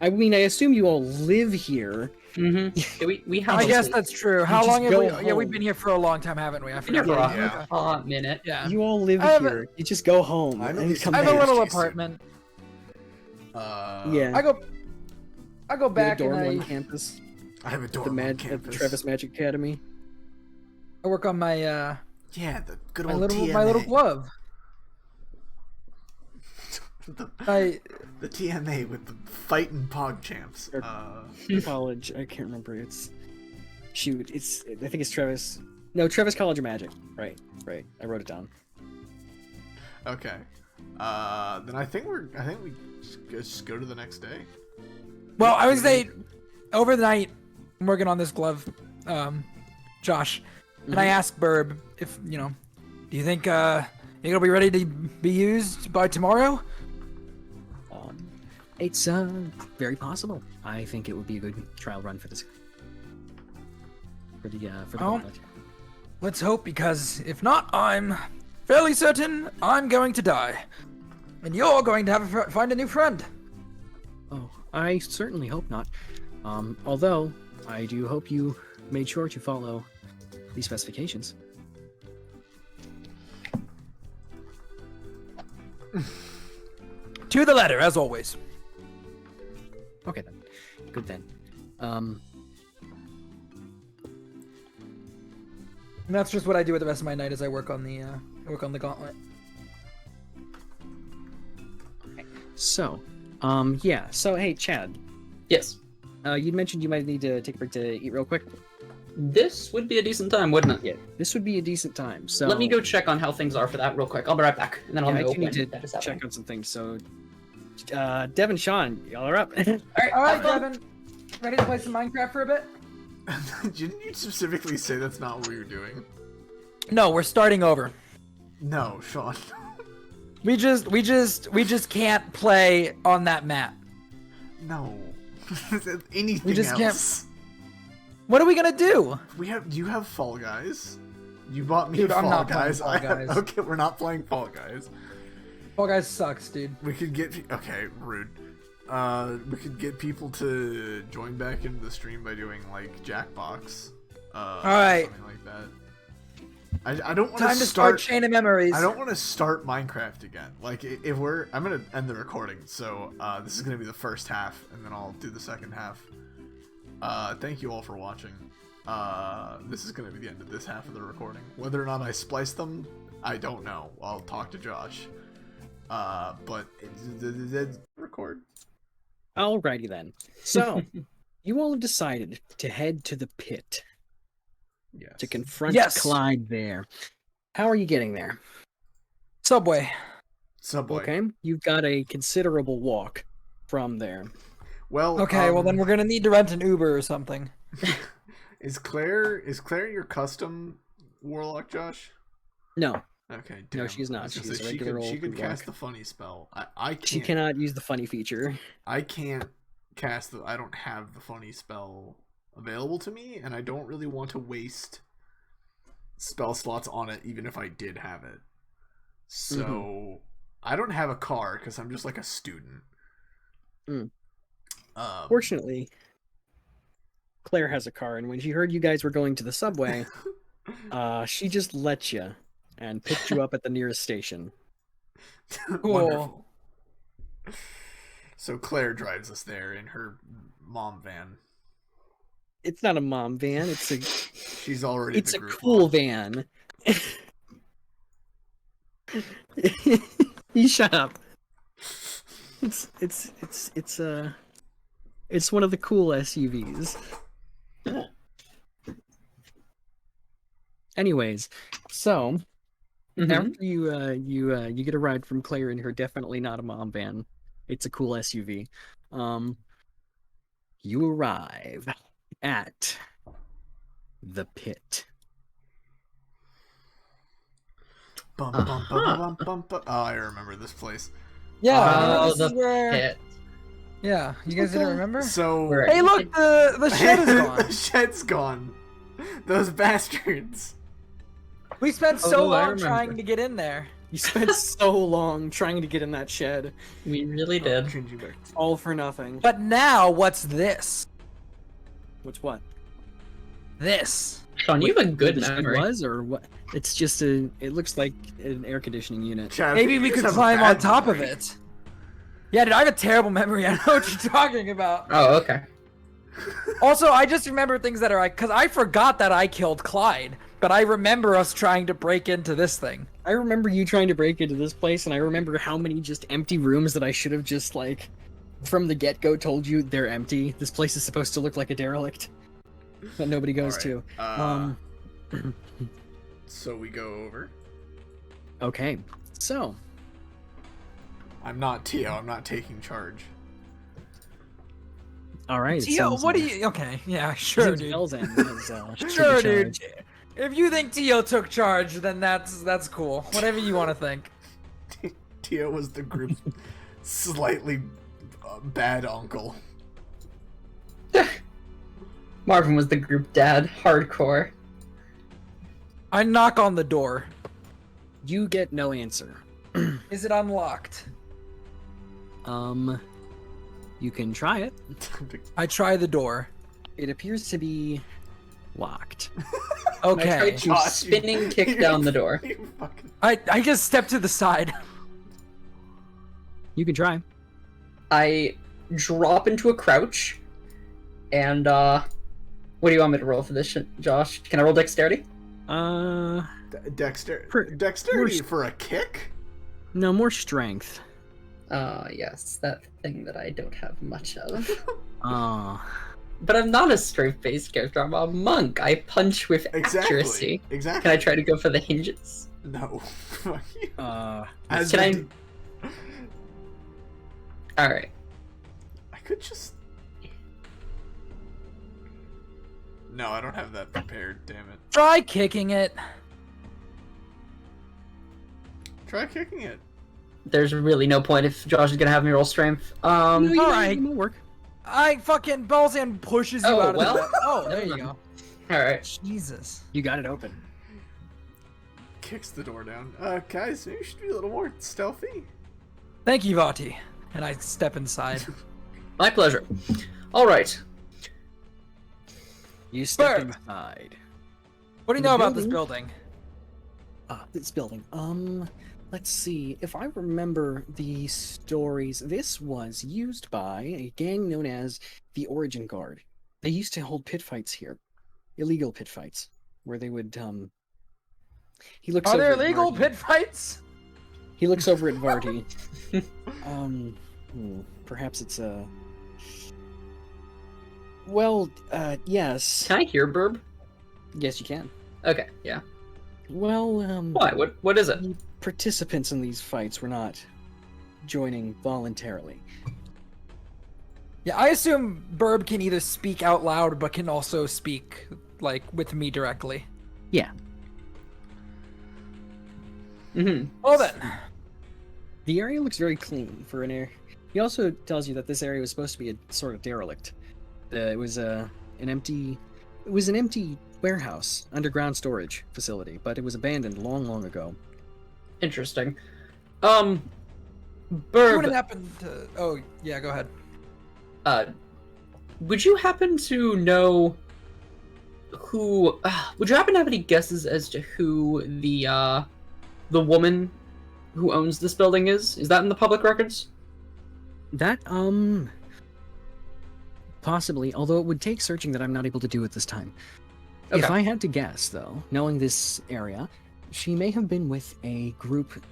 I mean, I assume you all live here. Mm-hmm. We have. I guess that's true. How just long have go we? Yeah, we've home. been here for a long time, haven't we? I been here forgot. for Yeah. a hot minute. Yeah. You all live I have here. You just go home I know and these come I have back. a little Jason. apartment. Yeah. I go You have a back dorm and on I campus. I have a At dorm the, on at the campus. Trevis Magic Academy. work on my Yeah, the good my old little TMA. glove. I The TMA with the fighting pog champs. Or- College. I can't remember. It's shoot. It's I think it's Trevis. No, Trevis College of Magic. Right. I wrote it down. Okay. Then I think we just go to the next day. well, I would say over the night I'm working on this glove, Josh, and I asked Burb if do you think it'll be ready to be used by tomorrow? It's very possible. I think it would be a good trial run for this. For the Oh. gauntlet. Let's hope, because if not, I'm fairly certain I'm going to die, and you're going to have to find a new friend. Oh, I certainly hope not. Although I do hope you made sure to follow these specifications. To the letter, as always. Okay then. Good then. And that's just what I do with the rest of my night as I work on the gauntlet. So, yeah. So hey, Chad. Yes. You mentioned you might need to take a break to eat real quick. This would be a decent time, wouldn't it? Yeah, this would be a decent time. So Let me go check on how things are for that real quick. I'll be right back, and then I'll Yeah, I know do need when to that is check happening. on some things. So, Devin, Sean, y'all are up. All right. All right, have fun. Devin, ready to play some Minecraft for a bit? Didn't you specifically say that's not what you're doing? No, we're starting over. No, Sean. We just can't play on that map. No. Anything We just can't- else. What are we gonna do? You have Fall Guys. You bought me Dude, Fall I'm not playing Guys. Fall Guys. Okay, we're not playing Fall Guys. Fall Guys sucks, dude. We could get okay, rude. We could get people to join back into the stream by doing like Jackbox. Alright. Something like that. I don't want Time to start Chain of Memories. I don't want to start Minecraft again. Like, if I'm gonna end the recording, so this is gonna be the first half, and then I'll do the second half. Thank you all for watching. This is gonna be the end of this half of the recording. Whether or not I splice them, I don't know. I'll talk to Josh. But it's record. Alrighty then. So, you all have decided to head to the pit Yes. to confront Yes. Clyde there. How are you getting there? Subway. Subway. Okay, you've got a considerable walk from there. Well. Okay, well then we're gonna need to rent an Uber or something. Is Claire your custom warlock, Josh? No, Okay. No, Damn. she's not. I was gonna She's say, a regular she old could warlock. cast the funny spell. I can't. she cannot use the funny feature. I can't cast the. I don't have the funny spell available to me, and I don't really want to waste spell slots on it, even if I did have it. So I don't have a car because I'm just like a student. Mm. Fortunately, Claire has a car, and when she heard you guys were going to the subway, she just let you and picked you up at the nearest station. Wonderful. So Claire drives us there in her mom van. It's not a mom van. It's a She's already. it's the a group cool mom. van. You shut up. It's one of the cool SUVs. Anyways, so after you get a ride from Claire in her definitely not a mom van, it's a cool SUV. You arrive at the pit. Bum, bum, bum, bum, bum, bum. Oh, I remember this place. Yeah, Oh, this the is where. pit. Yeah, you guys didn't remember? So Where- Hey, look, the shed is gone. the shed's gone. Those bastards. We spent so Oh, I long remember. trying to get in there. You spent so long trying to get in that shed, We really did. Cringy back. all for nothing. But now, what's this? What's what? This. Sean, you have a good The shed memory. was or what? It's just a. It looks like an air conditioning unit. Chad, I Maybe think we you could just have climb a on bad top of memory. it. Yeah, dude, I have a terrible memory. I know what you're talking about. Oh, okay. Also, I just remember things that are like, because I forgot that I killed Clyde, but I remember us trying to break into this thing. I remember you trying to break into this place, and I remember how many just empty rooms that I should have just like, from the get-go, told you they're empty. This place is supposed to look like a derelict that nobody goes to. Alright, so we go over. Okay, so I'm not Tio. I'm not taking charge. all right. Tio, what do you? Okay, yeah, sure, dude. Sure, dude. If you think Tio took charge, then that's cool. Whatever you want to think. Tio was the group's slightly bad uncle. Marvin was the group dad, hardcore. I knock on the door. You get no answer. Is it unlocked? You can try it. I try the door. It appears to be locked. I Okay. tried to Josh, spinning kick down the door. You fucking... I just step to the side. You can try. I drop into a crouch, and what do you want me to roll for this shit, Josh? Can I roll dexterity? Dexterity for a kick? No, more strength. Yes, that thing that I don't have much of. But I'm not a strength-based character. I'm a monk. I punch with accuracy. Exactly. Can I try to go for the hinges? No. Fuck you. Can Can All right. I could just. No, I don't have that prepared. Damn it. Try kicking it. Try kicking it. There's really no point if Josh is gonna have me roll strength. No, you all know, right. it will work. I fucking Balzan pushes you Oh, out of well. the bed. Oh, there you go. All right. Jesus. You got it open. Kicks the door down. Guys, maybe you should be a little more stealthy. Thank you, Vati. And I step inside. My pleasure. All right. You step Bird. inside. What do you The know about this building? building? This building. Let's see. If I remember the stories, this was used by a gang known as the Origin Guard. They used to hold pit fights here. Illegal pit fights. Where they would, He looks Are over there at illegal Vardy. pit fights? He looks over at Vardy. Perhaps it's a... Well, yes. Can I hear Burb? Yes, you can. Okay. Yeah. Well, Why? What is it? the participants in these fights were not joining voluntarily. Yeah, I assume Burb can either speak out loud, but can also speak, like, with me directly. Yeah. Mm-hmm. Well then. The area looks very clean for an area. He also tells you that this area was supposed to be a sort of derelict. It was an empty warehouse, underground storage facility, but it was abandoned long, long ago. Interesting. What Burb, happened to... Oh, yeah, go ahead. would you happen to know who? Would you happen to have any guesses as to who the woman who owns this building is? Is that in the public records? That, possibly, although it would take searching that I'm not able to do at this time. Okay. If I had to guess, though, knowing this area, she may have been with a group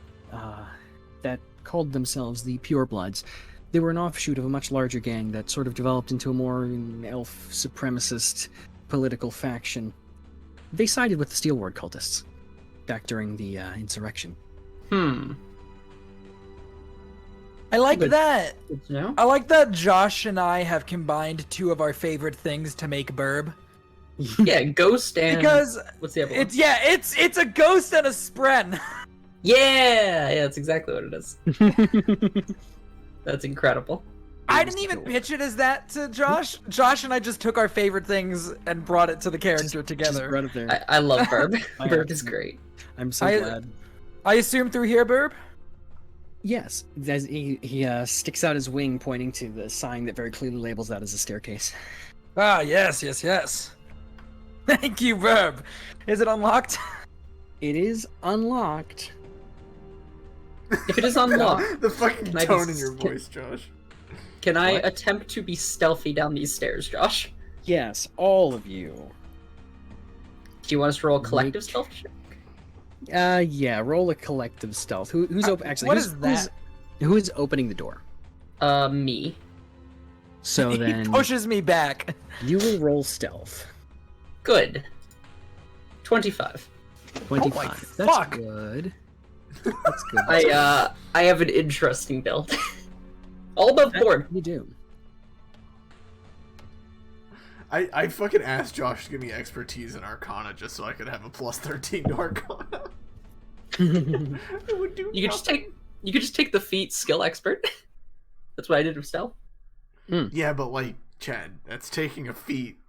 that called themselves the Purebloods. They were an offshoot of a much larger gang that sort of developed into a more elf supremacist political faction. They sided with the Steelward cultists back during the insurrection. I like Good. that. Good to know. I like that Josh and I have combined two of our favorite things to make burb. Yeah, ghost and Because what's the other one? it's a ghost and a spren. Yeah, that's exactly what it is. That's incredible. I didn't even pitch it as that to Josh. Josh and I just took our favorite things and brought it to the character together. Just right up there. I love Burb. My Burb heart is great. I'm so glad. I assume through here, burb. Yes, as he sticks out his wing, pointing to the sign that very clearly labels that as a staircase. Ah, yes. Thank you, burb. Is it unlocked? It is unlocked. If it is unlocked, The fucking Can I tone be- in your voice, Josh. can I What? attempt to be stealthy down these stairs, Josh? Yes, all of you. Do you want us to roll a collective Make- stealth check? Yeah. Roll a collective stealth. Who's open? Actually, what who's, is that? Who is opening the door? Me. So He then pushes me back. you will roll stealth. Good. 25. 25. Oh my That's fuck. good. That's good. I have an interesting build. All above board. You do. I fucking asked Josh to give me expertise in Arcana just so I could have a plus 13 to Arcana. It would do You could just nothing. take the feat skill expert. That's what I did with stealth. Yeah, but like, Chad, that's taking a feat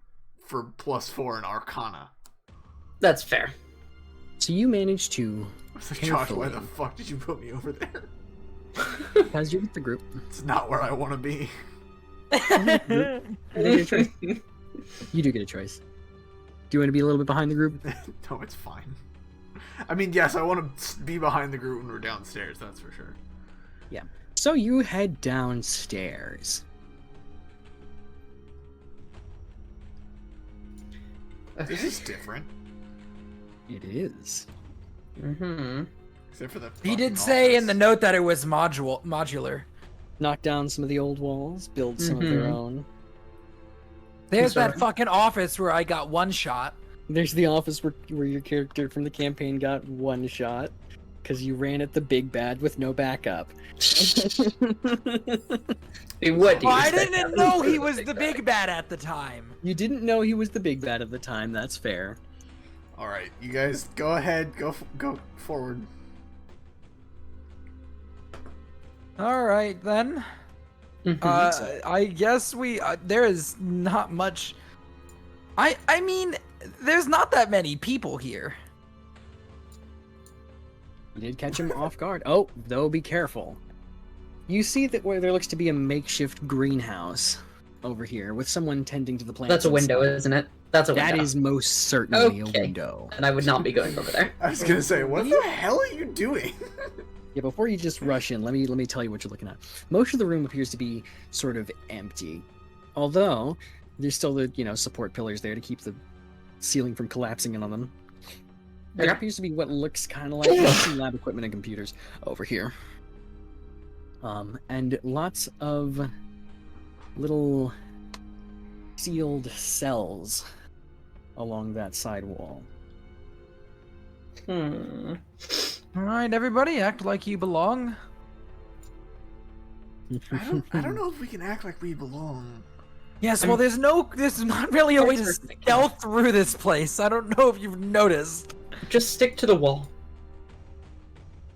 for plus 4 in Arcana. That's fair. So you manage to, I was like, Josh, why the Carefully. fuck did you put me over there? as you're with the group, It's not where I want to be. you do get a choice. Do you want to be a little bit behind the group? No, it's fine. I mean, yes, I want to be behind the group when we're downstairs, that's for sure. Yeah. So you head downstairs. This is different. It is. Mm-hmm. Except for the He fucking did say in the office. note that it was modular. Knock down some of the old walls, build some of their Mhm. own. There's Sorry. that fucking office where I got one shot. There's the office where your character from the campaign got one shot because you ran at the big bad with no backup. Hey, what do you Well, I expect didn't out of know the he was the guy? big bad at the time. You didn't know he was the big bad at the time. That's fair. All right, you guys, go ahead, go forward. All right then. Mhm. I guess we. There is not much. I mean, there's not that many people here. You did catch him off guard. Oh, though, be careful. You see that where there looks to be a makeshift greenhouse over here with someone tending to the plants. That's a window, inside. isn't it? That's a window. That is most certainly Okay. a window. And I would not be going over there. I was gonna say, what the hell are you doing? Yeah, before you just rush in, let me tell you what you're looking at. Most of the room appears to be sort of empty, although there's still the support pillars there to keep the ceiling from collapsing in on them. There Okay. appears to be what looks kind of like some lab equipment and computers over here, and lots of little sealed cells along that side wall. All right, everybody, act like you belong. I don't know if we can act like we belong. Yes, well, there's not really a way to stealth through this place. I don't know if you've noticed. Just stick to the wall.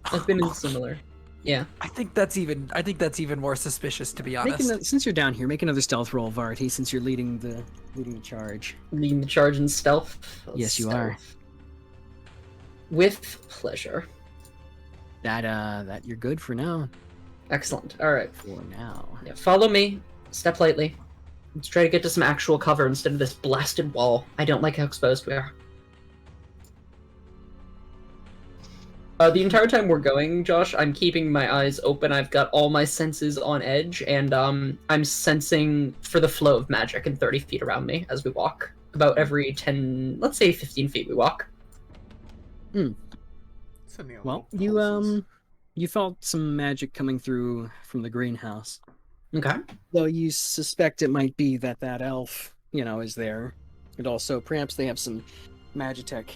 I've been in similar. Yeah. I think that's even more suspicious, to be honest. Since you're down here, make another stealth roll, Varty, since you're leading the charge. Leading the charge in stealth. Yes, you are. With pleasure. That you're good for now. Excellent. All right. For now. Yeah, follow me. Step lightly. Let's try to get to some actual cover instead of this blasted wall. I don't like how exposed we are. The entire time we're going, Josh, I'm keeping my eyes open. I've got all my senses on edge, and I'm sensing for the flow of magic in 30 feet around me as we walk. About every 10, let's say 15 feet we walk. Sending out Well, little pulses. you felt some magic coming through from the greenhouse. Okay. Though you suspect it might be that elf, is there. And also, perhaps they have some magitech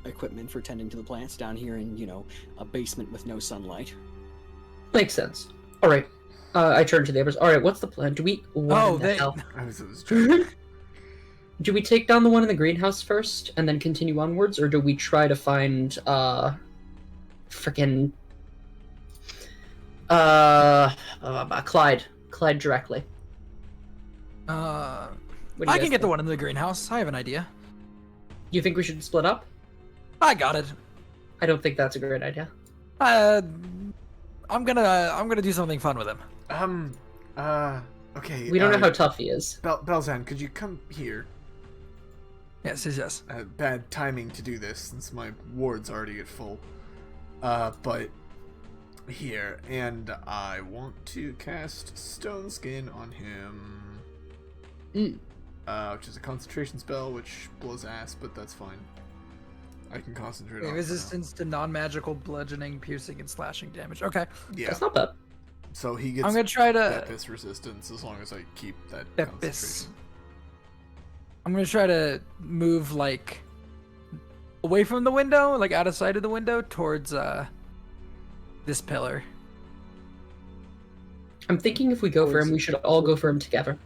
equipment for tending to the plants down here in, a basement with no sunlight. Makes sense. All right. I turn to the others. All right, what's the plan? Do we? Oh, they. I was joking. Do we take down the one in the greenhouse first and then continue onwards, or do we try to find frickin' Clyde directly? I What do you can guys get the think? one in the greenhouse. I have an idea. You think we should split up? I got it. I don't think that's a great idea. I'm gonna do something fun with him. Okay. We don't know how tough he is. Belzan, could you come here? Yes. Bad timing to do this since my ward's already at full. But here, and I want to cast Stone Skin on him. Which is a concentration spell, which blows ass, but that's fine. I can concentrate on it. Resistance to non-magical bludgeoning, piercing, and slashing damage. Okay. Yeah. That's not bad. So he gets I'm gonna try to Bepis resistance as long as I keep that Bepis. concentration. I'm gonna try to move like away from the window, like out of sight of the window, towards this pillar. I'm thinking if we go for him, we should all go for him together.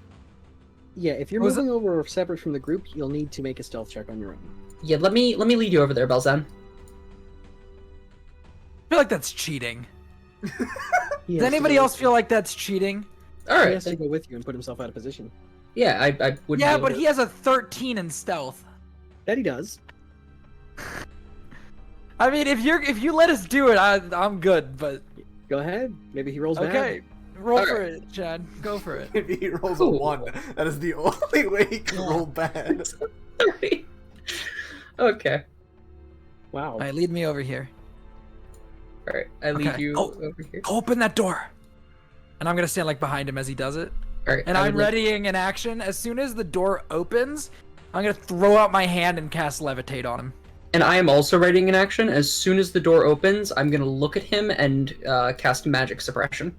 Yeah, if you're Was moving over separate from the group, you'll need to make a stealth check on your own. Yeah, let me lead you over there, Belzan. I feel like that's cheating. He Does has to anybody go else with feel like that's cheating? All He right. has to go with you and put himself out of position. Yeah, I would. Yeah, but he has a 13 in stealth. That he does. I mean, if you let us do it, I'm good. But Go ahead. Maybe he rolls bad. okay, roll for Alright. it, Chad. Go for it. If he rolls Cool. a 1, that is the only way he can roll bad. Okay. Wow. All right, lead me over here. All right. I lead Okay. you Oh. over here. Open that door. And I'm gonna stand like behind him as he does it. All right. And I I'm would like- readying an action. As soon as the door opens, I'm gonna throw out my hand and cast levitate on him. And I am also readying an action. As soon as the door opens, I'm gonna look at him and cast magic suppression.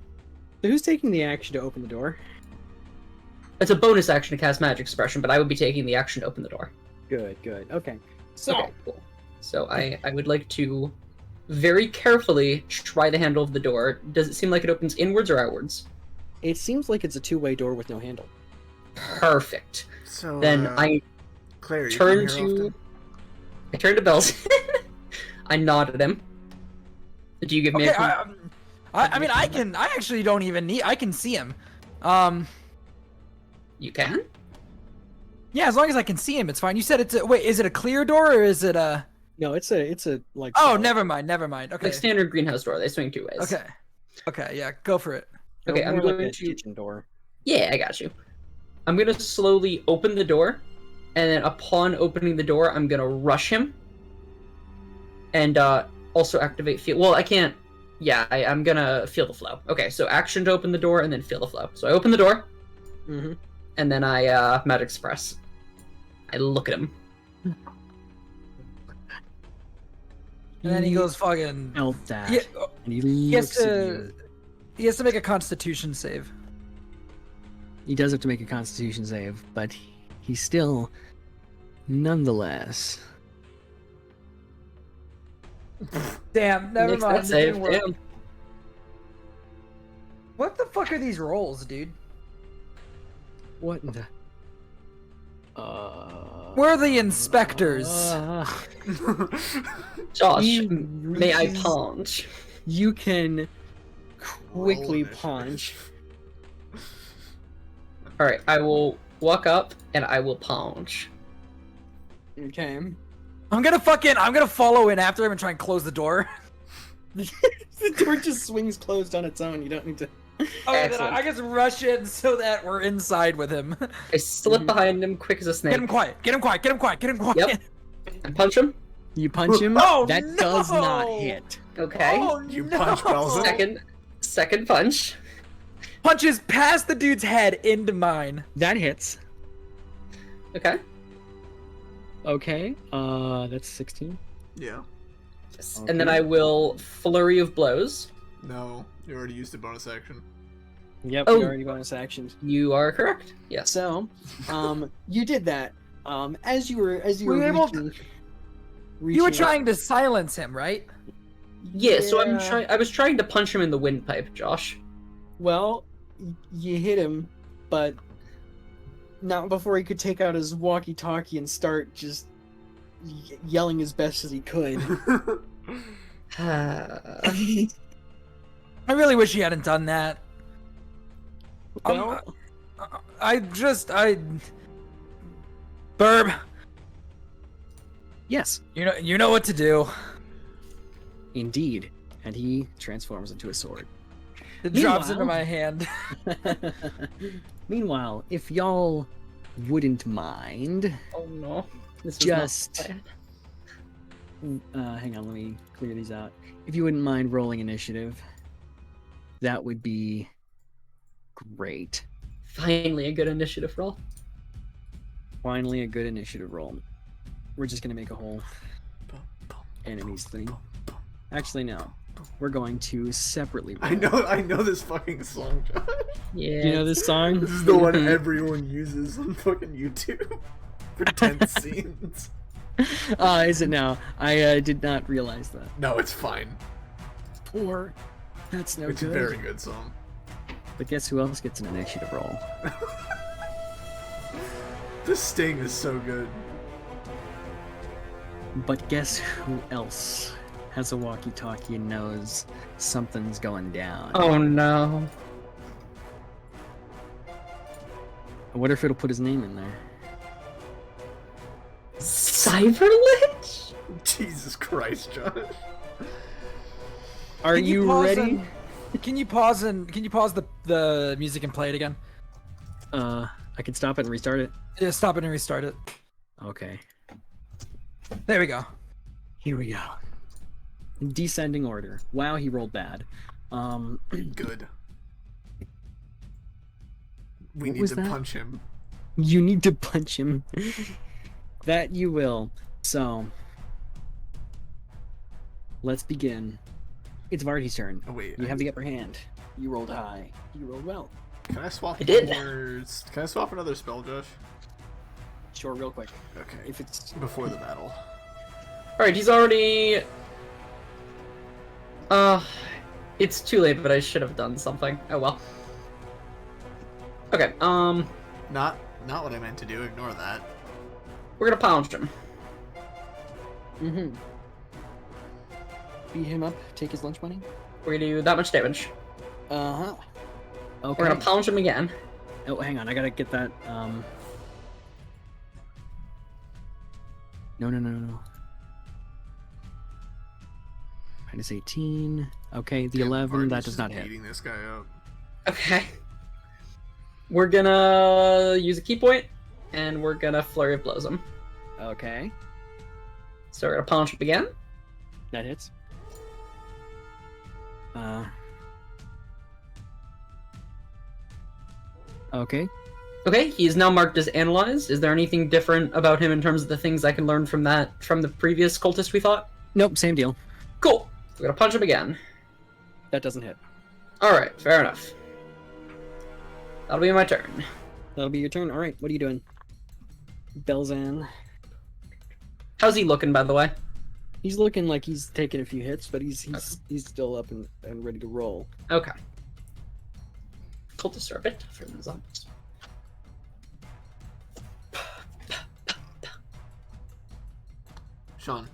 So who's taking the action to open the door? It's a bonus action to cast magic suppression, but I would be taking the action to open the door. Good. Okay. So, Okay, cool. So I would like to very carefully try the handle of the door. Does it seem like it opens inwards or outwards? it seems like it's a two-way door with no handle. Perfect. So Then I Claire, you turn come here to often? I turn to Bells. I nod at him. Do you give me Okay, a I mean, I actually don't even need. I can see him. You can? Yeah, as long as I can see him, it's fine. You said it's a wait. Is it a clear door or is it a? No, it's a like. Oh, never mind. Okay. Like standard greenhouse door. They swing two ways. Okay. Yeah, go for it. Okay, I'm more like going a to- kitchen door. Yeah, I got you. I'm gonna slowly open the door, and then upon opening the door, I'm gonna rush him. And also activate feel. Well, I can't. Yeah, I'm gonna feel the flow. Okay, so action to open the door, and then feel the flow. So I open the door, Mm-hmm. and then I magic suppress. I look at him. And then he goes fucking. Felt that. Yeah, And he he has looks at to. you. He has to make a Constitution save. He does have to make a Constitution save, but he's still, nonetheless. Damn, never Makes mind. that it save. didn't work. Damn. What the fuck are these rolls, dude? What in the? We're the inspectors. Josh, He may I reaches- punch? You can quickly Roll punch. All right, I will walk up and I will punch. Okay. I'm gonna follow in after him and try and close the door. The door just swings closed on its own. You don't need to. Okay, then Excellent. I just rush in so that we're inside with him. I slip behind him quick as a snake. Get him quiet. Get him quiet. Get him quiet. Get him quiet. Yep. And punch him. You punch him. Oh, that does not no! hit. Okay. Oh, You no. punch Belzen? Second punch. Punches past the dude's head into mine. That hits. Okay. Okay. That's 16. Yeah. Yes. And then I will flurry of blows. No, you already used a bonus action. Yep, Oh. we already bonus actions. You are correct. Yes. So, you did that. As you were were able reaching, You were reaching- trying to silence him, right? Yeah. So I was trying to punch him in the windpipe, Josh. Well, you hit him, but not before he could take out his walkie-talkie and start just yelling as best as he could. I really wish he hadn't done that. Well, Burb, yes, you know what to do. indeed. And he transforms into a sword. It drops into Meanwhile- my hand. Meanwhile, if y'all wouldn't mind, Oh no. This was just not planned. hang on, let me clear these out. If you wouldn't mind rolling initiative, that would be great. Finally, a good initiative roll. Finally, a good initiative roll. We're just gonna make a whole enemies thing. Actually, no. We're going to separately roll. I know this fucking song, Josh. Yeah. Do you know this song? This is the one everyone uses on fucking YouTube for tense scenes. Is it now? I did not realize that. No, it's fine. Poor. That's no It's a good. very good song. But guess who else gets an initiative roll? The sting is so good. But guess who else has a walkie-talkie and knows something's going down? Oh no. I wonder if it'll put his name in there. Cyberlich? Jesus Christ, Josh. Are Can you pause ready? Can you pause the music and play it again? I can stop it and restart it. Yeah, stop it and restart it. Okay. There we go. Here we go. In descending order. Wow, he rolled bad. Good. We What need was to that? punch him. You need to punch him. That you will. So, let's begin. It's Vardy's turn. Oh wait, You have the upper hand. You rolled high. You rolled well. can I swap? I did. Can I swap another spell, Josh? Sure, real quick. Okay. If it's Before the battle. Alright, he's already... It's too late, but I should have done something. Oh well. Okay, Not what I meant to do. Ignore that. we're gonna pounce him. mm-hmm. Beat him up. Take his lunch money. We're gonna do that much damage. Uh-huh. Okay. We're gonna pounce him again. Oh, hang on. I gotta get that. No. Minus 18. Okay, the 11. Vardy's That does just not hit. beating this guy up. Okay. We're gonna use a key point, and we're gonna flurry of blows him. Okay, So we're gonna punch him again. that hits. Okay. Okay, he is now marked as analyzed. Is there anything different about him in terms of the things I can learn from the previous cultist we fought? Nope, same deal. Cool. We're gonna punch him again. That doesn't hit. Alright, fair enough. That'll be my turn. That'll be your turn. All right, what are you doing? Belzan. How's he looking, by the way? He's looking like he's taking a few hits, but he's still up and ready to roll. Okay. Cultists are a bit tougher than zombies. Sean.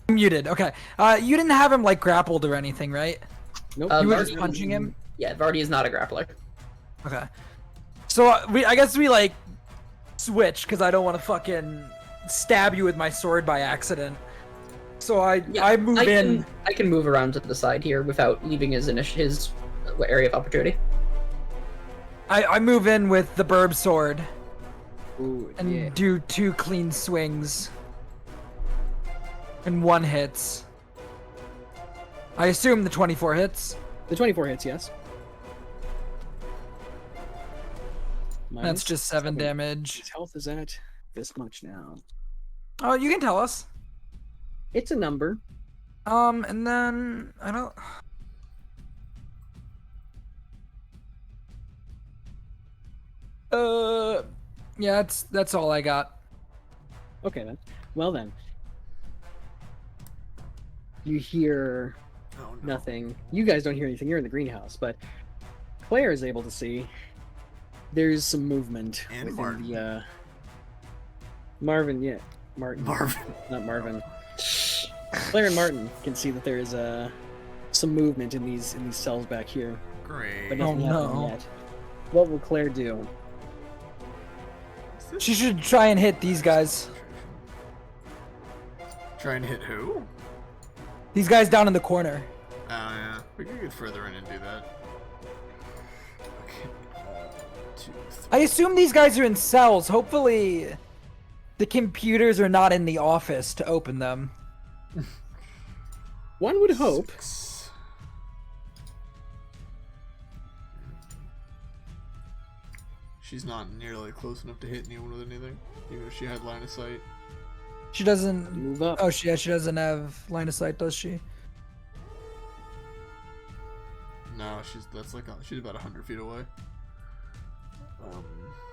Muted. Okay. You didn't have him like grappled or anything, right? Nope. You were Vardy- just punching him. Yeah, Vardy is not a grappler. Okay. So I guess we like switch because I don't want to fucking stab you with my sword by accident. So I move in. I can move around to the side here without leaving his area of opportunity. I move in with the burb sword Ooh, and yeah. do 2 clean swings. And 1 hits. I assume the 24 hits. The 24 hits, yes. That's Minus just 7 damage. His health is at this much now. Oh, you can tell us. It's a number. And then I don't. Yeah, that's all I got. Okay then. Well then. You hear Oh, no. nothing. You guys don't hear anything. You're in the greenhouse, but Claire is able to see. There's some movement And within Martin. the Marvin. Yeah, Martin. Marvin. Not Marvin. Claire and Martin can see that there is some movement in these cells back here, Great. but nothing Oh, happened no. yet. What will Claire do? Is this She should try and hit these guys. Try and hit who? These guys down in the corner. Oh, yeah. We could get further in and do that. Okay. 2, 3. I assume these guys are in cells. Hopefully, the computers are not in the office to open them. One would hope. 6. She's not nearly close enough to hit anyone with anything, even if she had line of sight. She doesn't. Move up. Oh, she doesn't have line of sight, does she? No, she's about 100 feet away.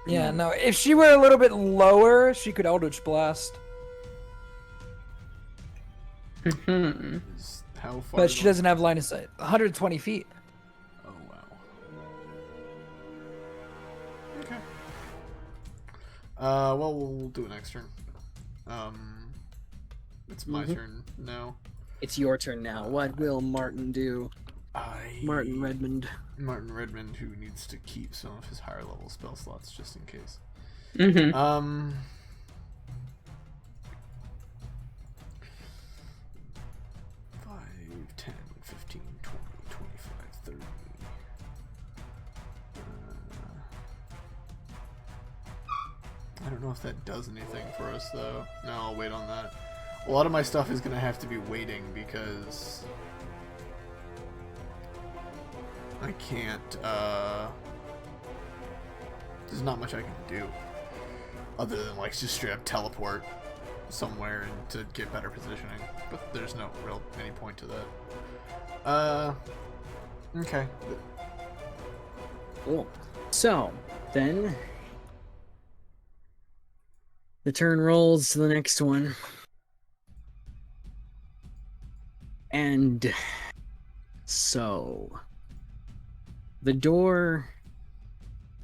Yeah, no. If she were a little bit lower, she could Eldritch Blast. How far? But she doesn't have line of sight. 120 feet. Oh wow. Okay. Well, we'll do it next turn. It's my turn now. It's your turn now. What will Martin do? Martin Redmond. Martin Redmond, who needs to keep some of his higher level spell slots just in case. Mm-hmm. 5, 10, 15, 20, 25, 30. I don't know if that does anything for us, though. No, I'll wait on that. A lot of my stuff is going to have to be waiting because I can't, there's not much I can do other than, like, just straight up teleport somewhere and to get better positioning, but there's no real any point to that. Okay. Cool. So, then the turn rolls to the next one. And so the door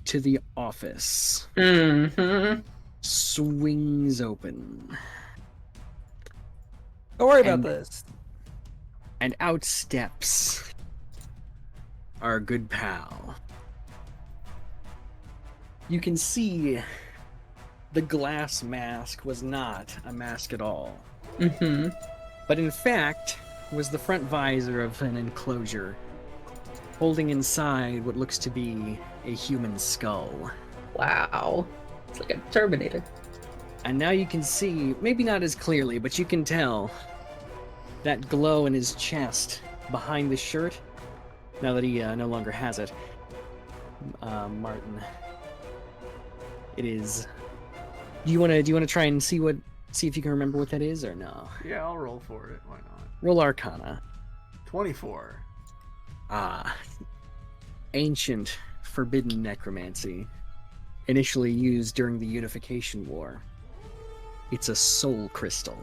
to the office Mm-hmm. swings open, Don't worry about And- this. and out steps our good pal. You can see the glass mask was not a mask at all, Mm-hmm. but in fact was the front visor of an enclosure, holding inside what looks to be a human skull. Wow. It's like a Terminator. And now you can see, maybe not as clearly, but you can tell that glow in his chest behind the shirt, now that he no longer has it. Martin. It is. Do you wanna try and see if you can remember what that is or no? Yeah, I'll roll for it. Why not? Roll Arcana. 24. Ancient forbidden necromancy, initially used during the Unification War. It's a soul crystal.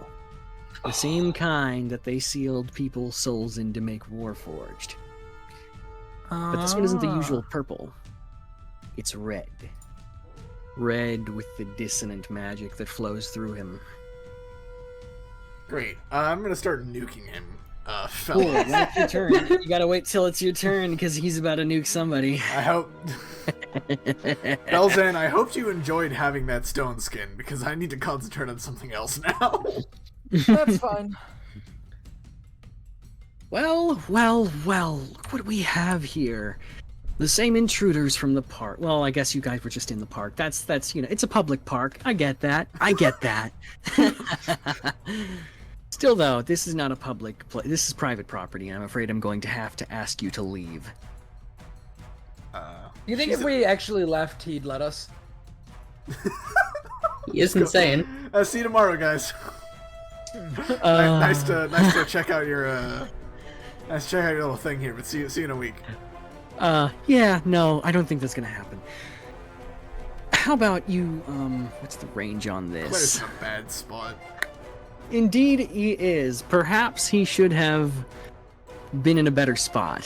The same kind that they sealed people's souls in to make Warforged. But this one isn't the usual purple. It's red. Red with the dissonant magic that flows through him. Great. I'm gonna start nuking him. Cool, Fellas. now it's your turn. You gotta wait till it's your turn because he's about to nuke somebody. I hope. Belzan, I hoped you enjoyed having that stone skin because I need to concentrate on something else now. That's fine. Well, look what we have here. The same intruders from the park. Well, I guess you guys were just in the park. That's it's a public park. I get that. Still, though, this is not a public place. This is private property. I'm afraid I'm going to have to ask you to leave. You think She's if we actually left, he'd let us? He is insane. See you tomorrow, guys. Nice to check out your nice to check out your little thing here. But see you in a week. Yeah, no, I don't think that's gonna happen. how about you, what's the range on Claire's this? in a bad spot. Indeed, he is. Perhaps he should have been in a better spot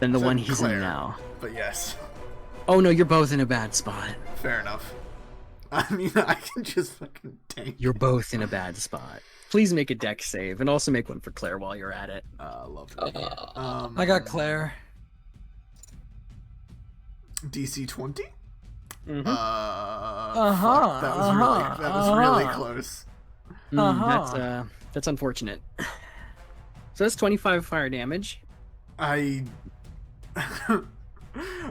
than the Except one he's Claire. in now. But yes, Oh no, you're both in a bad spot. fair enough. I mean, I can just fucking tank. You're both in a bad spot. Please make a deck save, and also make one for Claire while you're at it. Lovely. I got Claire. DC 20? Mhm. Fuck, that was really close. That's unfortunate. So that's 25 fire damage. I. Martin,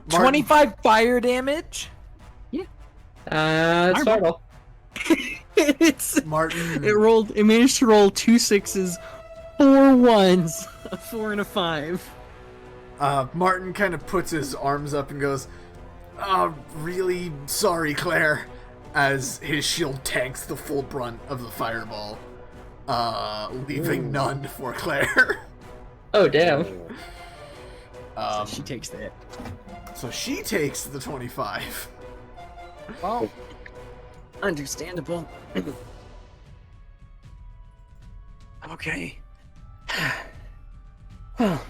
25 fire damage? Startle. Martin. It managed to roll 2 6s, 4 1s, a 4 and a 5. Martin kind of puts his arms up and goes, "Oh, really sorry, Claire," as his shield tanks the full brunt of the fireball, leaving none for Claire. Oh damn. So she takes the hit. So she takes the 25. Well, Understandable. Okay. Well.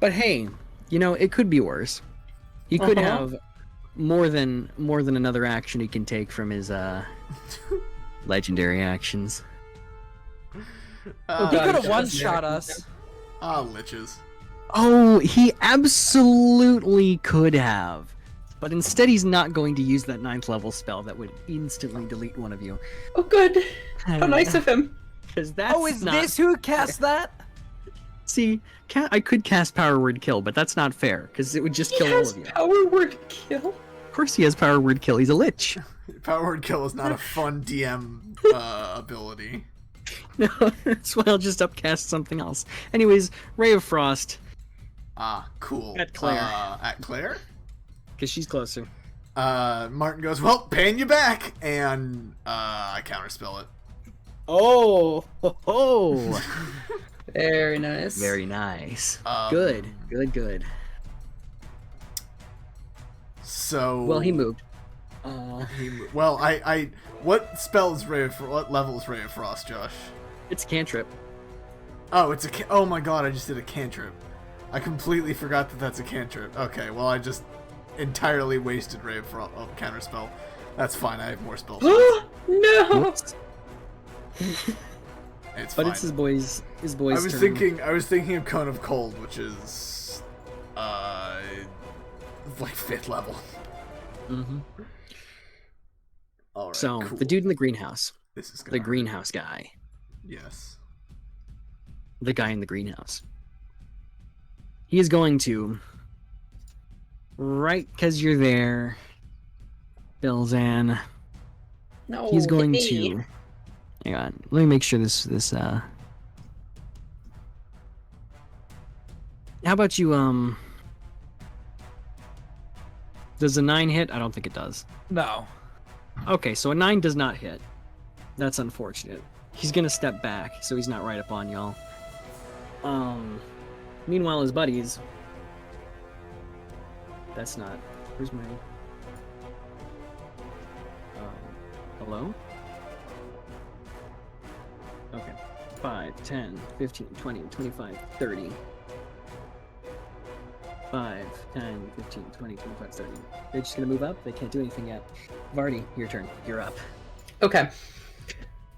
But hey, you know, it could be worse. He could have more than another action he can take from his legendary actions. he could have one-shot us. Liches. Oh, he absolutely could have. But instead he's not going to use that 9th level spell that would instantly delete one of you. Oh good. How nice of him. Because that's Oh, is not... this who cast that? See, I could cast Power Word Kill, but that's not fair, because it would just He kill all has of you. power word kill. Of course he has Power Word Kill, he's a lich. Power Word Kill is not a fun DM ability. No, that's why I'll just upcast something else. Anyways, Ray of Frost, Cool. At Claire. At Claire? because she's closer. Martin goes, "Well, paying you back," and I counterspell it. Oh, ho, ho. Very nice. Very nice. Um, Good. So Well, he moved. Well, what spell is what level is Ray of Frost, Josh? It's a cantrip. Oh, it's oh my god, I just did a cantrip. I completely forgot that that's a cantrip. Okay, well, I just entirely wasted Ray of Frost counterspell. That's fine, I have more spells. No. Whoops. It's But fine. it's his boy's I was turn. thinking of Cone of Cold, which is like 5th level. Mm-hmm. All right. So cool. the dude in the greenhouse, This is the gonna greenhouse guy, Yes. the guy in the greenhouse. He is going to, right because you're there, Belzan. No. He's going hey. to. Hang on, let me make sure this. How about you? Does a 9 hit? I don't think it does. No. Okay, so a 9 does not hit. That's unfortunate. He's gonna step back, so he's not right up on y'all. Meanwhile, his buddies. That's not. Where's my? Hello? Okay. 5, 10, 15, 20, 25, 30. 5, 10, 15, 20, 25, 30. They're just gonna move up. They can't do anything yet. Vardy, your turn. You're up. Okay.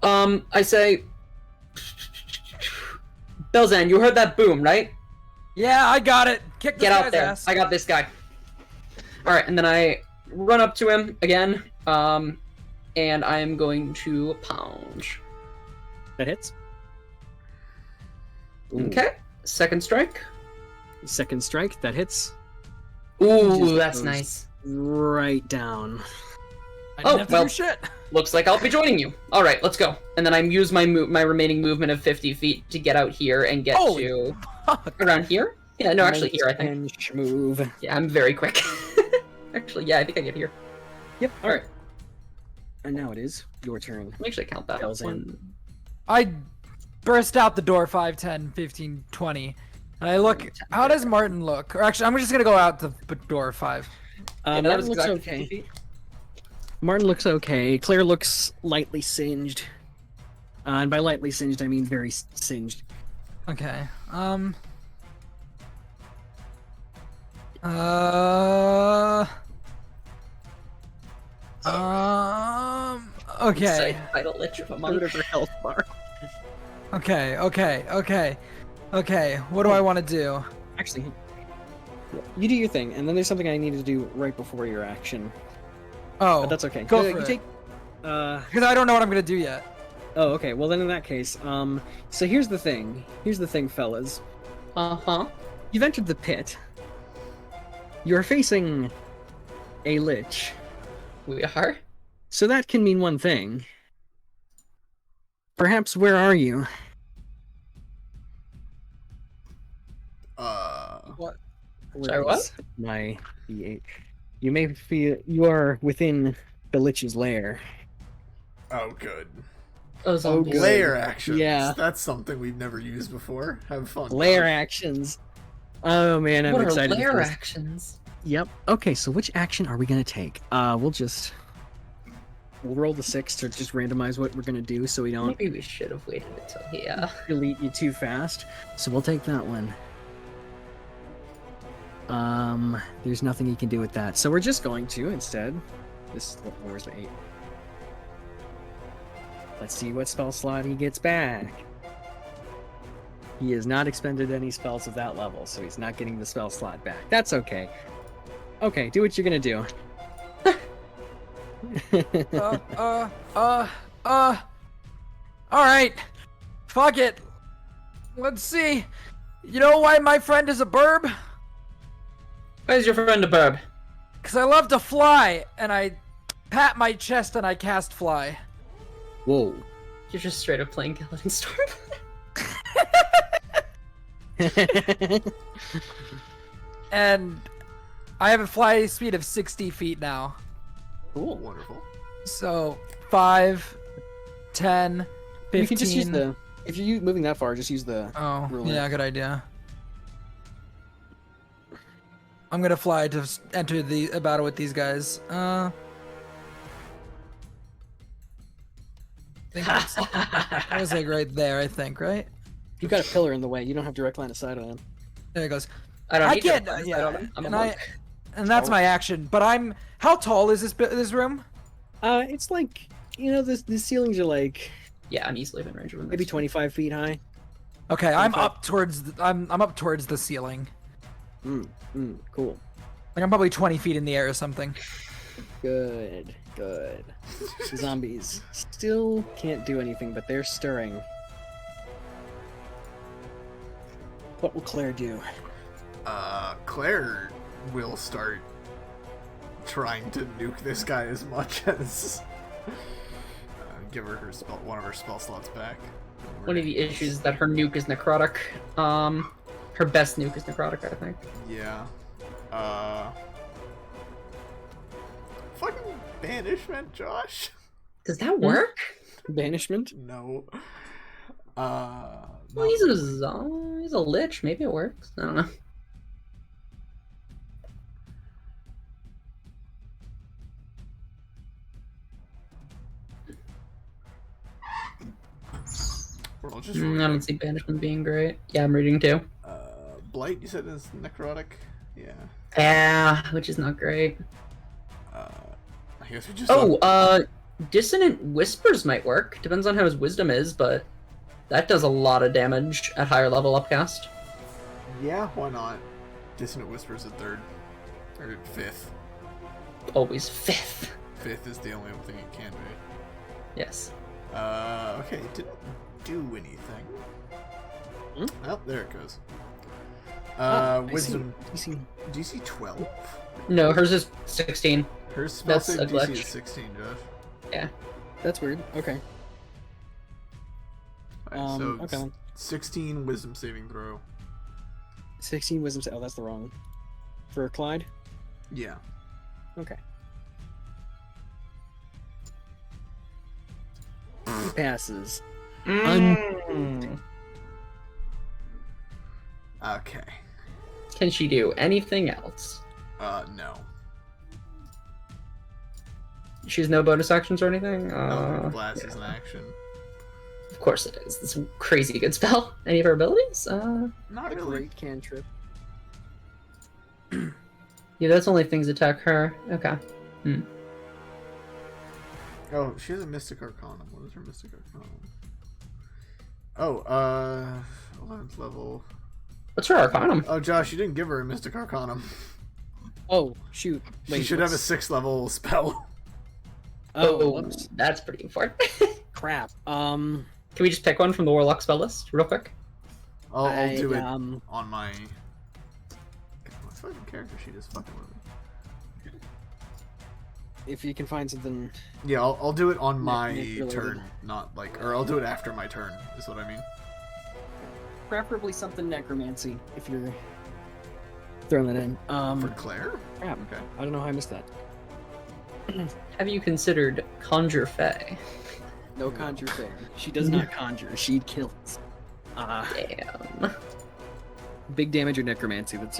I say, Belzan, you heard that boom, right? Yeah, I got it. Kick this Get out guy's there. ass. I got this guy. All right, and then I run up to him again, and I am going to pound. That hits. Ooh. Okay. Second strike. Second strike. That hits. Ooh, Just that's goes nice. Right down. I didn't Oh, have to well. do shit. Looks like I'll be joining you. All right, let's go. And then I use my remaining movement of 50 feet to get out here and get Holy to fuck. around here. Yeah, no, actually here, I think. Inch move. Yeah, I'm very quick. Actually, yeah, I think I get here. Yep. All right. And now it is your turn. Let me actually count that. Belzan. 1, I burst out the door 5, 10, 15, 20. And I look. How does Martin look? Or actually, I'm just gonna go out the door 5. Yeah, that Martin was looks exactly okay. 50 feet. Martin looks okay. Claire looks lightly singed. And by lightly singed, I mean very singed. Okay. Okay. Sight vital lich of a monk. Out of her health bar. Okay. What do I want to do? Actually, you do your thing, and then there's something I need to do right before your action. Oh, But that's okay. Go for you it. take. Because I don't know what I'm gonna do yet. Oh, okay. Well, then in that case, so here's the thing. Here's the thing, fellas. Uh-huh. You've entered the pit. You're facing a lich. We are? So that can mean one thing. Perhaps where are you? What? Sorry, what? Where's my BH? You may feel you are within the lich's lair. Oh, good. Oh, zombies. good. Layer actions. Yeah. That's something we've never used before. Have fun. Lair Josh. actions. Oh man, I'm What are excited. for lair this. actions? Yep. Okay, so which action are we gonna take? We'll roll the 6 to just randomize what we're gonna do, so we don't Maybe we should have waited until he, delete you too fast. So we'll take that one. There's nothing you can do with that. So we're just going to instead. Where's the 8? Let's see what spell slot he gets back. He has not expended any spells of that level, so he's not getting the spell slot back. That's okay. Okay, do what you're gonna do. Alright. Fuck it. Let's see. You know why my friend is a burb? Where's your friend a burb? Because I love to fly, and I pat my chest and I cast fly. Whoa. You're just straight up playing Gallon Storm. And I have a fly speed of 60 feet now. Cool. Wonderful. So 5, 10, 15. You can just use the. If you're moving that far, just use the. Oh, ruler. yeah, good idea. I'm gonna fly to enter the battle with these guys. I think that was like right there, I think, right? You've got a pillar in the way. You don't have direct line of sight on him. There it goes. I don't I need can't. to. Yeah, I'm a and monk. and that's my action. But I'm. How tall is this room? It's like the ceilings are like Yeah, I'm easily within range of him. maybe 25 feet high. Okay, I'm 25. up towards. I'm up towards the ceiling. Cool. Like I'm probably 20 feet in the air or something. Good. The zombies still can't do anything, but they're stirring. What will Claire do? Claire will start trying to nuke this guy as much as give her one of her spell slots back. One of the issues is that her nuke is necrotic. Her best nuke is necrotic, I think. Yeah. Fucking banishment, Josh. Does that work? Banishment? No. Well, No. he's a lich. Maybe it works. I don't know. Well, just I don't see banishment being great. Yeah, I'm reading too. Blight, you said is necrotic? Yeah. Yeah, which is not great. I guess we just. Dissonant Whispers might work. Depends on how his wisdom is, but that does a lot of damage at higher level upcast. Yeah, why not? Dissonant Whispers at 3rd. Or 5th. Always 5th. 5th is the only thing it can be. Yes. Okay, it didn't do anything. Oh, there it goes. Wisdom. DC 12? No, hers is 16. Her spell That's save a DC glitch. is 16, Josh. Yeah. That's weird. Okay. Alright, so Okay. 16 wisdom saving throw. 16 wisdom. Oh, that's the wrong. For Clyde. Yeah. Okay. He passes. Okay. Can she do anything else? No. She has no bonus actions or anything? Eldritch Blast is an action. Of course it is. It's a crazy good spell. Any of her abilities? Not A really. great cantrip. Yeah, that's only things attack her. Okay. Oh, she has a Mystic Arcanum. What is her Mystic Arcanum? Oh, 11th level. What's her Arcanum? Oh, Josh, you didn't give her a Mystic Arcanum. Oh, shoot. She should have a 6th level spell. Oh, whoops. That's pretty important. Crap. Can we just pick one from the Warlock spell list, real quick? I'll do it um, on my... What fucking character sheet is fucking with me? if you can find something... Yeah, I'll do it on my related. turn, not like... Or I'll do it after my turn, is what I mean. Preferably something necromancy, if you're throwing that in. For Claire? Crap. Okay. I don't know how I missed that. Have you considered Conjure Fey? No conjure fair. She does not conjure. She kills. Damn. Big damage or necromancy. That's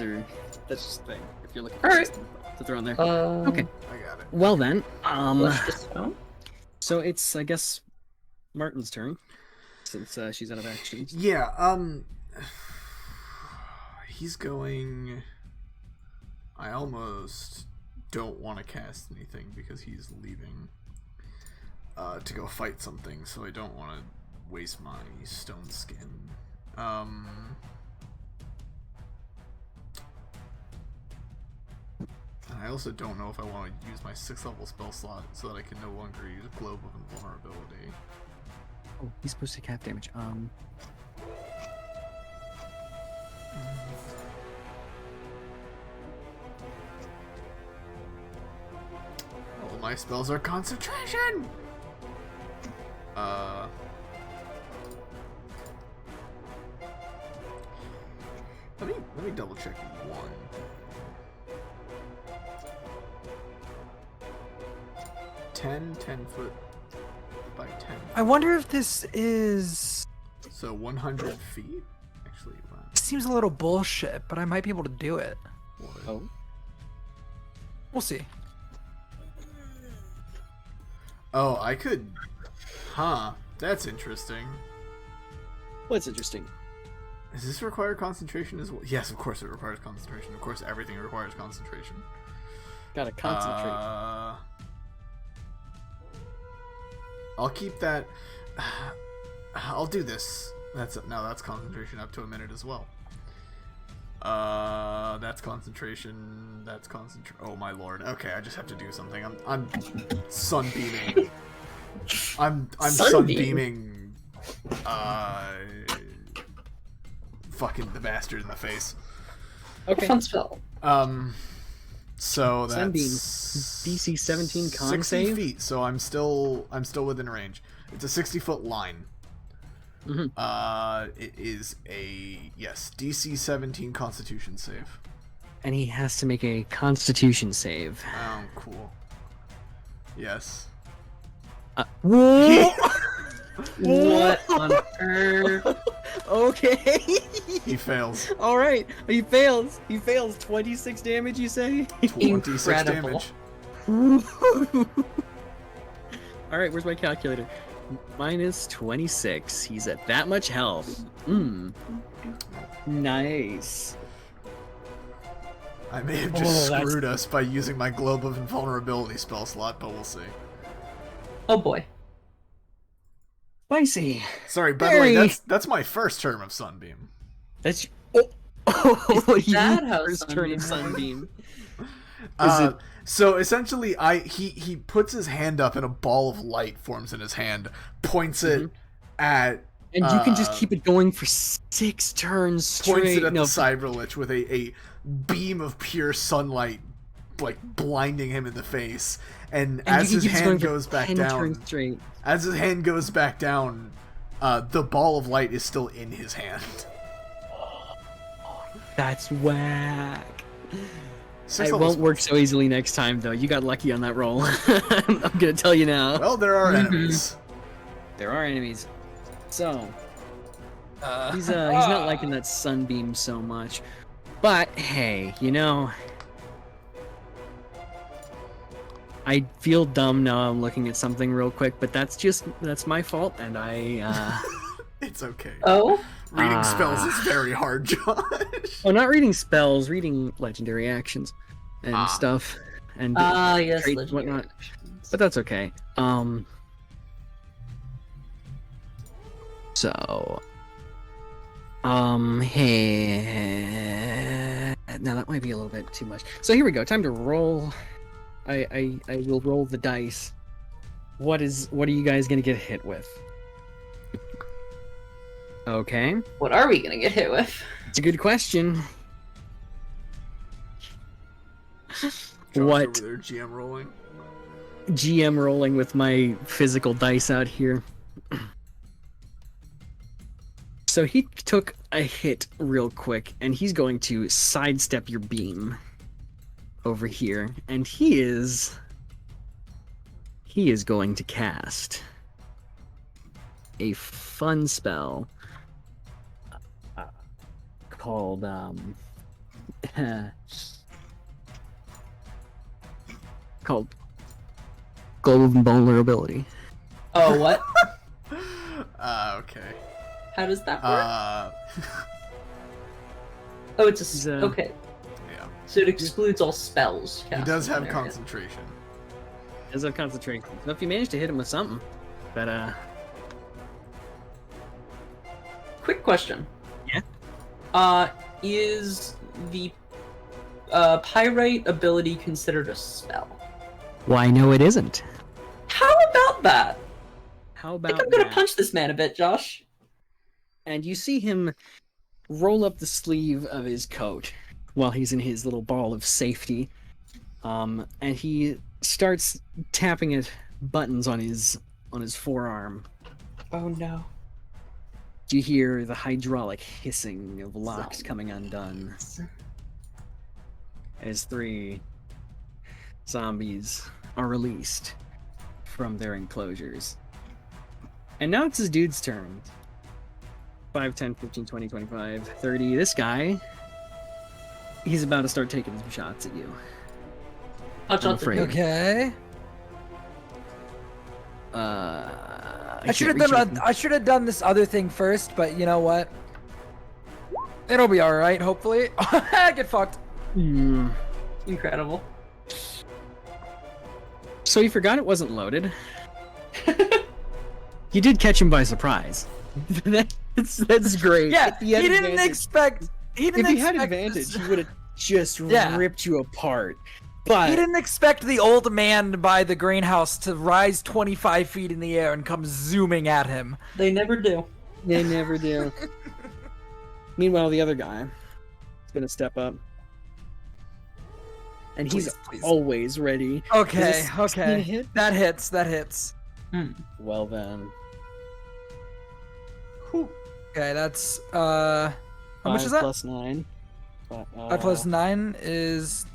just the thing. If you're looking for Alright. something to throw in there. Okay. Okay. I got it. Well then, Flush the stone. so it's I guess Martin's turn since she's out of action. Yeah, he's going... I almost don't want to cast anything because he's leaving to go fight something, so I don't want to waste my stone skin. I also don't know if I want to use my 6th level spell slot so that I can no longer use Globe of Invulnerability. Oh, he's supposed to take half damage. All my spells are concentration! Let me double check one. Ten foot by 10. I wonder if this is... So 100 feet? Actually, wow. Seems a little bullshit, but I might be able to do it. What? Oh. We'll see. Oh, I could... Huh. That's interesting. What's interesting? Does this require concentration as well? Yes, of course it requires concentration. Of course everything requires concentration. Gotta concentrate. I'll keep that... I'll do this. That's concentration up to a minute as well. That's concentration. That's concentration. Oh my lord. Okay, I just have to do something. I'm sunbeaming. I'm sunbeaming. Fucking the bastard in the face. Okay. Fun spell. So that's Sunbeam. DC 17 con 60 save? feet. So I'm still within range. It's a 60-foot line. Mm-hmm. It is a DC 17 Constitution save. And he has to make a Constitution save. Oh, cool. Yes. What on earth? Okay. He fails. All right. He fails. 26 damage, you say? 26 Incredible. damage. All right. Where's my calculator? Minus 26. He's at that much health. Nice. I may have just that's- screwed us by using my Globe of Invulnerability spell slot, but we'll see. Oh boy. Spicy. Sorry, by the way, Very- that's my first term of Sunbeam. That's oh, Is that you how first turn of Sunbeam Sunbeam. So essentially, he puts his hand up and a ball of light forms in his hand, points it at, And you can just keep it going for 6 turns straight. points it at No, the Cyberlich with a beam of pure sunlight, like blinding him in the face. And and as you his can keep hand going for goes back 10 down, turns straight. as his hand goes back down, the ball of light is still in his hand. That's whack. Six It levels- won't work so easily next time, though. You got lucky on that roll. I'm gonna tell you now. Well, there are enemies. There are enemies. So he's not liking that sunbeam so much. But hey, I feel dumb now. I'm looking at something real quick, but that's my fault, and I. It's okay. Oh? Reading spells is very hard, Josh. Oh, not reading spells, reading legendary actions and stuff, and Yes, traits and legendary whatnot. actions. But that's okay. So, hey, now that might be a little bit too much. So here we go. Time to roll. I will roll the dice. What are you guys gonna get hit with? Okay, What are we gonna get hit with? it's a good question. Josh What over there, GM rolling. GM rolling with my physical dice out here? So he took a hit real quick, and he's going to sidestep your beam over here, and he is going to cast a fun spell called called Global Vulnerability. Oh, what? Okay. How does that work? Oh, it's He's, okay. Yeah. So it excludes all spells. He cast does in have an area. concentration. As a concentration. So if you manage to hit him with something, but Quick question. Yeah? Is the pyrite ability considered a spell? why no, it isn't. How about that? How I about think I'm gonna that? punch this man a bit, Josh. And you see him roll up the sleeve of his coat while he's in his little ball of safety, and he starts tapping at buttons on his forearm. Oh no. You hear the hydraulic hissing of locks coming undone as 3 zombies are released from their enclosures. And now it's his dude's turn. 5, 10, 15, 20, 25, 30. This guy, he's about to start taking some shots at you. Punch I'm out the afraid. dude. Okay. I I should have can't reach done. out I should have done this other thing first, but you know what? It'll be all right. Hopefully. Get fucked. and- Incredible. So he forgot it wasn't loaded. You did catch him by surprise. that's great. Yeah. If He he had didn't advantage- expect. He didn't If he had expect advantage, this- he would have just Yeah. ripped you apart. But He didn't expect the old man by the greenhouse to rise 25 feet in the air and come zooming at him. They never do. they never do. Meanwhile, the other guy is gonna step up, and he's Please. always ready. Okay, Is this 16 okay. hit? That hits. That hits. Well then, Whew. Okay, that's how much 5 is that? plus 9. 5 plus 9 is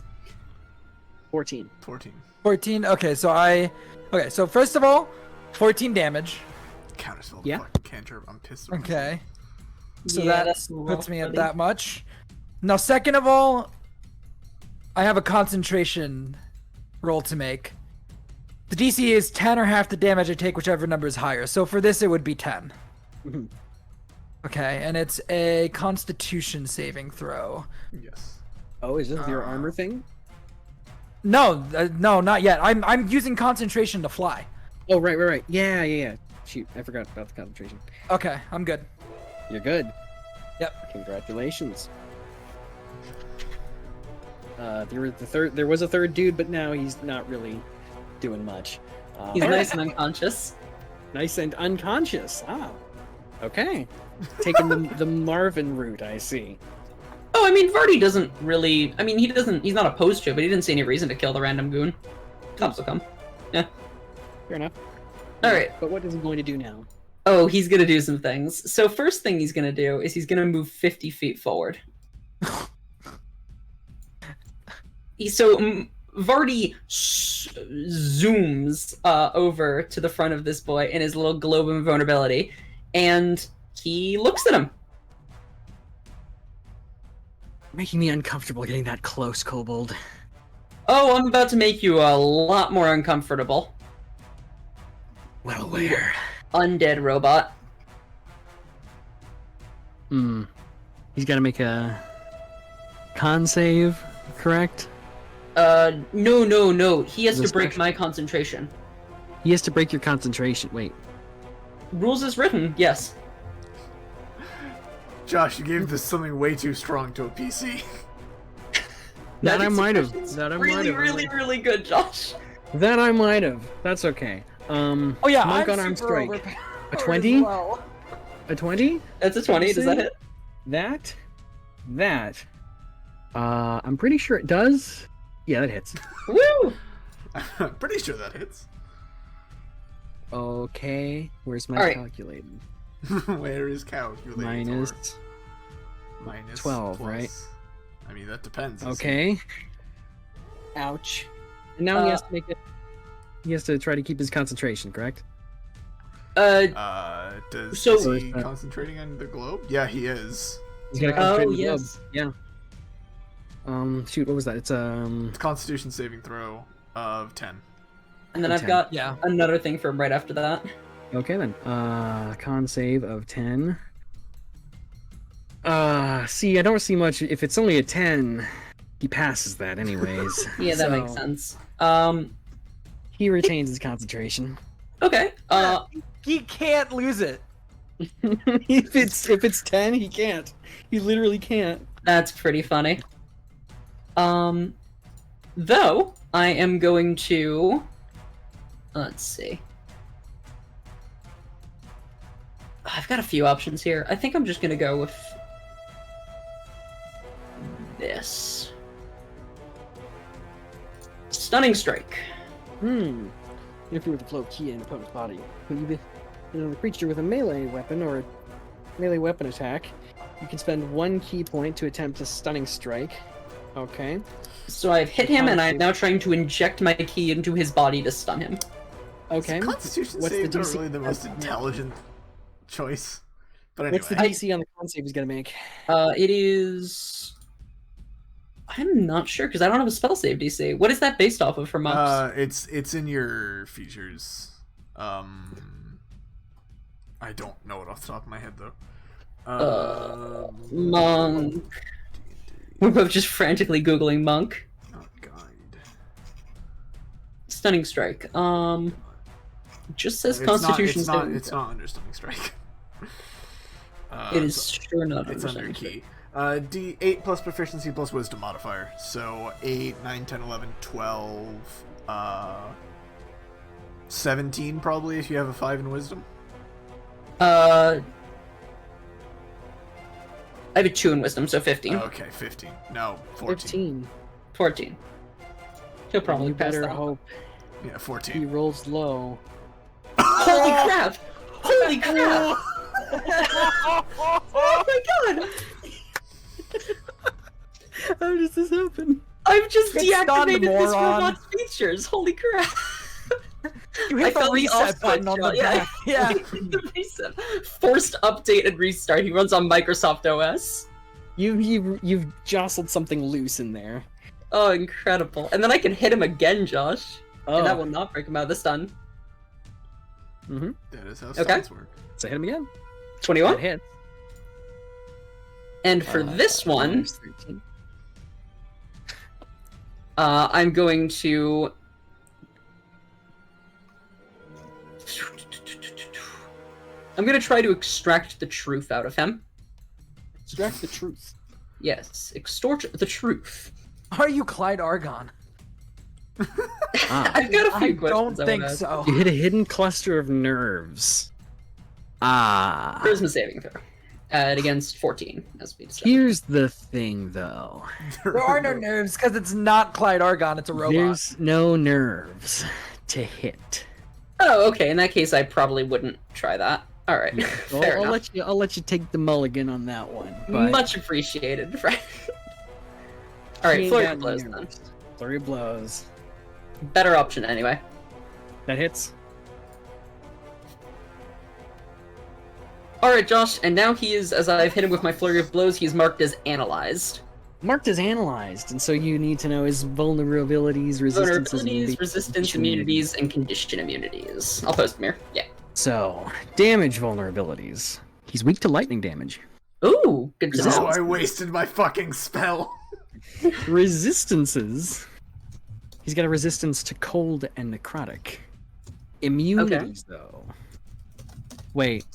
14. 14. 14. Okay, so first of all, 14 damage. Counterspell. Yeah. Fucking cantrip. I'm pissed. about Okay. So Yeah, that that's puts me at buddy. that much. Now, second of all, I have a concentration roll to make. The DC is 10 or half the damage I take, whichever number is higher. So for this, it would be 10. Mhm. Okay, and it's a Constitution saving throw. this. Yes. Oh, is this your armor thing? No, no, not yet. I'm using concentration to fly. Oh, right. Yeah. Shoot, I forgot about the concentration. Okay, I'm good. You're good. Yep. Congratulations. There was a third dude, but now he's not really doing much. He's nice and unconscious. Nice and unconscious. Ah, okay. Taking the Marvin route, I see. Oh, I mean, Vardy doesn't really. I mean, he's not opposed to it, but he didn't see any reason to kill the random goon. Cops will come. Yeah. Fair enough. All right. But what is he going to do now? Oh, he's gonna do some things. So first thing he's gonna do is he's gonna move 50 feet forward. Vardy zooms over to the front of this boy in his little globe of invulnerability, and he looks at him. Making me uncomfortable getting that close, Kobold. Oh, I'm about to make you a lot more uncomfortable. Well, where? Undead robot. He's got to make a con save, correct? No. He has to This break action? my concentration. He has to break your concentration. Wait. Rules as written, yes. Josh, you gave this something way too strong to a PC. That I Magic might have. suppression's That I might really, have. really good, Josh. That I might have. That's okay. Oh yeah, Monk I'm on arm super strike. overpowered A as 20? well. A 20? That's a 20, does that hit? That. I'm pretty sure it does. Yeah, that hits. Woo! I'm pretty sure that hits. Okay, where's my Alright. calculator? Where is calculator? Minus Minus 12, plus. right? I mean, that depends. isn't it? Okay. Ouch. And now he has to make it. He has to try to keep his concentration, correct? Is So- he concentrating on the globe? Yeah, he is. He's gonna Oh, concentrate on the yes. globe. Yeah. Shoot, what was that? It's It's Constitution saving throw of 10. And then A I've 10. got Yeah. another thing for him right after that. Okay then. Con save of 10. See, I don't see much. If it's only a 10, he passes that anyways. Yeah, that makes So, sense. He retains his concentration. Okay. He can't lose it. if it's 10, he can't. He literally can't. That's pretty funny. Though, I am going to... Let's see. I've got a few options here. I think I'm just gonna go with... this. Stunning Strike. Interfere with the flow of ki in an opponent's body. When you the creature with a melee weapon or a melee weapon attack, you can spend 1 key point to attempt a stunning strike. Okay. So I've hit him, and I'm now trying to inject my key into his body to stun him. Okay. Constitution What's the saves aren't DC? really the most intelligent choice. But anyway. What's the DC on the con save he's gonna make? It is... I'm not sure, because I don't have a spell save DC. What is that based off of for monks? It's in your features. I don't know it off the top of my head though. Monk. We're both just frantically googling monk. Not guide. Stunning strike. Just says It's Constitution. not. saving It's throw. not under stunning strike. It is sure not It's under under stunning key. D8 plus proficiency plus wisdom modifier. So 8, 9, 10, 11, 12, 17 probably if you have a 5 in wisdom. I have a 2 in wisdom, so 15. Okay, 15. No, 14. 15. 14. He'll probably You pass better that. hope Yeah, he 14. rolls low. Holy crap! Holy crap! Oh my god! How does this happen? I've just Get stunned, deactivated this moron. robot's features. Holy crap! You I hit the felt the off reset button on switch, the yeah. back. Yeah. The reset. Forced update and restart. He runs on Microsoft OS. You've jostled something loose in there. Oh, incredible! And then I can hit him again, Josh, Oh. and that will not break him out of the stun. Mm-hmm. That is how Okay. stuns work. So hit him again. 21. That hits. And for this one, minus 13. I'm going to. I'm going to try to extract the truth out of him. Extract the truth. Yes, extort the truth. Are you Clyde Argon? Ah. I've got a few I questions. don't I think wanna ask. so. You hit a hidden cluster of nerves. Ah. Charisma saving throw. Against 14, as we discussed. Here's the thing, though. There are no nerves because it's not Clyde Argon, it's a robot. There's no nerves to hit. Oh, okay. In that case, I probably wouldn't try that. All right, Well, fair I'll enough. let you take the mulligan on that one. But Much appreciated, friend. All right, he ain't flurry got of blows then. nerves. Flurry of blows. Better option anyway. That hits. All right, Josh, and now he is, as I've hit him with my flurry of blows, he's marked as analyzed. marked as analyzed, and so you need to know his vulnerabilities, resistances, Vulnerabilities, resistance, immunities, and condition immunities. I'll post them here. Yeah. So, damage vulnerabilities. He's weak to lightning damage. Ooh, good to Oh, know. I wasted my fucking spell. Resistances. He's got a resistance to cold and necrotic. Immunities, though. Wait.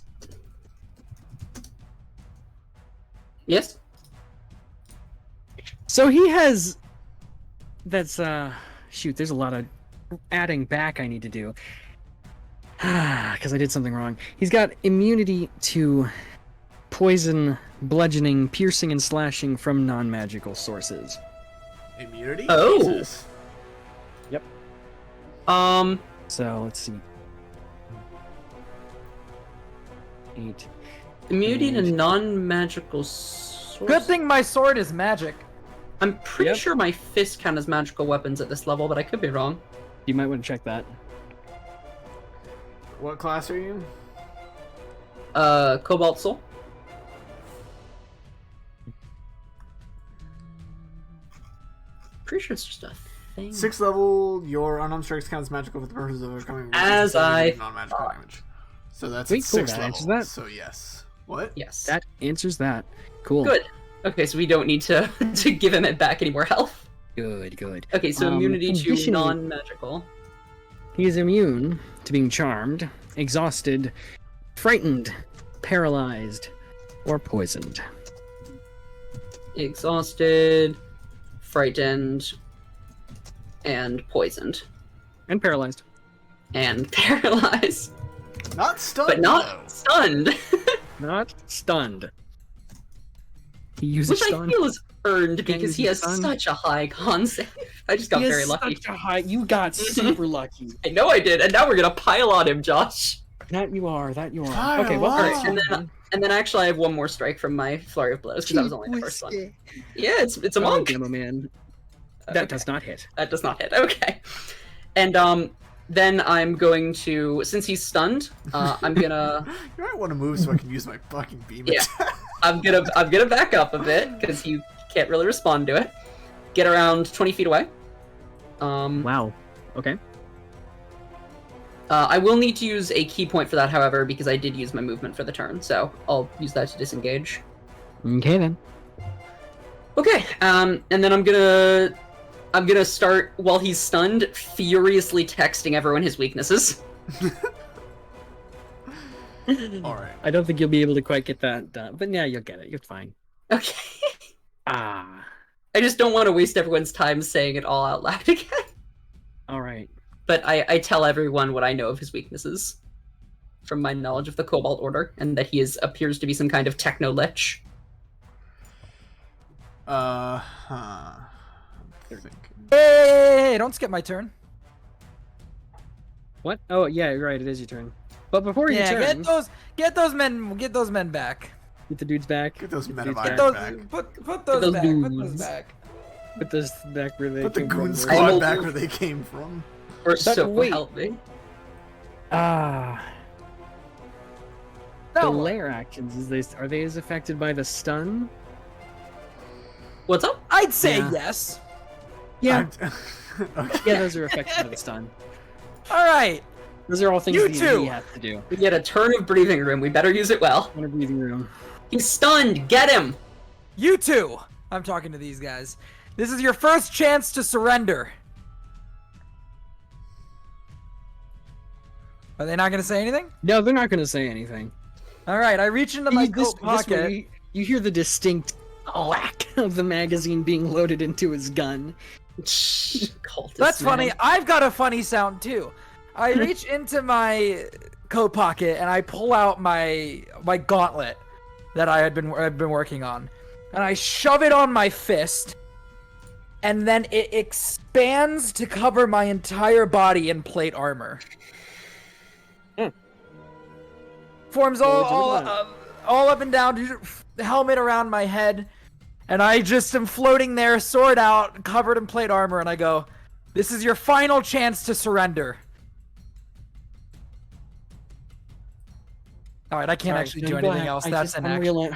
Yes? So he has... That's, shoot, there's a lot of adding back I need to do. Because I did something wrong. He's got immunity to poison, bludgeoning, piercing, and slashing from non-magical sources. Immunity? Oh. Jesus. So, let's see. 8. Immunity to non-magical source. Good thing my sword is magic. I'm pretty Yep. sure my fists count as magical weapons at this level, but I could be wrong. You might want to check that. What class are you? Cobalt Soul. Pretty sure it's just a thing. 6th level, your unarmed strikes count as magical for the purpose of overcoming As I non-magical damage. So that's Sweet, at cool, 6th that level. answers that. So yes. What? Yes. That answers that. Cool. Good. Okay, so we don't need to to give him it back any more health. Good, good. Okay, so immunity to conditioning- non-magical. He is immune to being charmed, exhausted, frightened, paralyzed, or poisoned. Exhausted, frightened, and poisoned. And paralyzed. And paralyzed. Not stunned. But though. not stunned. Not stunned. He uses Which I stun. feel is earned Can't because he use has stun. such a high con save. I just got He has very lucky. such a high. You got super lucky. I know I did, and now we're gonna pile on him, Josh. That you are. That you are. Pile Okay. Well, on. alright, Alright, and then actually I have one more strike from my flurry of blows because that was only the first one. Yeah, it's a monk. Demo man. That Okay. does not hit. That does not hit. Okay. And then I'm going to, since he's stunned, I'm gonna You might want to move so I can use my fucking beam Yeah. attack. I'm gonna back up a bit because you can't really respond to it. Get around 20 feet away. Wow. Okay. I will need to use a key point for that, however, because I did use my movement for the turn, so I'll use that to disengage. Okay then. Okay, and then I'm gonna start while he's stunned, furiously texting everyone his weaknesses. Alright. I don't think you'll be able to quite get that done, but yeah, you'll get it. You're fine. Okay. Ah. I just don't want to waste everyone's time saying it all out loud again. All right. But I tell everyone what I know of his weaknesses from my knowledge of the Cobalt Order, and that he appears to be some kind of techno-lich. Huh. Hey, don't skip my turn. What? Oh yeah, you're right. It is your turn. But before your Yeah, turn, get those men back. get the dudes back. Get those men of Dudes iron Those, back. put those those back. Put those dudes. back. Put those back where they Put the came goon from. squad back where they came from. Or so wait. help me. Ah. The No. lair actions are they as affected by the stun? What's up? I'd say Yeah. yes. Yeah. Okay. Yeah, those are affected by the stun. All right. Those are all things You the too. ED has to do. We get a turn of breathing room. We better use it well. In a breathing room. He's stunned. Get him. You two. I'm talking to these guys. This is your first chance to surrender. Are they not going to say anything? No, they're not going to say anything. All right. I reach into my coat pocket. way, you hear the distinct whack of the magazine being loaded into his gun. Cultist, That's man. funny. I've got a funny sound too. I reach into my coat pocket and I pull out my gauntlet that I've been working on, and I shove it on my fist, and then it expands to cover my entire body in plate armor. Forms all up and down, helmet around my head, and I just am floating there, sword out, covered in plate armor, and I go, "This is your final chance to surrender." All right, I can't All right, actually then do go anything ahead. else. I That's just an action. unreal-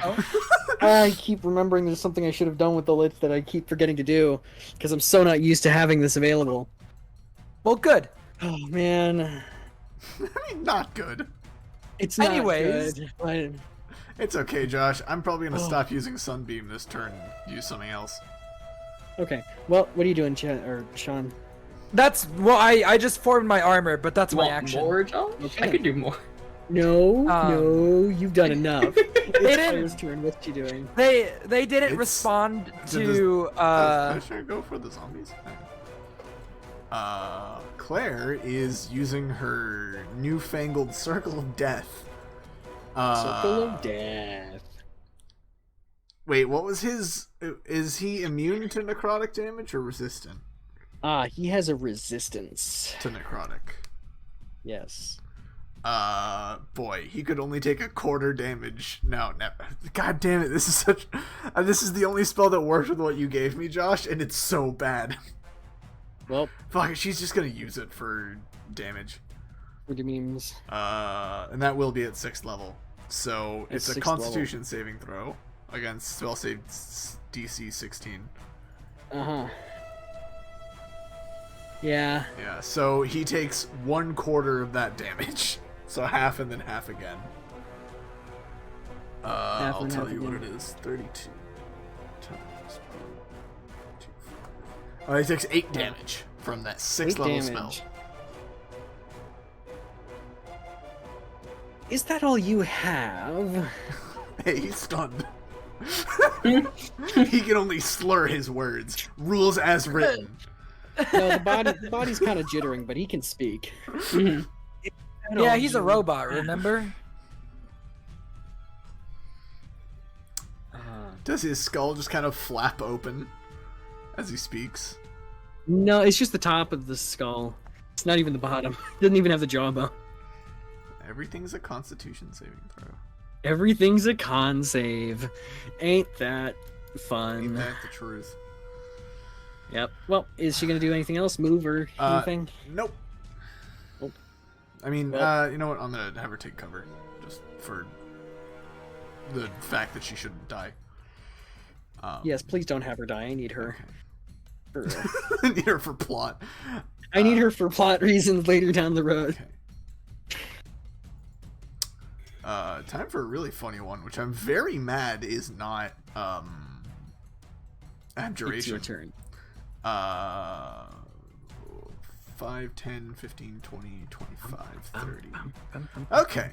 I keep remembering there's something I should have done with the lich that I keep forgetting to do because I'm so not used to having this available. Well, good. Oh man, I mean, not good. it's not Anyways. good. But It's okay, Josh. I'm probably gonna stop using Sunbeam this turn and use something else. okay, well, what are you doing, Sean? That's well, I just formed my armor, but that's my Want action. more, Josh? Okay. I could do more. No, no, you've done enough. It's didn't- Claire's turn. What's she doing? They didn't It's- respond Did to should I go for the zombies? Claire is using her newfangled Circle of Death. Circle of Death. Wait, what was his? Is he immune to necrotic damage or resistant He has a resistance. to necrotic? Yes. Boy, he could only take a quarter damage. No, God damn it! This is such. This is the only spell that works with what you gave me, Josh, and it's so bad. Well, Fuck, she's just gonna use it for damage. for the memes. And that will be at 6th level. So At it's a 6th Constitution saving throw against spell save DC 16. Yeah. Yeah, so he takes 1/4 of that damage. So half and then half again. Half I'll and tell half you what again. it is. 32 times 2, 5. He takes 8 damage from that 6th 8 level damage. spell. Is that all you have? Hey, he's stunned. He can only slur his words. Rules as written. No, the body's kind of jittering, but he can speak. yeah, he's a robot. Remember? Does his skull just kind of flap open as he speaks? No, it's just the top of the skull. It's not even the bottom. Doesn't even have the jawbone. Everything's a Constitution saving throw. Everything's a con save. Ain't that Ain't fun? that the truth? Yep. Well, is she gonna do anything else? Move or anything? Nope. Nope. I mean, Well- you know what? I'm gonna have her take cover, just for the fact that she shouldn't die. Yes, please don't have her die. I need her. For, Need her for plot. I need her for plot reasons later down the road. Okay. Time for a really funny one, which I'm very mad is not abjuration. It's your turn. 5, 10, 15, 20, 25, 30. Okay.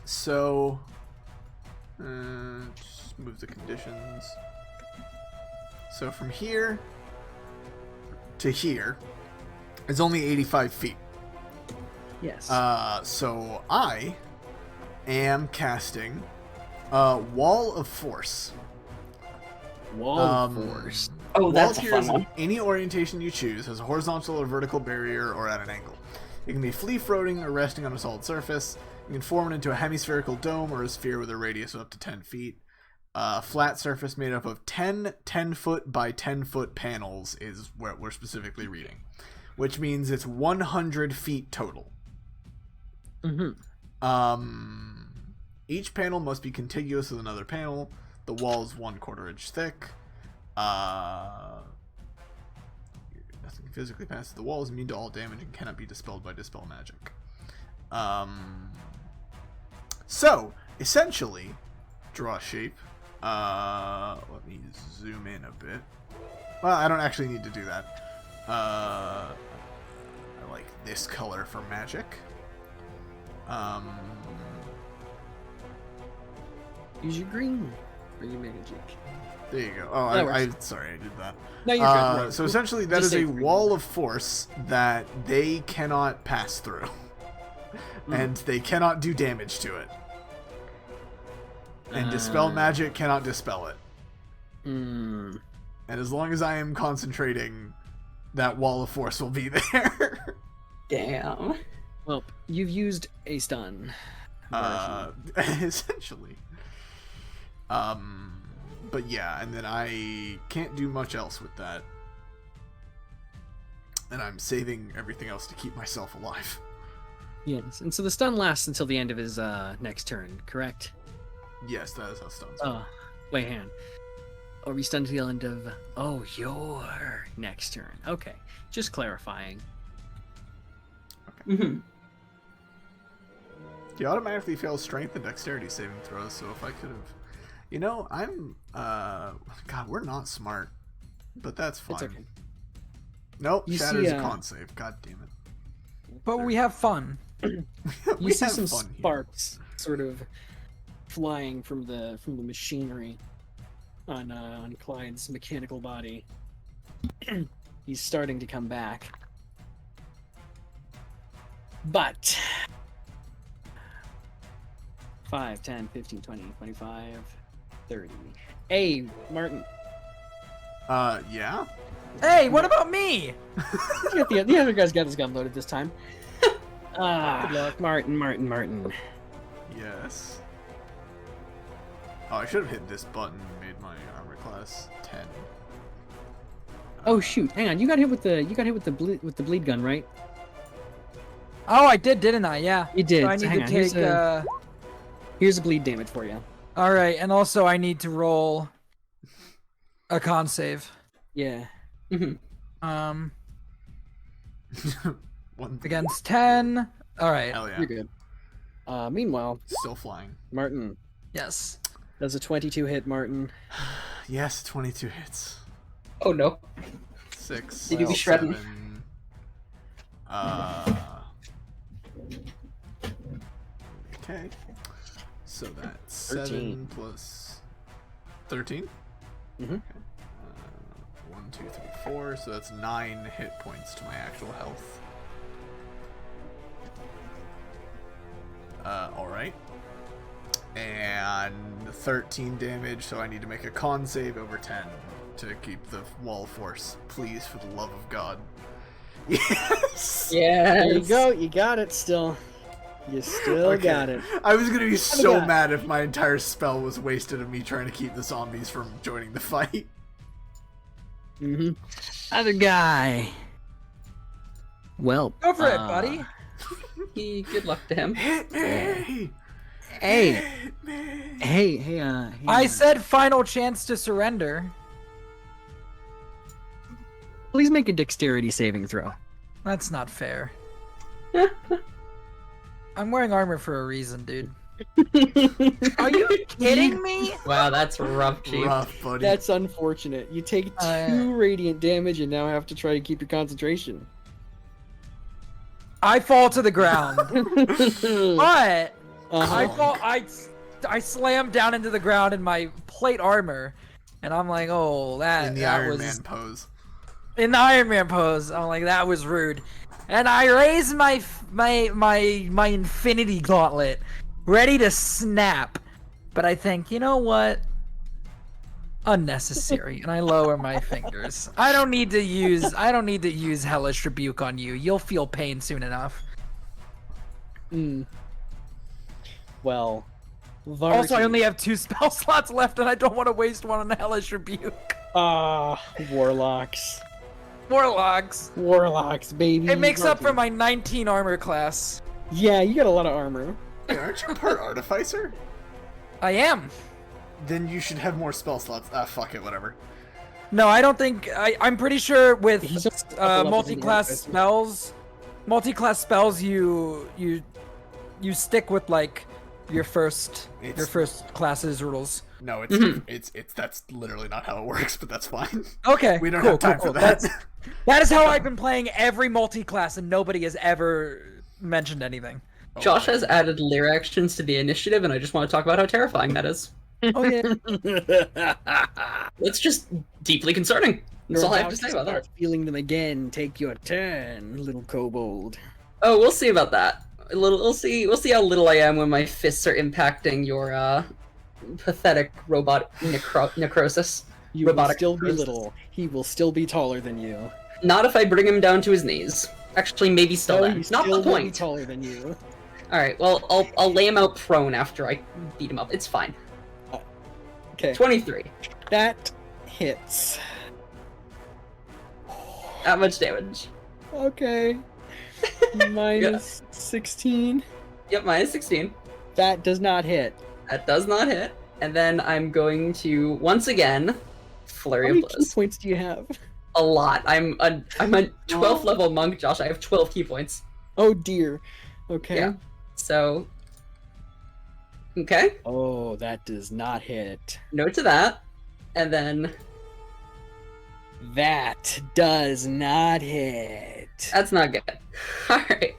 So just move the conditions. So from here to here is only 85 feet. Yes. So I am casting Wall of Force. Wall of Force. Oh, that's a Wall fun appears one. in any orientation you choose, has a horizontal or vertical barrier or at an angle. It can be free floating or resting on a solid surface. You can form it into a hemispherical dome or a sphere with a radius of up to 10 feet. Flat surface made up of 10 10-foot by 10-foot panels is what we're specifically reading, which means it's 100 feet total. Each panel must be contiguous with another panel. The wall is 1/4 inch thick. Nothing physically passes the wall is immune to all damage and cannot be dispelled by dispel magic. So essentially, draw a shape. Let me zoom in a bit. Well, I don't actually need to do that. I like this color for magic. Use your green for your magic. There you go. Oh, That I works. sorry, I did that. No, you're good. So essentially, that Just is say a green. wall of force that they cannot pass through, and they cannot do damage to it. And dispel magic cannot dispel it. Hmm. And as long as I am concentrating, that wall of force will be there. Damn. Well, you've used a stun. Essentially. But yeah, and then I can't do much else with that. And I'm saving everything else to keep myself alive. Yes, and so the stun lasts until the end of his next turn, correct? Yes, that is how stuns work. Oh, wait, hang on. Are we stunned to the end of... Oh, your next turn. Okay, just clarifying. Mhm. You automatically fail strength and dexterity saving throws, so if I could have... You know, I'm... God, we're not smart. But that's fine. It's okay. Nope, You Shatter's see, a con save. God damn it. But we have fun. You We see have some fun here. sparks sort of flying from the machinery on Clyde's mechanical body. He's starting to come back. But 5, 10, 15, 20, 25, 30. Hey, Martin. Yeah? Hey, what about me? The other guy's got his gun loaded this time. Good luck, Martin. Yes. Oh, I should have hit this button and made my armor class 10. Oh shoot! Hang on, you got hit with the bleed gun, right? Oh, I did, didn't I? Yeah. You did. So I So need hang to on, here's take. Here's a bleed damage for you. All right, and also I need to roll a con save. Yeah. Mhm. One Against 10. All right. Hell yeah. You're good. Meanwhile, Still flying. Martin Yes. does a 22 hit. Martin. Yes, 22 hits. Oh no. 6, Did you be shredding? 7. Okay. So that's 13. 7 plus 13? Mhm. 1, 2, 3, 4. So that's 9 hit points to my actual health. Alright. And 13 damage, so I need to make a con save over 10 to keep the wall of force. Please, for the love of God. Yes! Yes. There you go. You got it. Still. You still Okay. got it. I was gonna be so guy. mad if my entire spell was wasted of me trying to keep the zombies from joining the fight. Mm-hmm. Other guy. Well. Go for it, buddy. Good luck to him. Hit me! Hey. Hit me! Hey. I said final chance to surrender. Please make a dexterity saving throw. That's not fair. I'm wearing armor for a reason, dude. Are you kidding me? Wow, that's rough, Chief. Rough, buddy. That's unfortunate. You take 2 radiant damage and now have to try to keep your concentration. I fall to the ground. But I Uh-huh. fall. I slam down into the ground in my plate armor, and I'm like, oh, that in the that Iron was Man pose. in the Iron Man pose. I'm like, that was rude, and I raise my Infinity Gauntlet, ready to snap, but I think, you know what? Unnecessary, and I lower my fingers. I don't need to use Hellish Rebuke on you. You'll feel pain soon enough. Well, Also, I only have 2 spell slots left, and I don't want to waste one on the Hellish Rebuke. Warlocks. Warlocks. Baby. It makes up for Martin. my 19 armor class. Yeah, you got a lot of armor. Hey, aren't you part Artificer? I am. Then you should have more spell slots. Ah, fuck it, whatever. No, I don't think. I'm pretty sure with He's just a couple levels in the multi-class spells, you stick with like your first class's rules. No, it's that's literally not how it works, but that's fine. Okay, We don't cool, have time cool, for cool. that. That is how I've been playing every multi-class, and nobody has ever mentioned anything. Josh has added lair actions to the initiative, and I just want to talk about how terrifying that is. Oh yeah. It's just deeply concerning. That's all I have to say about that. Start feeling them again. Take your turn, little kobold. Oh, we'll see about that. We'll see how little I am when my fists are impacting your pathetic robot necrosis. You will Robotic still be necrosis. little. He will still be taller than you. Not if I bring him down to his knees. Actually, maybe still No, then. he Not still the will be point. taller than you. All right. Well, I'll lay him out prone after I beat him up. It's fine. Okay, 23. that hits. That much damage. Okay. Minus 16. Yep, minus 16. That does not hit. That does not hit. And then I'm going to once again How flurry many of key blows. points do you have? A lot. I'm a 12th level monk, Josh. I have 12 key points. Oh dear. Okay. Yeah. So. Okay. Oh, that does not hit. No to that. And then That does not hit. that's not good. All right.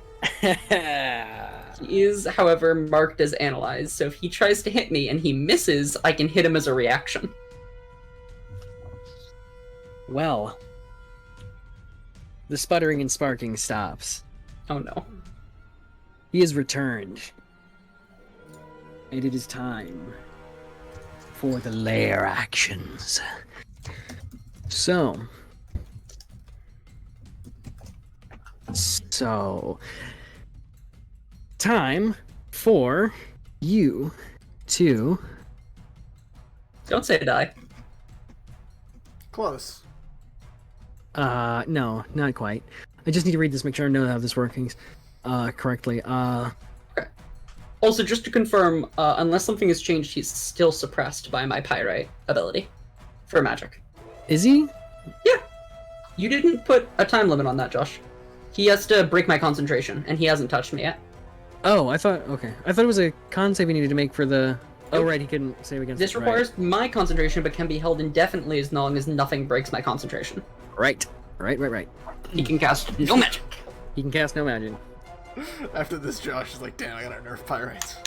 He is, however, marked as analyzed. So if he tries to hit me and he misses, I can hit him as a reaction. Well, the sputtering and sparking stops. Oh no. He is returned. And it is time for the lair actions. So, time for you to Don't say die. Close. no, not quite. I just need to read this, make sure I know how this works correctly. Also, just to confirm, unless something has changed, he's still suppressed by my pyrite ability for magic. Is he? Yeah. You didn't put a time limit on that, Josh. He has to break my concentration, and he hasn't touched me yet. Oh, I thought it was a con save he needed to make for the... Oh, Nope. right, he couldn't save against This it, requires my concentration, but can be held indefinitely as long as nothing breaks my concentration. Right. Right. He can cast no magic. He can cast no magic. After this, Josh is like, damn, I gotta nerf pirates.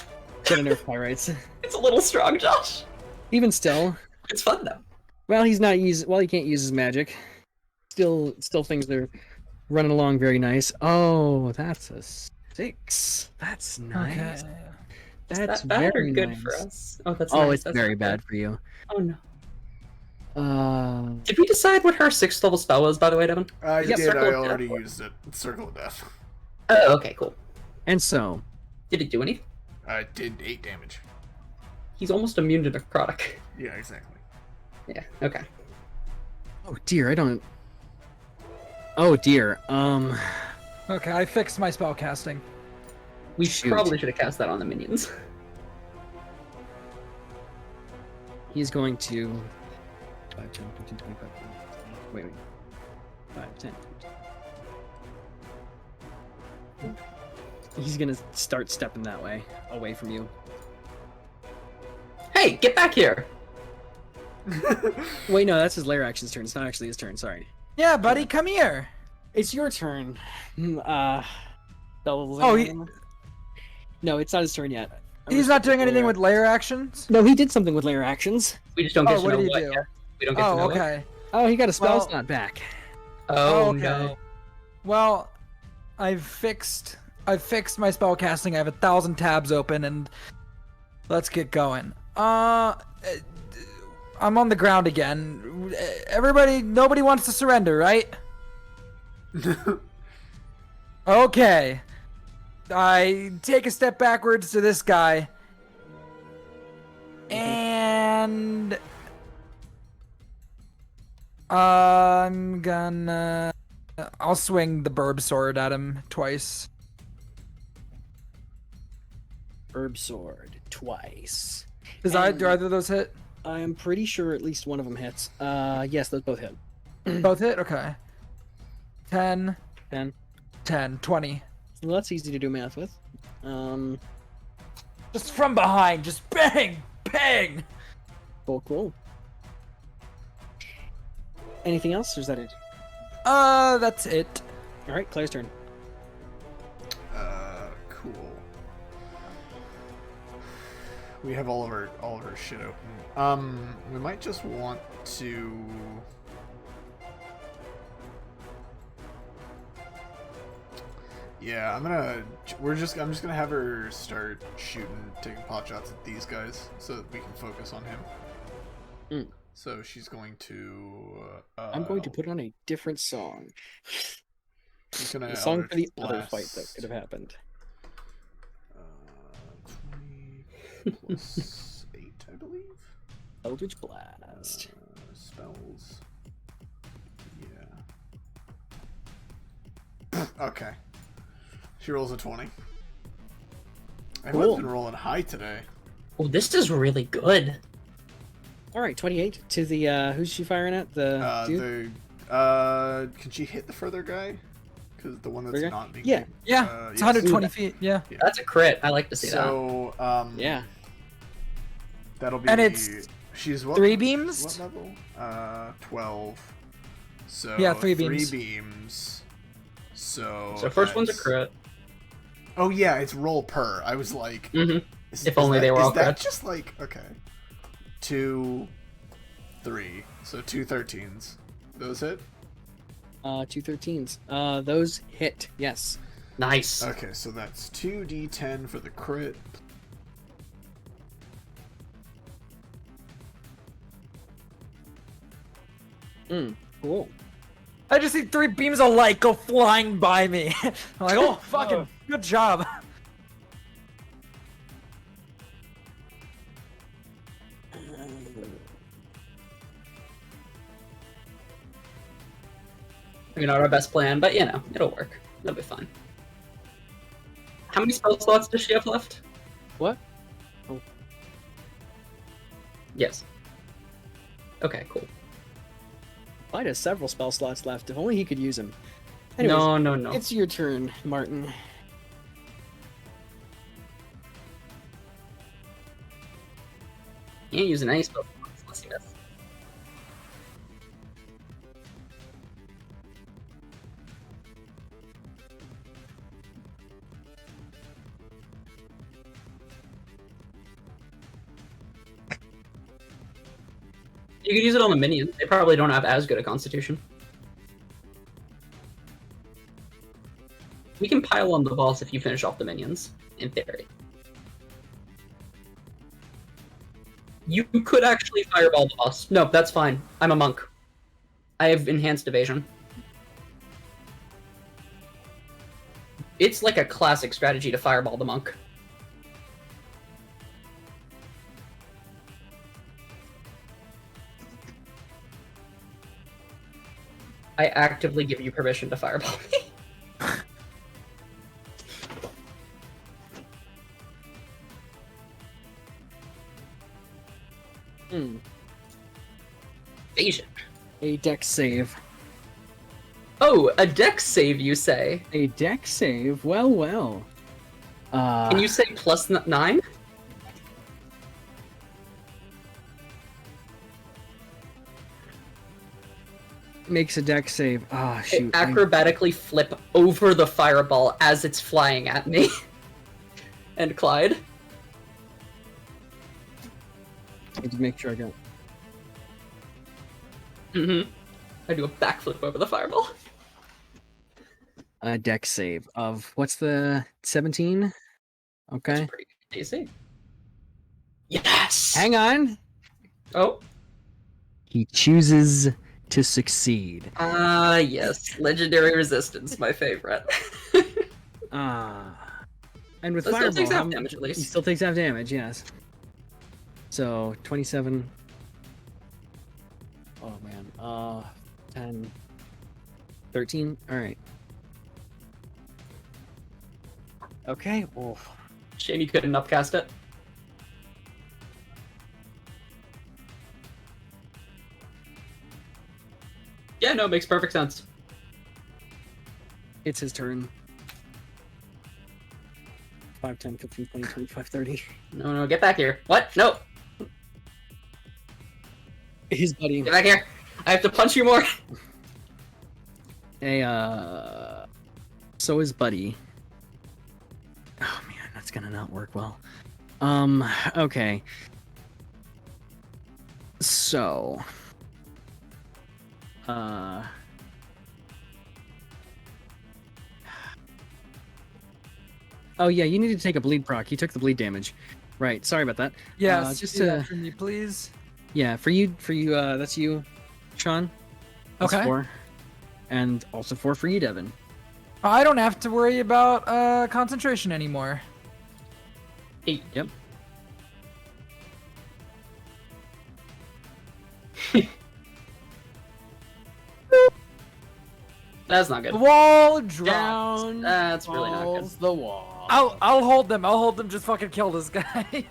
Gotta nerf pyrites. It's a little strong, Josh. Even still, It's fun, though. well, he can't use his magic. Still things that are running along very nice. Oh, that's a 6. That's nice. Okay. That's Is that bad or very good nice. for us? Oh, that's Oh, nice. it's That's very not bad good. for you. Oh, no. Uh, Did we decide what her 6th level spell was, by the way, Devin? I Yeah, did, Circle I of already Death. used it. It's Circle of Death. Oh, okay, cool. and so Did it do anything? I did 8 damage. He's almost immune to necrotic. Yeah, exactly. Yeah, okay. oh dear, I don't. Oh dear. Okay, I fixed my spell casting. We Shoot. probably should have cast that on the minions. He's going to 5, 10, 15, 25. Wait. 5, 10. He's gonna start stepping that way, away from you. Hey, get back here! Wait, no, that's his lair action's turn. It's not actually his turn. Sorry. Yeah, buddy, come here. It's your turn. Oh, No, it's not his turn yet. He's not doing anything with layer actions? No, he did something with lair actions. We just don't get Oh, to what know did he what do? yet. We don't get to Oh, know what. okay. Oh, he got a spell Well- slot back. Oh, Okay. no. Well, I've fixed my spell casting. I have 1,000 tabs open, and let's get going. I'm on the ground again. Nobody wants to surrender, right? Okay. I take a step backwards to this guy. And I'll swing the burb sword at him twice. Herb sword twice. Do either of those hit? I'm pretty sure at least one of them hits. Yes, those both hit. Both hit? Okay. 10, 10. 10, 20. Well, that's easy to do math with. Just from behind, just bang, bang. Cool. Anything else, or is that it? That's it. All right, Claire's turn. Cool. We have all of our shit open. We might just want to. Yeah, I'm just gonna have her start shooting, taking pot shots at these guys, so that we can focus on him. Mm. So she's going to. I'm going to put on a different song. She's gonna A song for the Eldritch other fight that Blast. could have happened. 20 plus 8, I believe. Eldritch Blast. Spells. Yeah. Okay. She rolls a 20. Everyone's Cool. been rolling high today. Oh, this is really good. All right, 28 to the who's she firing at? The dude? Can she hit the further guy? Because the one that's Further? not being. Yeah. Yeah, it's yes. 120 feet. Yeah. That's a crit. I like to see that. So Yeah. that'll be. And it's she's what? 3 beams? What level? 12. So Yeah, 3 beams. 3 beams. So. So first one's a that's- crit. Oh yeah, it's roll per. I was like. Mm-hmm. Is, If only they were all Is that crits. just like okay? 2, 3. So 2 13s. Those hit. 2 13s. Those hit. Yes. Nice. Okay, so that's 2d10 for the crit. Cool. I just see 3 beams of light go flying by me. I'm like, oh, fucking good job. Maybe not our best plan, but you know, it'll work. It'll be fine. How many spell slots does she have left? What? Yes. Okay, cool. Clyde has several spell slots left. If only he could use them. Anyways, No. it's your turn, Martin. You ain't using any spell slots unless you miss. You could use it on the minions. They probably don't have as good a constitution. We can pile on the boss if you finish off the minions, in theory. You could actually fireball the boss. No, that's fine. I'm a monk. I have enhanced evasion. It's like a classic strategy to fireball the monk. I actively give you permission to fireball me. Evasion. A dex save. Oh, a dex save, you say? A dex save? Well. Can you say plus 9? Makes a dex save. Ah, It shoot. I acrobatically flip over the fireball as it's flying at me. And Clyde. need to make sure I got. I do a backflip over the fireball. A dex save of what's the 17? Okay. That's pretty good DC. Yes! Hang on. Oh. He chooses to succeed. Ah, yes. Legendary resistance, my favorite. And with So it still fireball, takes half how- damage at he least. still takes half damage. Yes. So 27. Oh man. 10. 13. All right. Okay. Oh. Shame you couldn't upcast it. Yeah, no, it makes perfect sense. It's his turn. 5, 10, 15, 20, 25, 30. No, get back here. What? No, His buddy. get back here. I have to punch you more. Hey, so his buddy. Oh man, that's gonna not work well. Okay. So. Oh yeah, you need to take a bleed proc. He took the bleed damage. Right, sorry about that. Yes, just do that to- for me, please. Yeah, for you, that's you, Sean. That's Okay. 4. And also 4 for you, Devin. I don't have to worry about concentration anymore. 8. Yep. That's not good. The wall drops. Down That's really not good. falls the wall. I'll hold them. I'll hold them. Just fucking kill this guy.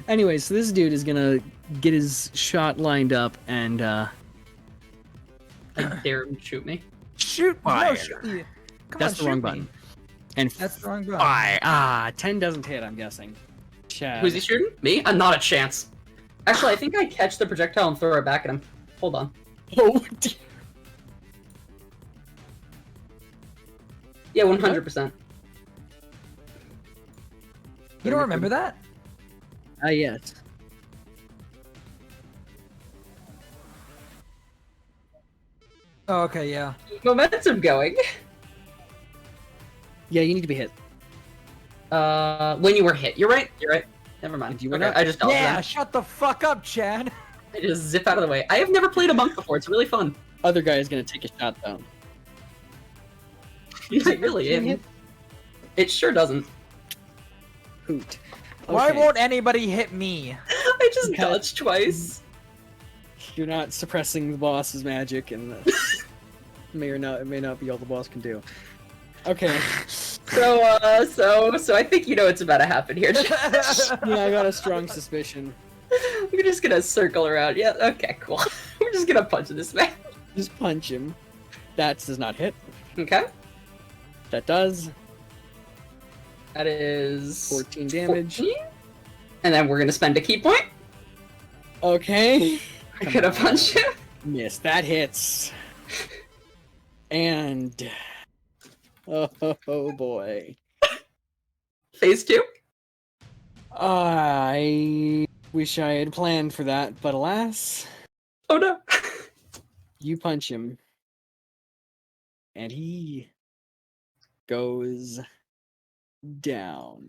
Anyway, so this dude is gonna get his shot lined up and I dare him to shoot me. Shoot! Fire. No, shoot me. Come that's on, the wrong shoot me. button. And That's the wrong button. fire. 10 doesn't hit, I'm guessing. Chad. Who's he shooting? Me? Not a chance. Actually, I think I catch the projectile and throw it back at him. Hold on. Oh, dear. Yeah, 100%. You don't remember that? Yes. Oh, okay, yeah. Momentum going. Yeah, you need to be hit. When you were hit. You're right. You're right. Never mind. If you were Okay, not- I just dodged Yeah, them. shut the fuck up, Chad. I just zip out of the way. I have never played a monk before. It's really fun. Other guy is gonna take a shot though. It really is. It sure doesn't. Hoot. Why Okay, won't anybody hit me? I just Because- dodged twice. You're not suppressing the boss's magic, and it may not be all the boss can do. Okay. So I think you know what's about to happen here. Yeah, I got a strong suspicion. We're just gonna circle around. Yeah, okay, cool. We're just gonna punch this man. Just punch him. That does not hit. Okay. That does. That is 14 damage. 14? And then we're gonna spend a key point. Okay. We're gonna punch him. Miss. That hits. And oh boy. Phase 2. I wish I had planned for that, but alas, Oh no. you punch him. And he goes down.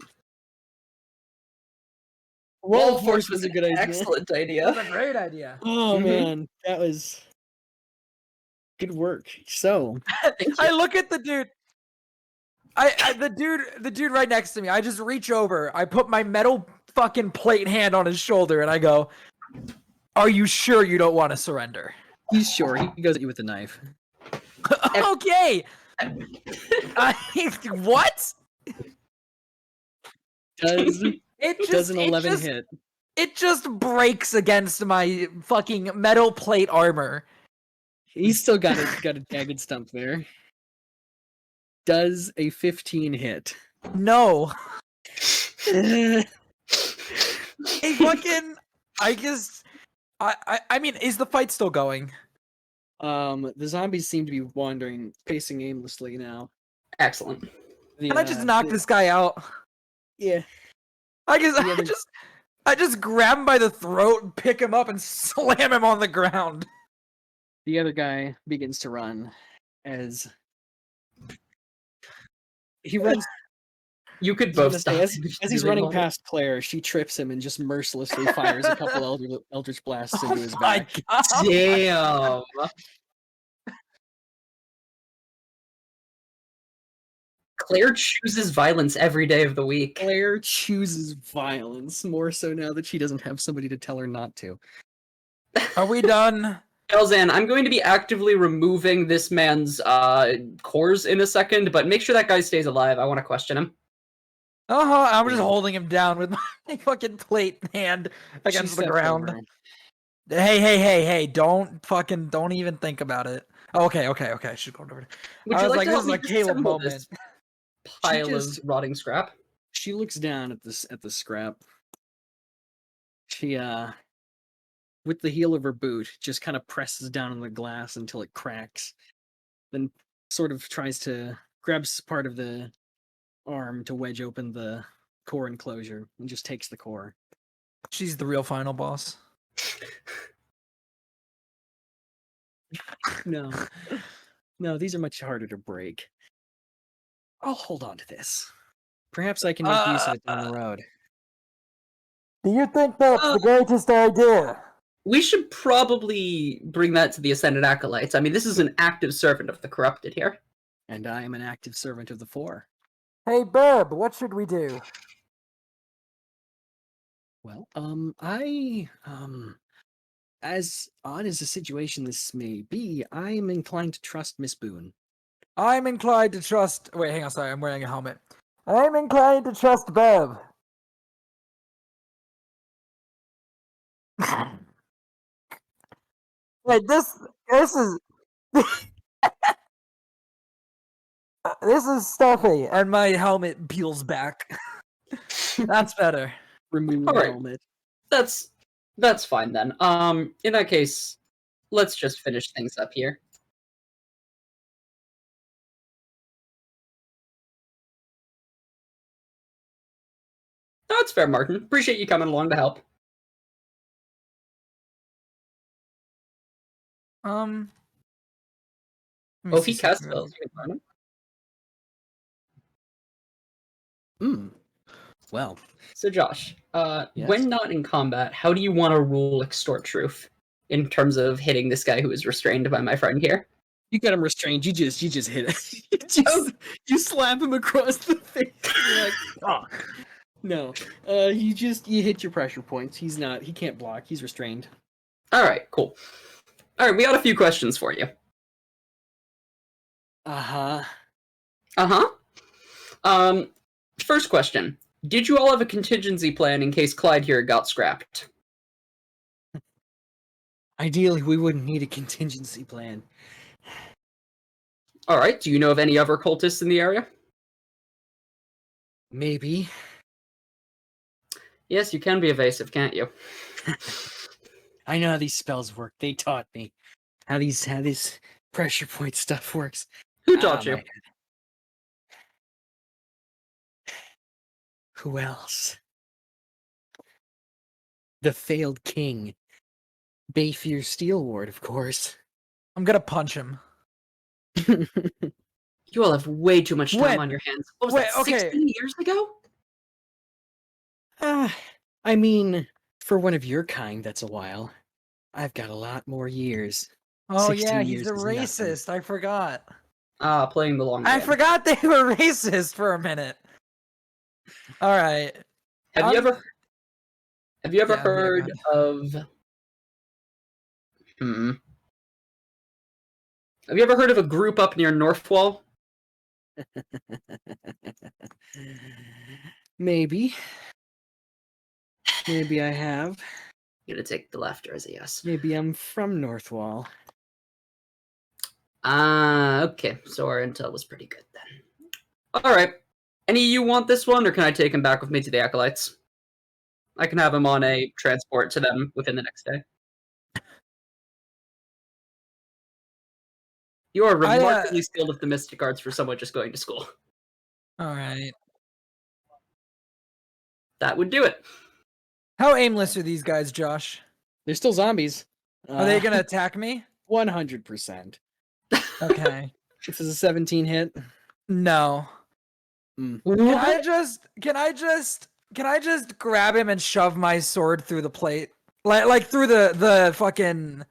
Wall Force force was a good idea. excellent idea. That's a great idea. Oh Mhm. man, that was good work. So, I look at the dude. The dude right next to me. I just reach over. I put my metal fucking plate hand on his shoulder, and I go, "Are you sure you don't want to surrender?" he's sure he goes at you with the knife. Okay. What? Does It just does an 11 it just, hit? It just breaks against my fucking metal plate armor. He's still got a jagged stump there. Does a 15 hit? No. Hey, fucking. I mean, is the fight still going? The zombies seem to be wandering, pacing aimlessly now. Excellent. Can I just knock this guy out? Yeah. I just grab him by the throat and pick him up and slam him on the ground. The other guy begins to run as he runs. You could I was both gonna stop. say, if as you he's really running wanted. past Claire, she trips him and just mercilessly fires a couple eldritch blasts into his Oh my back. god. Damn. Claire chooses violence every day of the week. Claire chooses violence more so now that she doesn't have somebody to tell her not to. Are we done? Elzan, I'm going to be actively removing this man's cores in a second, but make sure that guy stays alive. I want to question him. I'm just Yeah. holding him down with my fucking plate hand She against the steps ground. over. Hey, don't even think about it. Okay, I should go over. Would I you was like like, to this help is me a Caleb disassemble moment. this pile just- of rotting scrap? She looks down at the scrap. She with the heel of her boot just kind of presses down on the glass until it cracks. Then sort of tries to grabs part of the arm to wedge open the core enclosure and just takes the core. She's the real final boss. No. No, these are much harder to break. I'll hold on to this. Perhaps I can make use of it down the road. Do you think that's the greatest idea? We should probably bring that to the Ascended Acolytes. I mean, this is an active servant of the corrupted here. And I am an active servant of the Four. Hey, Bub, what should we do? Well, as odd as the situation this may be, I am inclined to trust Miss Boone. I'm inclined to trust. Wait, hang on. Sorry, I'm wearing a helmet. I'm inclined to trust Bev. Wait, this is this is stuffy, and my helmet peels back. That's better. Remove the Alright. helmet. That's fine then. In that case, let's just finish things up here. That's fair, Martin. Appreciate you coming along to help. Let me Oh, if see he casts something spells, you can find him. Well, So, Josh, Yes? when not in combat, how do you want to rule Extort Truth in terms of hitting this guy who is restrained by my friend here? you got him restrained. You just hit it. You slap him across the face. You're like, fuck. No. You hit your pressure points. He can't block. He's restrained. All right, cool. All right, we got a few questions for you. Uh-huh. First question. Did you all have a contingency plan in case Clyde here got scrapped? Ideally, we wouldn't need a contingency plan. All right, do you know of any other cultists in the area? Maybe. Yes, you can be evasive, can't you? I know how these spells work. They taught me how this pressure point stuff works. Who taught you? my head. Who else? The failed king. Bayfear Steelward, of course. I'm gonna punch him. You all have way too much time When? on your hands. What was Wait, that, okay. 16 years ago? I mean, for one of your kind, that's a while. I've got a lot more years. Oh 16 yeah, years he's a is nothing. racist. I forgot. Playing the long game. I forgot they were racist for a minute. All right. Have you ever Yeah, heard of Have you ever heard of a group up near Northwall? Maybe. Maybe I have. I'm gonna take the laughter as a yes. Maybe I'm from Northwall. Okay. So our intel was pretty good then. Alright. Any of you want this one, or can I take him back with me to the Acolytes? I can have him on a transport to them within the next day. You are remarkably skilled with the mystic arts for someone just going to school. All right. That would do it. How aimless are these guys, Josh? They're still zombies. Are they gonna attack me? 100%. Okay. This is a 17 hit. No. What? Can I just grab him and shove my sword through the plate? Like through the fucking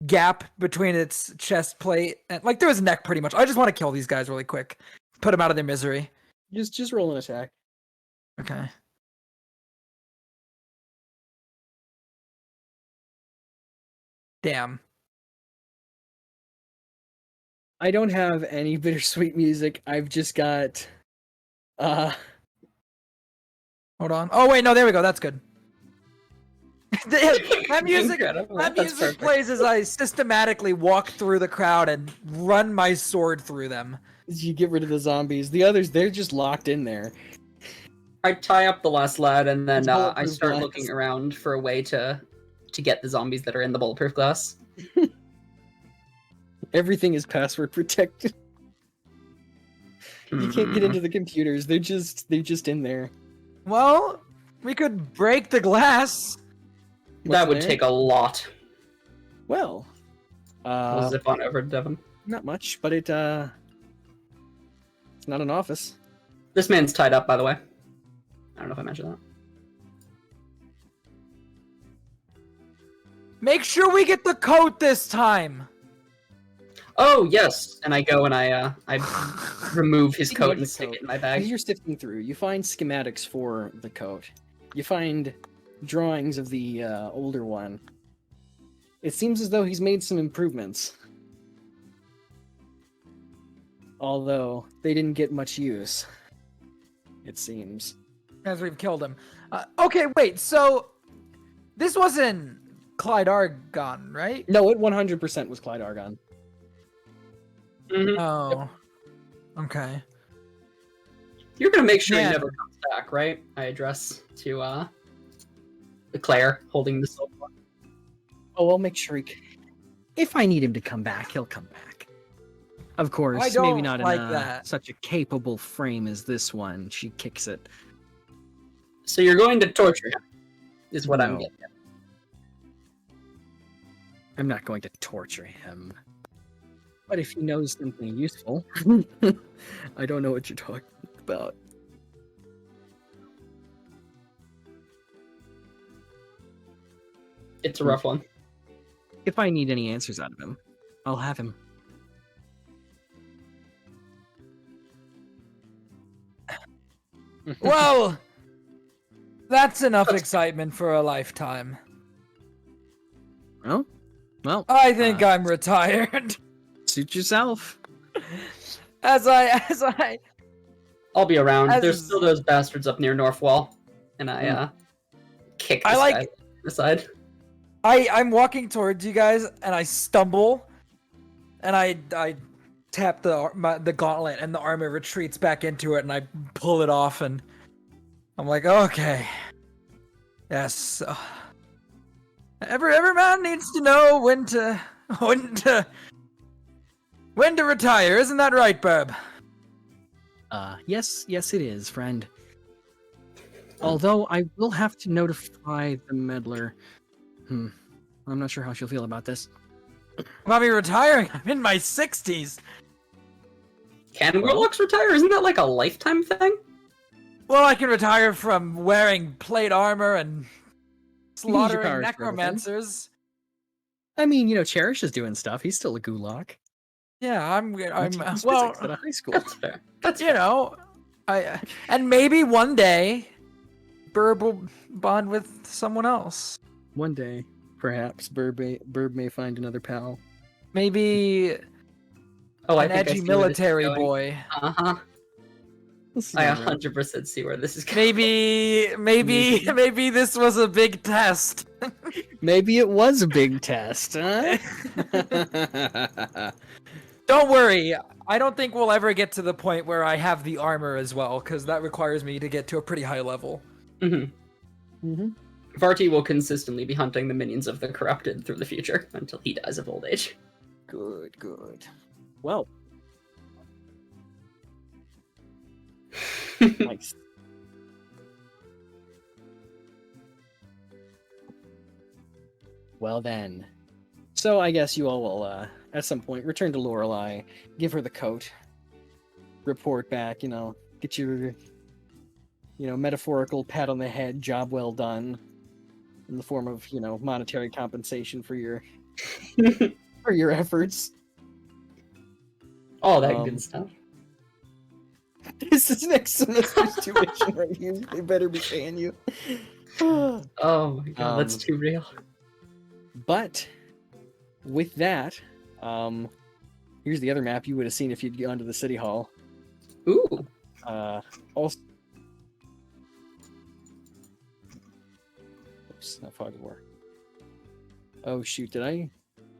gap between its chest plate and like through his neck pretty much. I just want to kill these guys really quick. Put them out of their misery. Just roll an attack. Okay. Damn. I don't have any bittersweet music. I've just got Hold on. Oh wait, no, there we go. That's good. that music Incredible. that That's music perfect. plays as I systematically walk through the crowd and run my sword through them. you get rid of the zombies. The others, they're just locked in there. I tie up the last lad, and then It's I bulletproof start glass. looking around for a way to get the zombies that are in the bulletproof glass. Everything is password protected. You can't get into the computers. They're just in there. Well, we could break the glass. What's That would there? take a lot. Well, We'll zip on over to Devon. not much, but it's not an office. This man's tied up, by the way. I don't know if I mentioned that. Make sure we get the coat this time. Oh yes, and I go and I remove his Speaking coat of and the stick coat, it in my As bag. you're sifting through, you find schematics for the coat. You find drawings of the older one. It seems as though he's made some improvements. Although, they didn't get much use. It seems. As we've killed him. Okay, wait, so this wasn't Clyde Argon, right? No, it 100% was Clyde Argon. Mhm. Oh. Okay. You're gonna make sure Yeah. he never comes back, right? I address to Claire holding the silver one. Oh, I'll make sure if I need him to come back, he'll come back. Of course, I maybe don't not like in that. such a capable frame as this one. She kicks it. So you're going to torture him, is what I'm No. getting at. I'm not going to torture him. But if he knows something useful, I don't know what you're talking about. It's a rough one. If I need any answers out of him, I'll have him. Well, that's enough excitement for a lifetime. Well, I think I'm retired. suit yourself. As I I'll be around. As- There's still those bastards up near Northwall, and I kick this I guy aside. I'm walking towards you guys and I stumble and I tap the gauntlet and the armor retreats back into it and I pull it off and I'm like, okay, yes. Every man needs to know when to retire, isn't that right, Burb? Yes, it is, friend. Although I will have to notify the meddler. I'm not sure how she'll feel about this. About me retiring? I'm in my 60s. Can warlocks retire? Isn't that like a lifetime thing? Well, I can retire from wearing plate armor and can use your powers slaughtering for everything. necromancers. I mean, Cherish is doing stuff. He's still a gulag. Yeah, I'm He's well, physics at a high school. That's fair. That's you know, and maybe one day, Burb will bond with someone else. One day, perhaps, Burb may find another pal. Maybe Oh, I an think I edgy see where this is military going. boy. Uh-huh. We'll see I how it goes. 100% see where this is going. Maybe this was a big test. Maybe it was a big test, huh? Don't worry, I don't think we'll ever get to the point where I have the armor as well, because that requires me to get to a pretty high level. Mm-hmm. Varty will consistently be hunting the minions of the corrupted through the future until he dies of old age. Good. Well. Nice. Well then. So I guess you all will, at some point, return to Lorelai, give her the coat, report back, get your, metaphorical pat on the head, job well done, in the form of, monetary compensation for your for your efforts. All that good stuff. This is next semester's tuition right here. They better be paying you. Oh my god, that's too real. But with that, here's the other map you would have seen if you'd gone to the city hall. Ooh. Also, oops, not fog of war. Oh shoot, did I?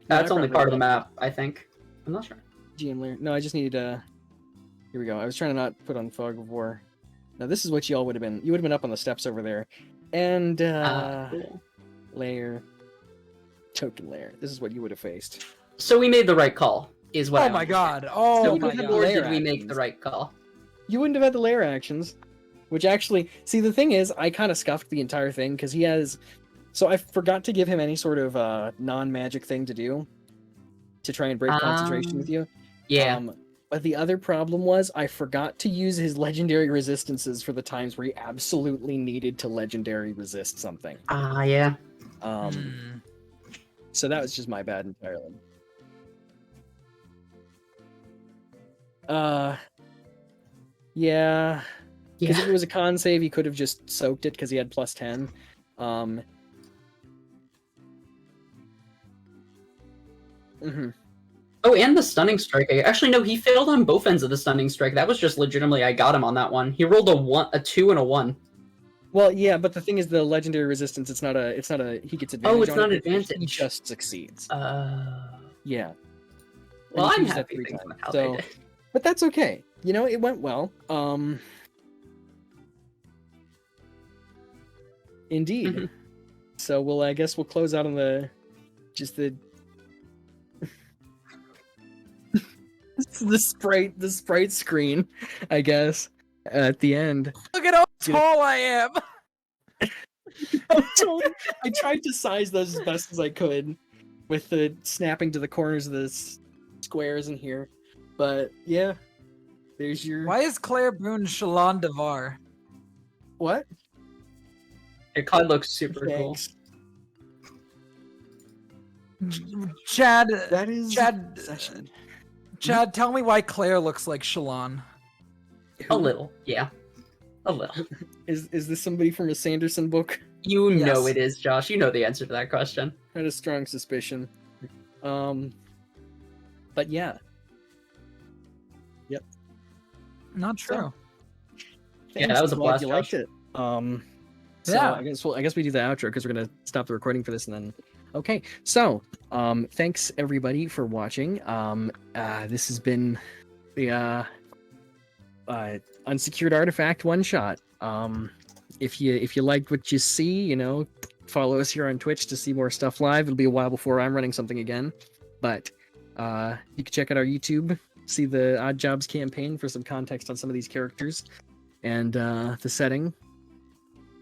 That's I only probably part of the did. map, I think. I'm not sure. GM layer. No, I just needed here we go. I was trying to not put on fog of war. Now this is what y'all would have been. You would have been up on the steps over there, and Cool. layer, token layer. This is what you would have faced. So we made the right call, is what Oh I my understand. god! Oh So my good god! lord, Layer did we make actions. the right call? You wouldn't have had the layer actions, which actually, see, the thing is, I kind of scuffed the entire thing because he has. So I forgot to give him any sort of non-magic thing to do to try and break concentration with you. Yeah. But the other problem was I forgot to use his legendary resistances for the times where he absolutely needed to legendary resist something. Yeah. So that was just my bad entirely. Yeah. Because if it was a con save, he could have just soaked it because he had plus 10. Oh, and the stunning strike. Actually, no, he failed on both ends of the stunning strike. That was just legitimately I got him on that one. He rolled a 2 and a 1. Well, yeah, but the thing is, the legendary resistance. It's not a. He gets advantage. Oh, it's on not it, He advantage. just succeeds. Uh, Yeah. well, And you I'm choose that happy 3 things times, went how so- they did. But that's okay. You know, it went well. Indeed. Mhm. So I guess we'll close out on the the sprite screen, I guess, at the end. Look at how You know- tall I am. I tried to size those as best as I could with the snapping to the corners of the squares in here. But yeah, there's your Why is Claire Boone Shalon Devar? what? Your card looks super cool. Thanks. Chad, That is Chad, Chad, tell me why Claire looks like Shalon. A little, yeah. A little. Is this somebody from a Sanderson book? You know Yes. it is, Josh. You know the answer to that question. I had a strong suspicion. But yeah. Yep. Not true. Yeah, that was a I'm glad blast, You liked Josh. it. So Yeah. I guess we do the outro because we're gonna stop the recording for this and then. Okay, so thanks everybody for watching. This has been the Unsecured Artifact one shot. If you liked what you see, you know, follow us here on Twitch to see more stuff live. It'll be a while before I'm running something again, but you can check out our YouTube, see the Odd Jobs campaign for some context on some of these characters and the setting,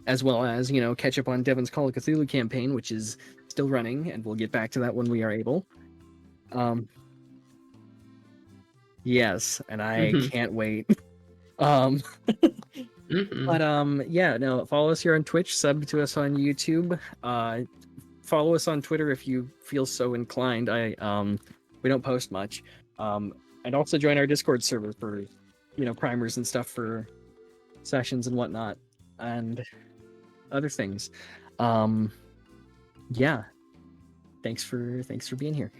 as well as, you know, catch up on Devin's Call of Cthulhu campaign, which is still running, and we'll get back to that when we are able. Yes, and I Mhm. can't wait. Mhm. But yeah, no, follow us here on Twitch, sub to us on YouTube, follow us on Twitter if you feel so inclined. We don't post much. And also join our Discord server for, you know, primers and stuff for sessions and whatnot and other things. Yeah. Thanks for being here.